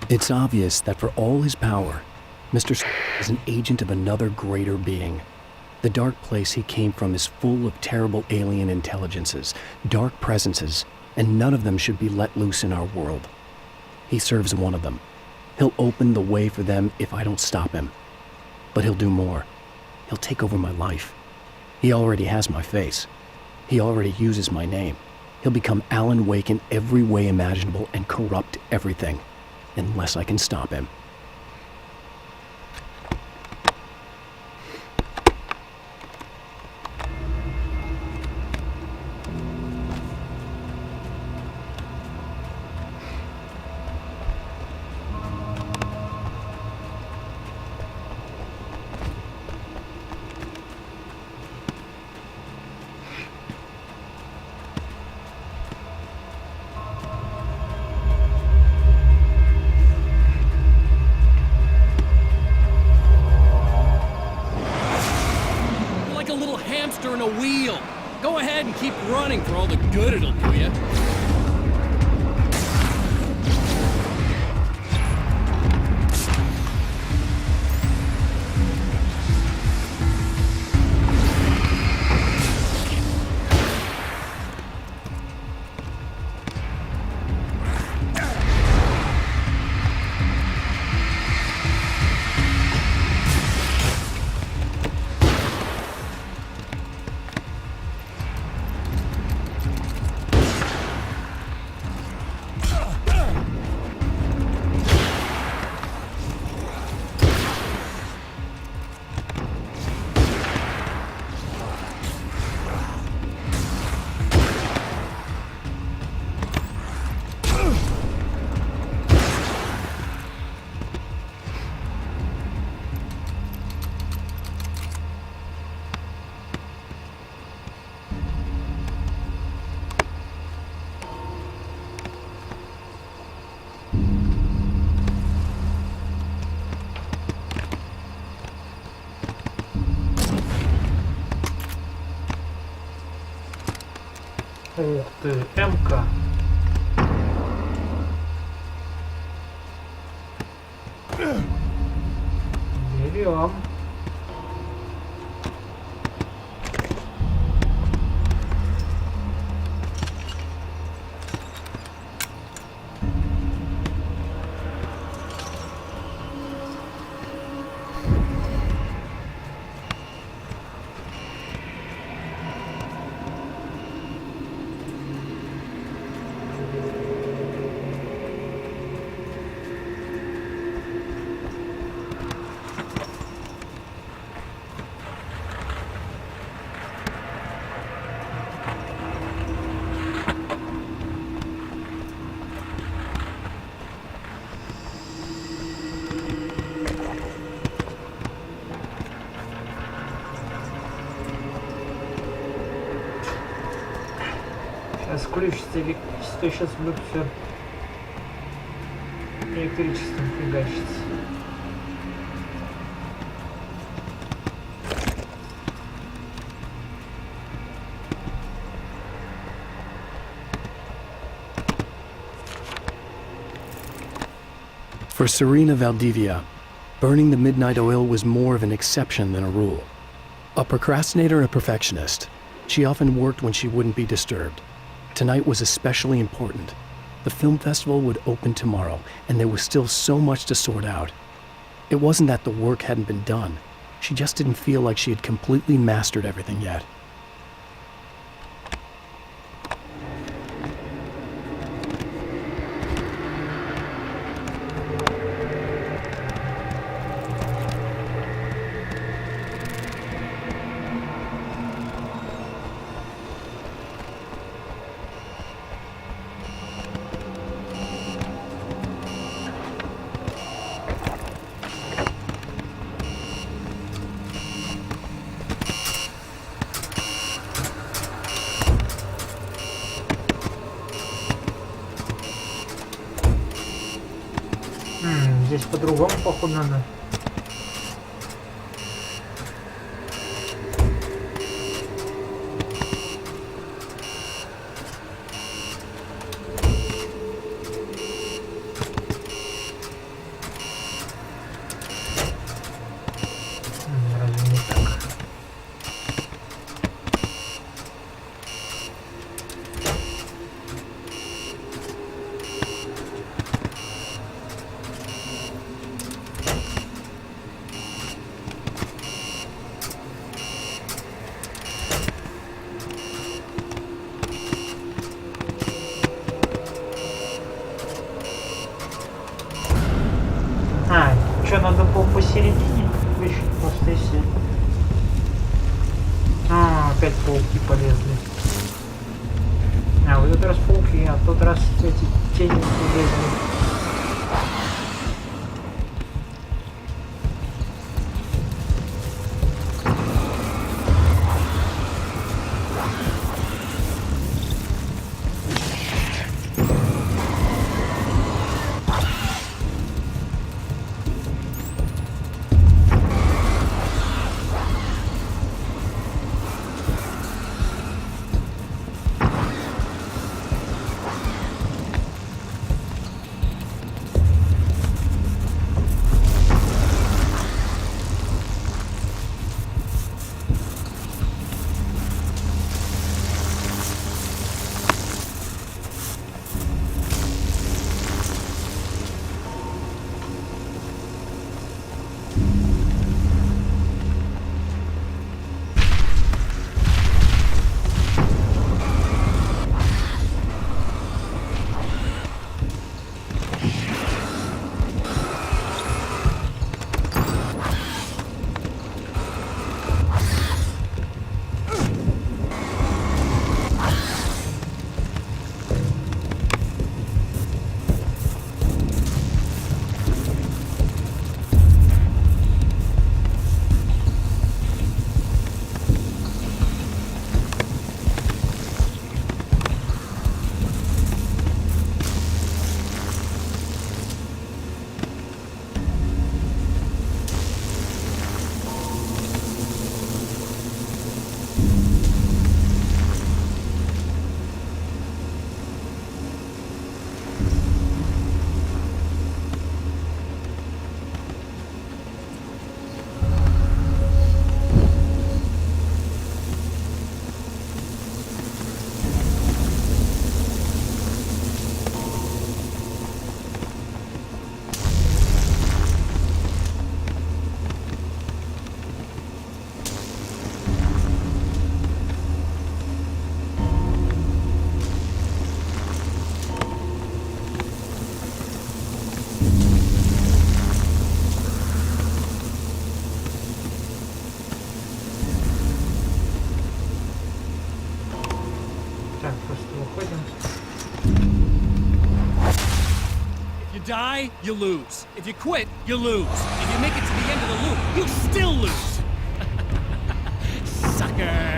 It's obvious that for all his power, Mr. is an agent of another greater being. The dark place he came from is full of terrible alien intelligences, dark presences, and none of them should be let loose in our world. He serves one of them. He'll open the way for them if I don't stop him. But he'll do more. He'll take over my life. He already has my face. He already uses my name. He'll become Alan Wake in every way imaginable and corrupt everything, unless I can stop him. In a wheel. Go ahead and keep running for all the good it'll do you. Ух ты, МК. Берем. Сейчас включится электричество, сейчас будет все электричеством фигачиться. For Serena Valdivia, burning the midnight oil was more of an exception than a rule. A procrastinator and a perfectionist, she often worked when she wouldn't be disturbed. Tonight was especially important. The film festival would open tomorrow, and there was still so much to sort out. It wasn't that the work hadn't been done. She just didn't feel like she had completely mastered everything yet. Здесь по-другому, походу, надо. Разве не так? Что, надо было посередине включить просто и все. Опять пауки полезли. В этот раз пауки, а в тот раз эти тени полезли. die, you lose. If you quit, you lose. If you make it to the end of the loop, you still lose. Sucker.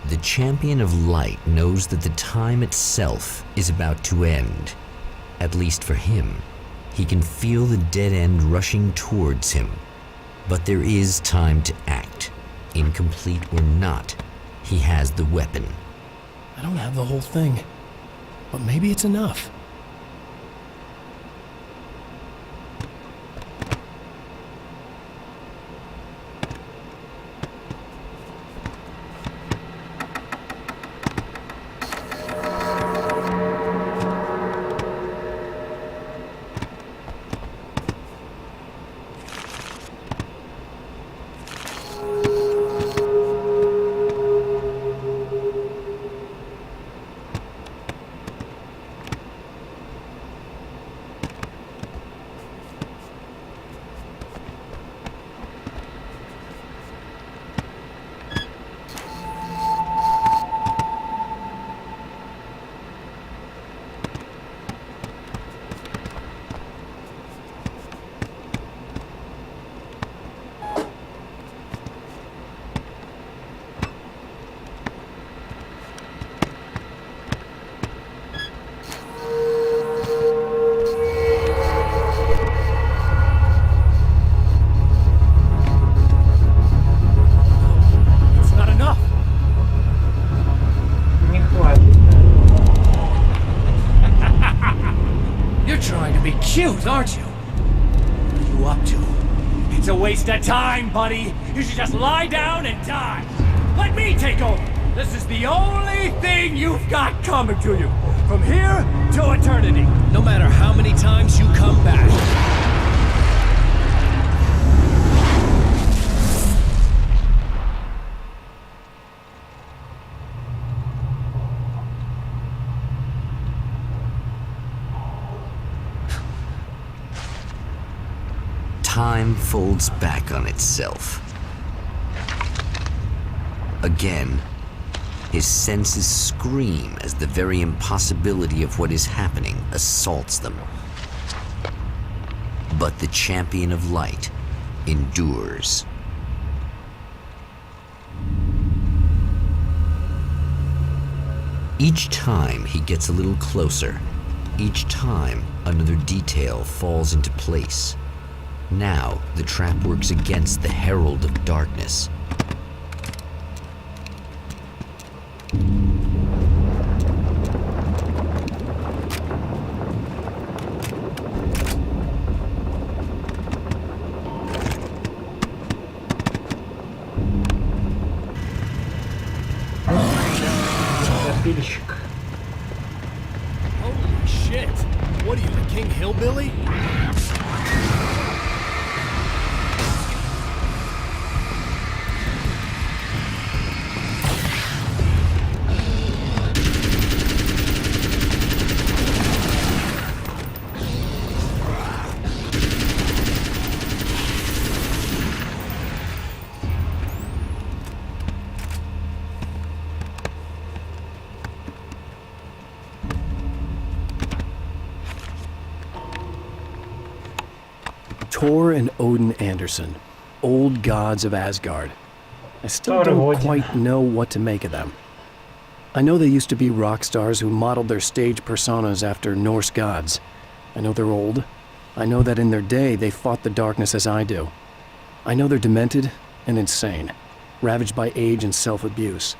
The champion of light knows that the time itself is about to end. At least for him. He can feel the dead end rushing towards him. But there is time to act. Incomplete or not, he has the weapon. I don't have the whole thing, but maybe it's enough. You're trying to be cute, aren't you? What are you up to? It's a waste of time, buddy. You should just lie down and die. Let me take over. This is the only thing you've got coming to you. From here to eternity. No matter how many times you come back. Time folds back on itself. Again, his senses scream as the very impossibility of what is happening assaults them. But the champion of light endures. Each time he gets a little closer, each time another detail falls into place. Now the trap works against the herald of darkness. Holy shit! What are you, the King Hillbilly? Thor and Odin Anderson, old gods of Asgard. I still don't quite know what to make of them. I know they used to be rock stars who modeled their stage personas after Norse gods. I know they're old. I know that in their day they fought the darkness as I do. I know they're demented and insane, ravaged by age and self-abuse.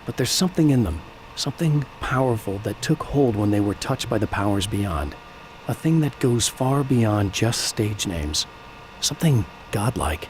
But there's something in them, something powerful that took hold when they were touched by the powers beyond. A thing that goes far beyond just stage names. Something godlike.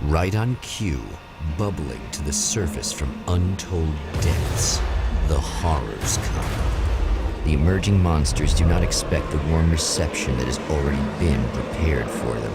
Right on cue, bubbling to the surface from untold depths, the horrors come. The emerging monsters do not expect the warm reception that has already been prepared for them.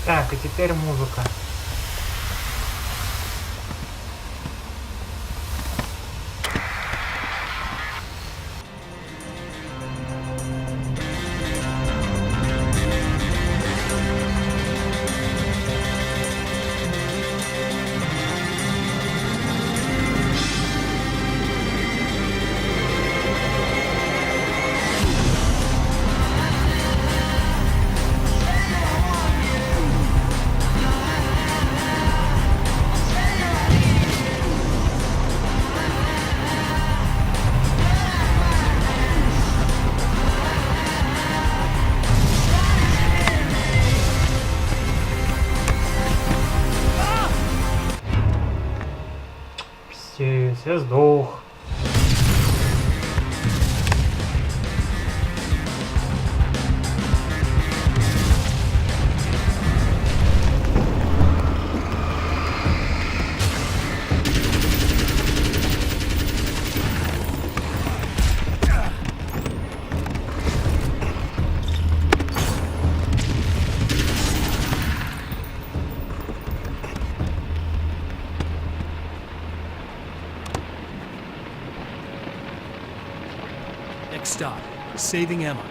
Так, и теперь музыка. Я сдох. next stop, saving Emma.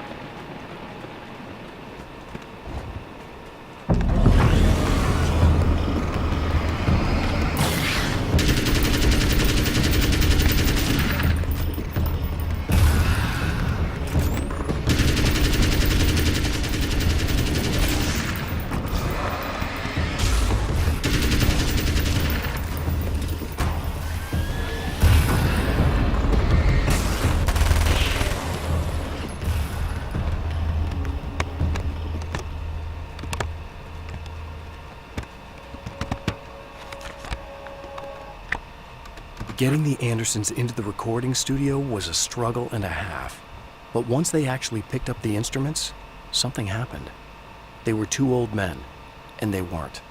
Getting the Andersons into the recording studio was a struggle and a half. But once they actually picked up the instruments, something happened. They were two old men, and they weren't.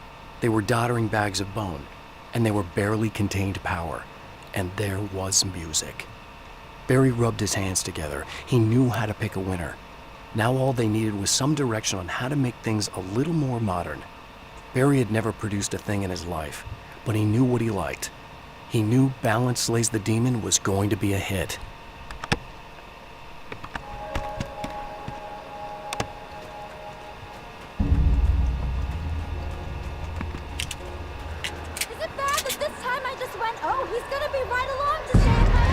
They were doddering bags of bone, and they were barely contained power. And there was music. Barry rubbed his hands together. He knew how to pick a winner. Now all they needed was some direction on how to make things a little more modern. Barry had never produced a thing in his life, but he knew what he liked. He knew Balance Slays the Demon was going to be a hit. Is it bad that this time I just went, oh, he's gonna be right along to save my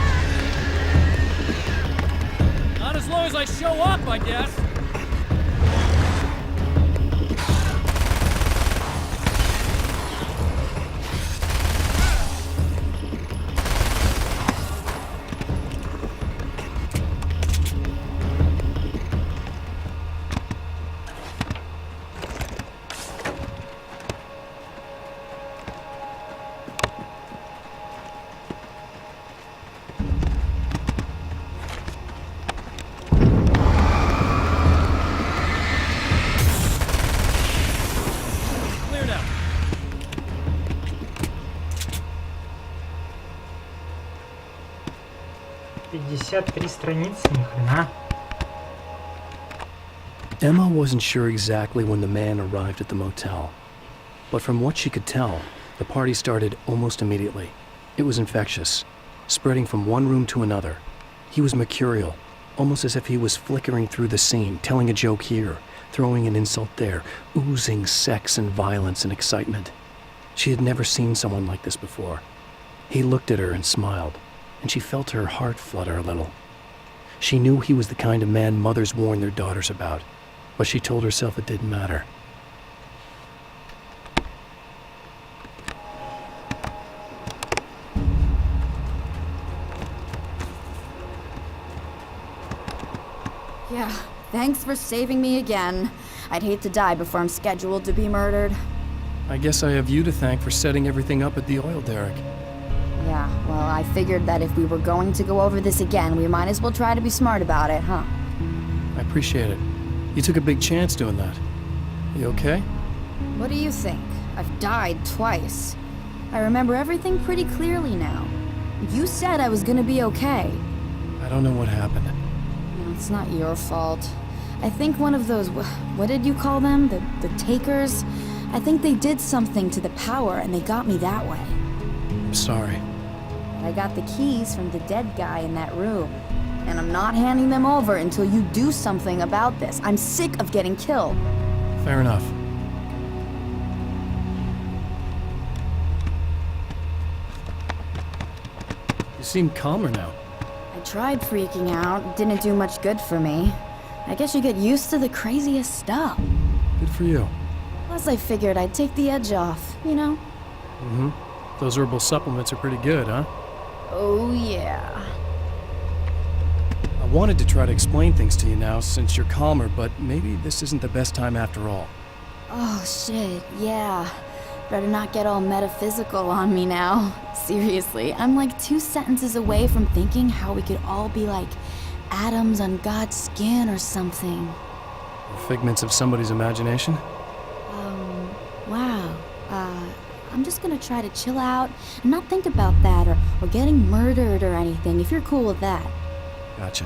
ass? Not as long as I show up, I guess. Emma wasn't sure exactly when the man arrived at the motel, but from what she could tell, the party started almost immediately. It was infectious, spreading from one room to another. He was mercurial, almost as if he was flickering through the scene, telling a joke here, throwing an insult there, oozing sex and violence and excitement. She had never seen someone like this before. He looked at her and smiled, and she felt her heart flutter a little. She knew he was the kind of man mothers warn their daughters about, but she told herself it didn't matter. Yeah, thanks for saving me again. I'd hate to die before I'm scheduled to be murdered. I guess I have you to thank for setting everything up at the oil derrick. Yeah, well, I figured that if we were going to go over this again, we might as well try to be smart about it, huh? I appreciate it. You took a big chance doing that. You okay? What do you think? I've died twice. I remember everything pretty clearly now. You said I was gonna be okay. I don't know what happened. It's not your fault. I think one of those, what did you call them? The takers? I think they did something to the power and they got me that way. I'm sorry. I got the keys from the dead guy in that room. And I'm not handing them over until you do something about this. I'm sick of getting killed. Fair enough. You seem calmer now. I tried freaking out. It didn't do much good for me. I guess you get used to the craziest stuff. Good for you. Plus, I figured I'd take the edge off, you know? Mm-hmm. Those herbal supplements are pretty good, huh? Oh, yeah. I wanted to try to explain things to you now since you're calmer, but maybe this isn't the best time after all. Oh, shit, yeah. Better not get all metaphysical on me now. Seriously, I'm like 2 sentences away from thinking how we could all be like atoms on God's skin or something. Figments of somebody's imagination? Wow. I'm just gonna try to chill out and not think about that or getting murdered or anything, if you're cool with that. Gotcha.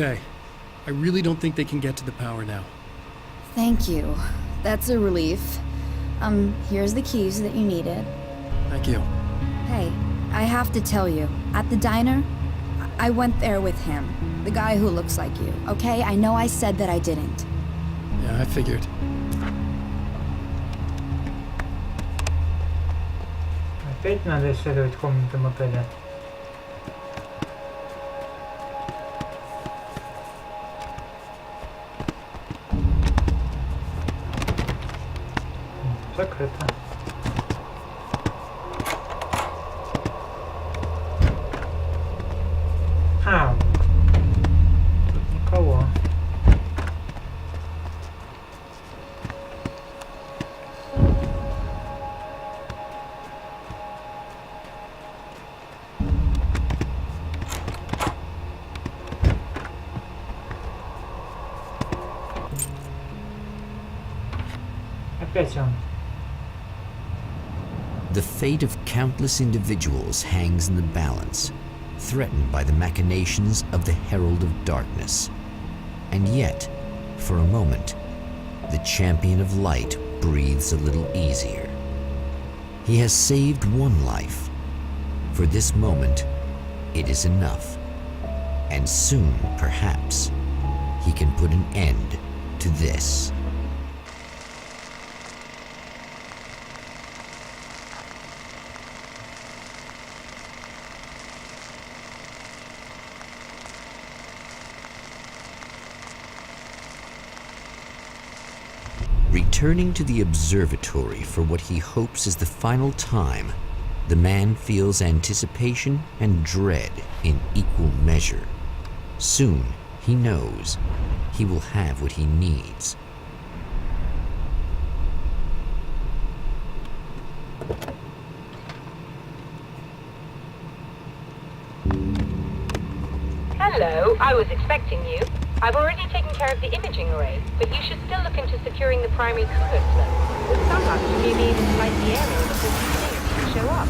okay. I really don't think they can get to the power now. Thank you. That's a relief. Here's the keys that you needed. Thank you. Hey, I have to tell you, at the diner, I went there with him. The guy who looks like you, okay? I know I said that I didn't. Yeah, I figured. Опять надо исследовать комнаты мотеля. Закрыто. А, тут никого. Опять он. The fate of countless individuals hangs in the balance, threatened by the machinations of the Herald of Darkness. And yet, for a moment, the Champion of Light breathes a little easier. He has saved one life. For this moment, it is enough. And soon, perhaps, he can put an end to this. Returning to the observatory for what he hopes is the final time, the man feels anticipation and dread in equal measure. Soon, he knows, he will have what he needs. Hello, I was expecting you. I've already taken care of the imaging array, but you should still look into securing the primary cooler slope. With some luck, you may be able to light the area before the things show up.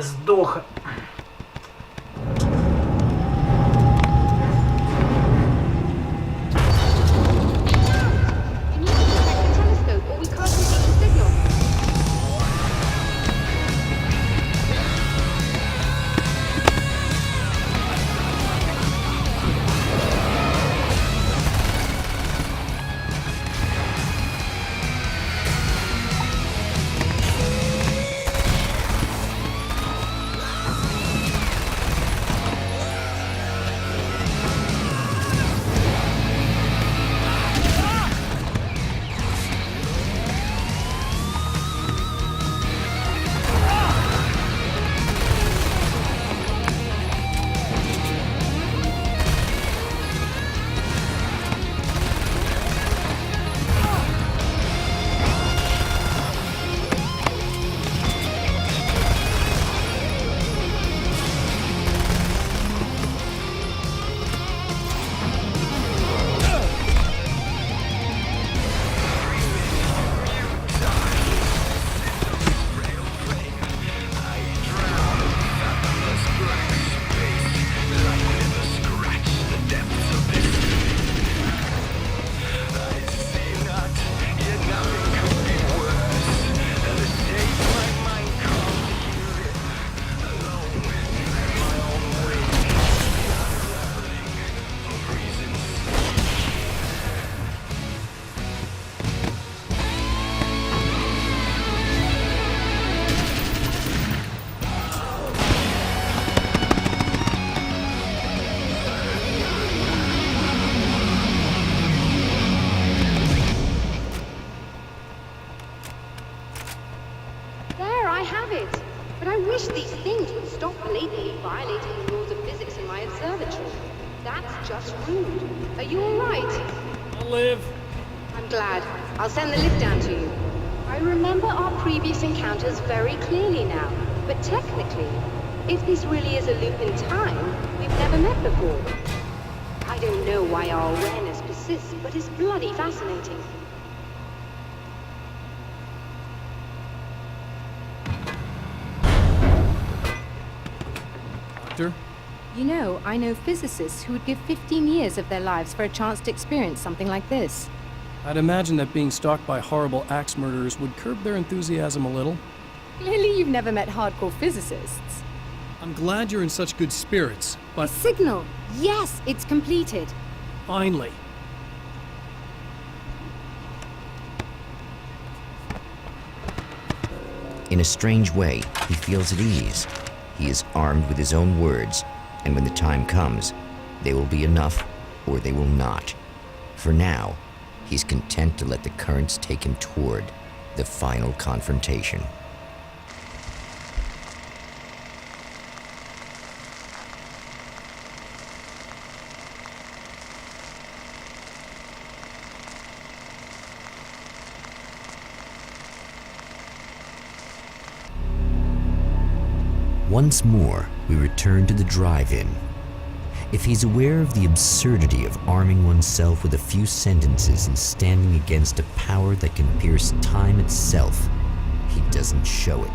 я сдох. I'll send the lift down to you. I remember our previous encounters very clearly now, but technically, if this really is a loop in time, we've never met before. I don't know why our awareness persists, but it's bloody fascinating. Doctor? You know, I know physicists who would give 15 years of their lives for a chance to experience something like this. I'd imagine that being stalked by horrible axe murderers would curb their enthusiasm a little. Clearly you've never met hardcore physicists. I'm glad you're in such good spirits, but... The signal! Yes, it's completed. Finally. In a strange way, he feels at ease. He is armed with his own words, and when the time comes, they will be enough or they will not. For now, he's content to let the currents take him toward the final confrontation. Once more, we return to the drive-in. If he's aware of the absurdity of arming oneself with a few sentences and standing against a power that can pierce time itself, he doesn't show it.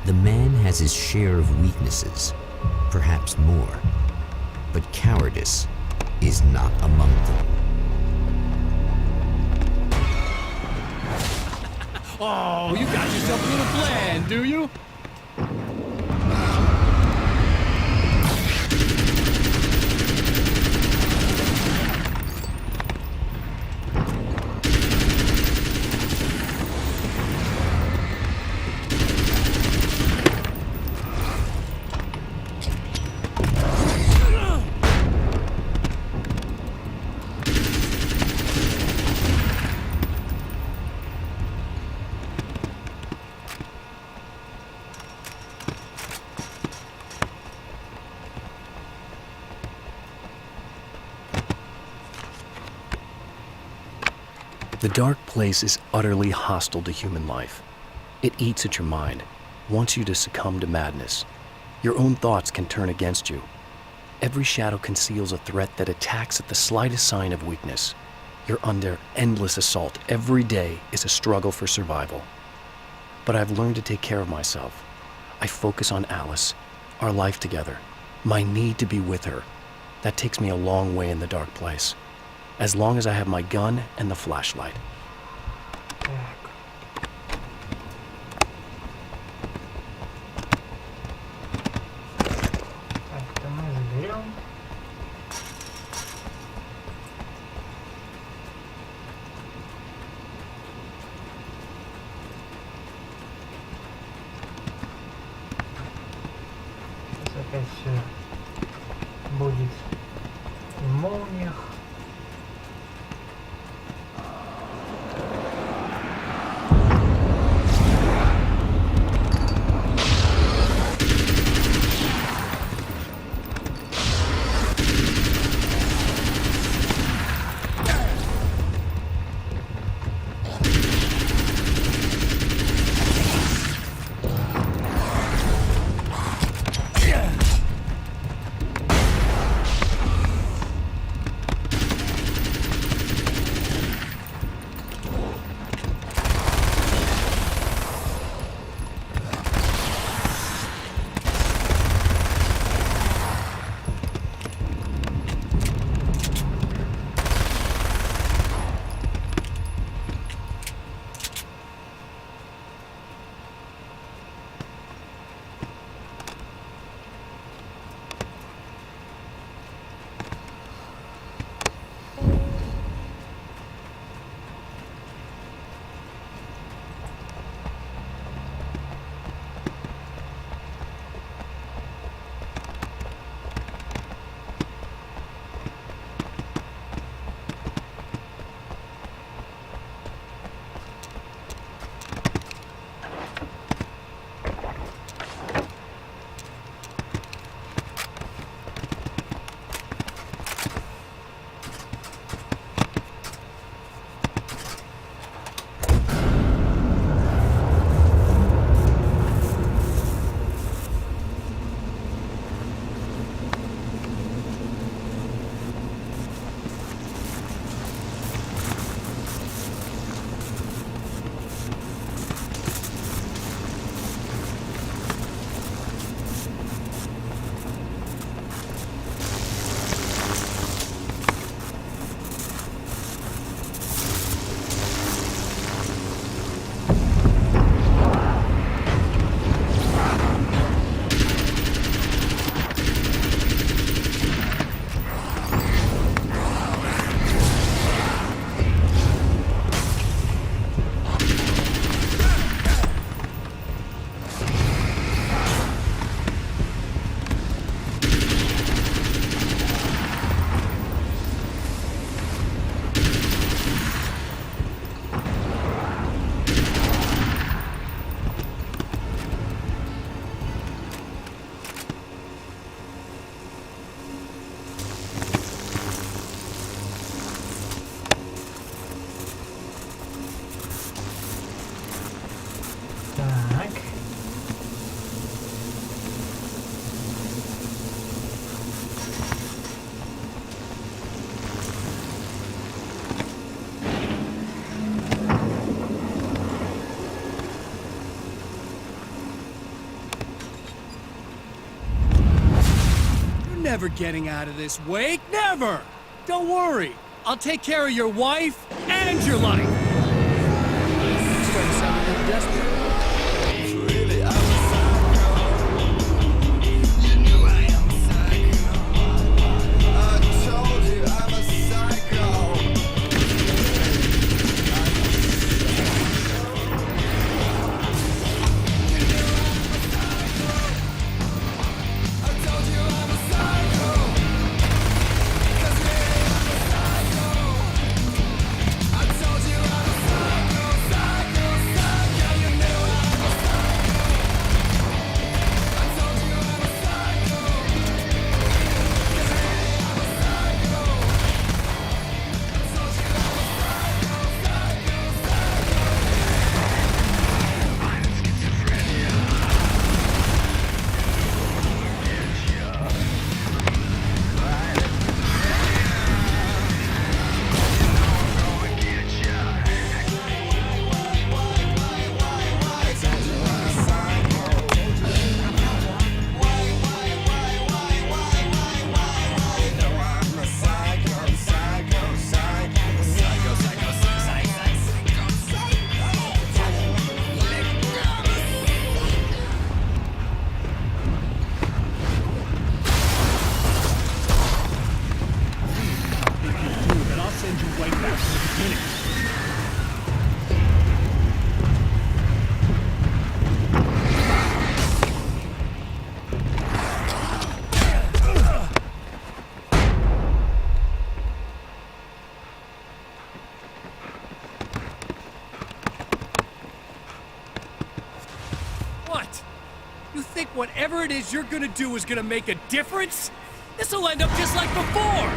The man has his share of weaknesses, perhaps more, but cowardice is not among them. Oh, you got yourself a little plan, do you? The dark place is utterly hostile to human life. It eats at your mind, wants you to succumb to madness. Your own thoughts can turn against you. Every shadow conceals a threat that attacks at the slightest sign of weakness. You're under endless assault. Every day is a struggle for survival. But I've learned to take care of myself. I focus on Alice, our life together, my need to be with her. That takes me a long way in the dark place. As long as I have my gun and the flashlight. Опять все будет в молниях. Never getting out of this wake, never! Don't worry, I'll take care of your wife and your life! You're starting to sound a bit desperate. I told you it is you're gonna do is gonna make a difference, this'll end up just like before!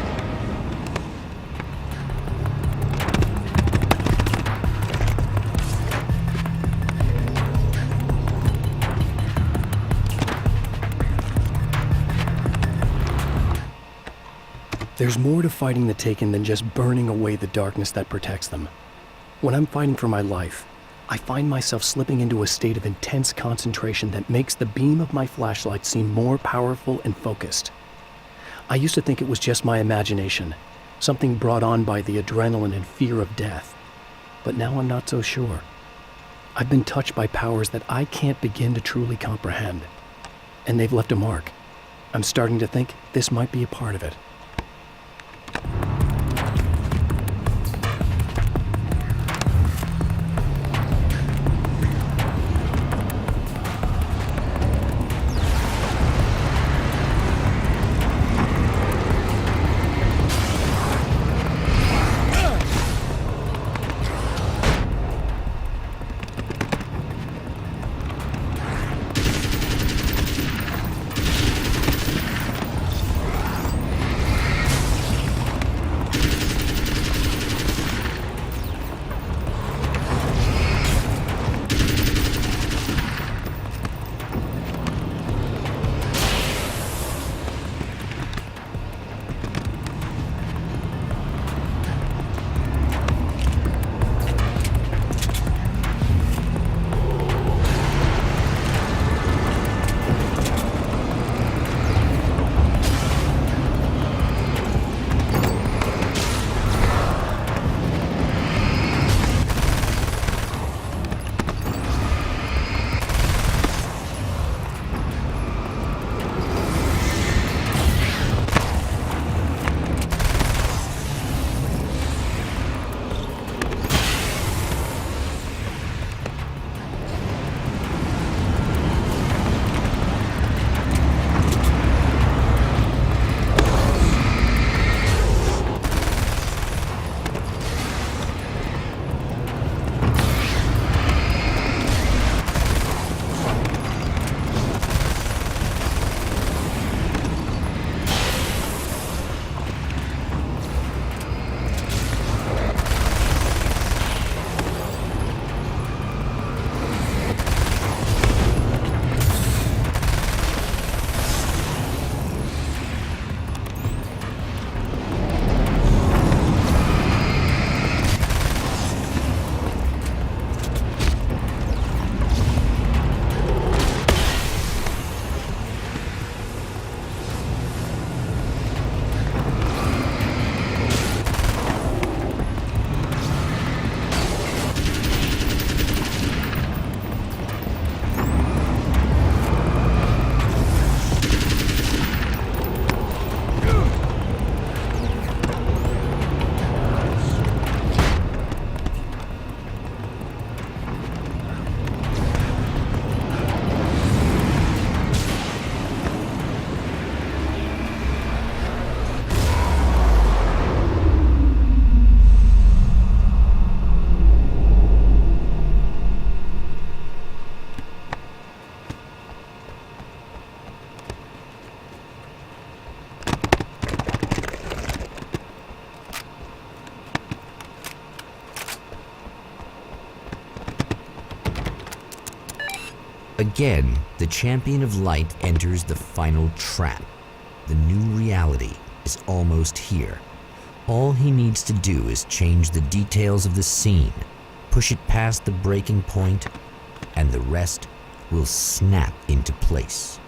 There's more to fighting the Taken than just burning away the darkness that protects them. When I'm fighting for my life, I find myself slipping into a state of intense concentration that makes the beam of my flashlight seem more powerful and focused. I used to think it was just my imagination, something brought on by the adrenaline and fear of death. But now I'm not so sure. I've been touched by powers that I can't begin to truly comprehend. And they've left a mark. I'm starting to think this might be a part of it. Again, the champion of light enters the final trap. The new reality is almost here. All he needs to do is change the details of the scene, push it past the breaking point, and the rest will snap into place.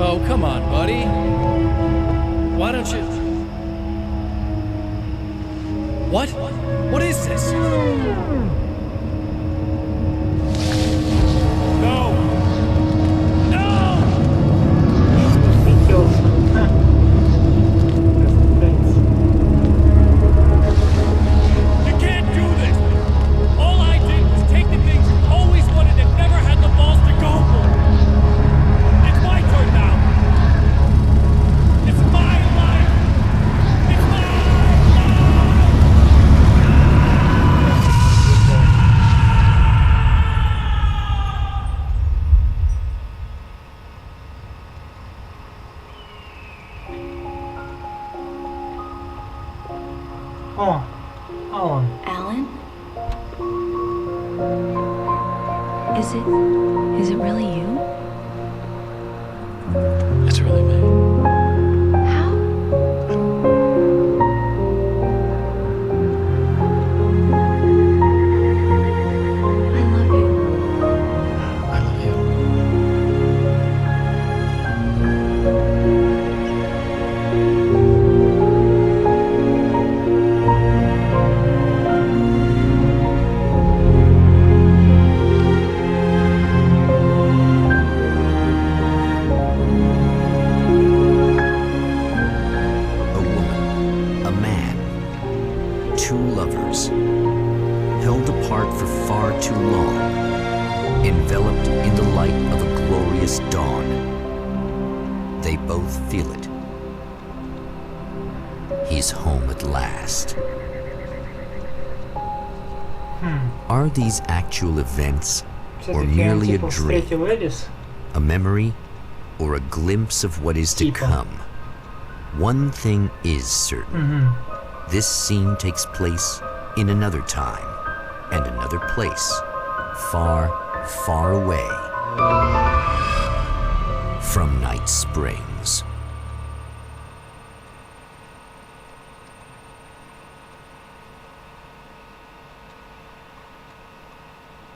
Bo, come on, buddy. Why don't you... What? What is this? No! No! He kills. You can't do this! All I did was take the things you always wanted and never had the balls to go for. It's my turn now. It's my life. It's my О, Алан. Alan? Is it really you? It's really me. How? I love you. I love you. A woman, a man, two lovers, held apart for far too long, enveloped in the light of a glorious dawn. They both feel it. He's home at last. Are these actual events or merely a dream? A memory or a glimpse of what is to come? One thing is certain. This scene takes place in another time and another place, far, far away from Night Springs.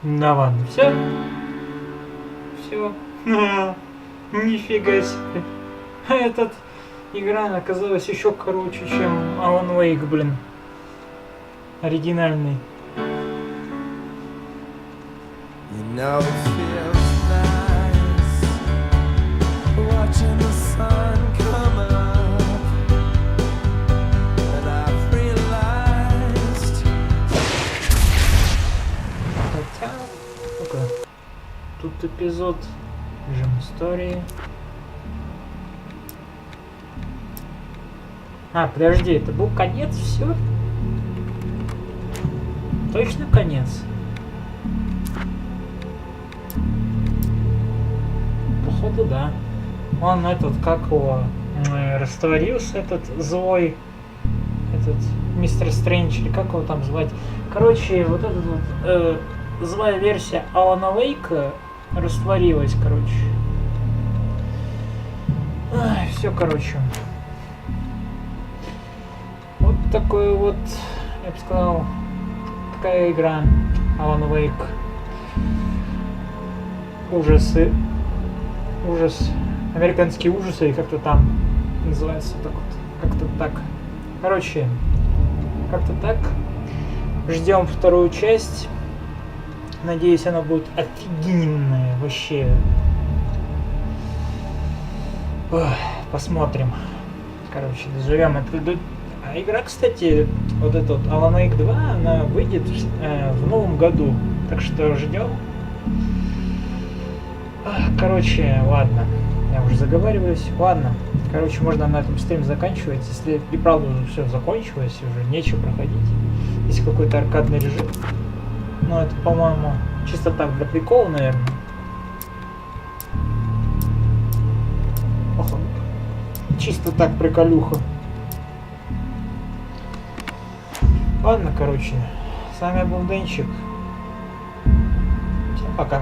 Да ладно, все? Все. Нифига себе. Этот игра оказалась еще короче, чем Alan Wake, блин. Оригинальный. You know it feels nice watching the sun come up, and I've realized. Хотя, ну-ка, тут эпизод, режим истории. А, подожди, это был конец, все? Точно конец? Походу, да. Он этот, как его, растворился, этот злой, этот мистер Стрэндж, или как его там звать. Короче, вот эта вот злая версия Алана Вейка растворилась, короче. Все, короче. Вот такой вот, я бы сказал, такая игра Alan Wake. Ужасы. Ужас. Американские ужасы, и как-то там называется так вот. Как-то так. Короче, как-то так. Ждем вторую часть. Надеюсь, она будет офигенная вообще. Ох, посмотрим. Короче, доживем это. А игра, кстати, вот эта вот Alan Wake 2, она выйдет в новом году. Так что ждем. Короче, ладно. Я уже заговариваюсь. Ладно. Короче, можно на этом стрим заканчивать. Если и правда уже все закончилось, уже нечего проходить. Есть какой-то аркадный режим. Но это, по-моему, чисто так, для прикола, наверное. Ох, чисто так, приколюха. Ладно, короче. С вами был Денчик. Всем пока.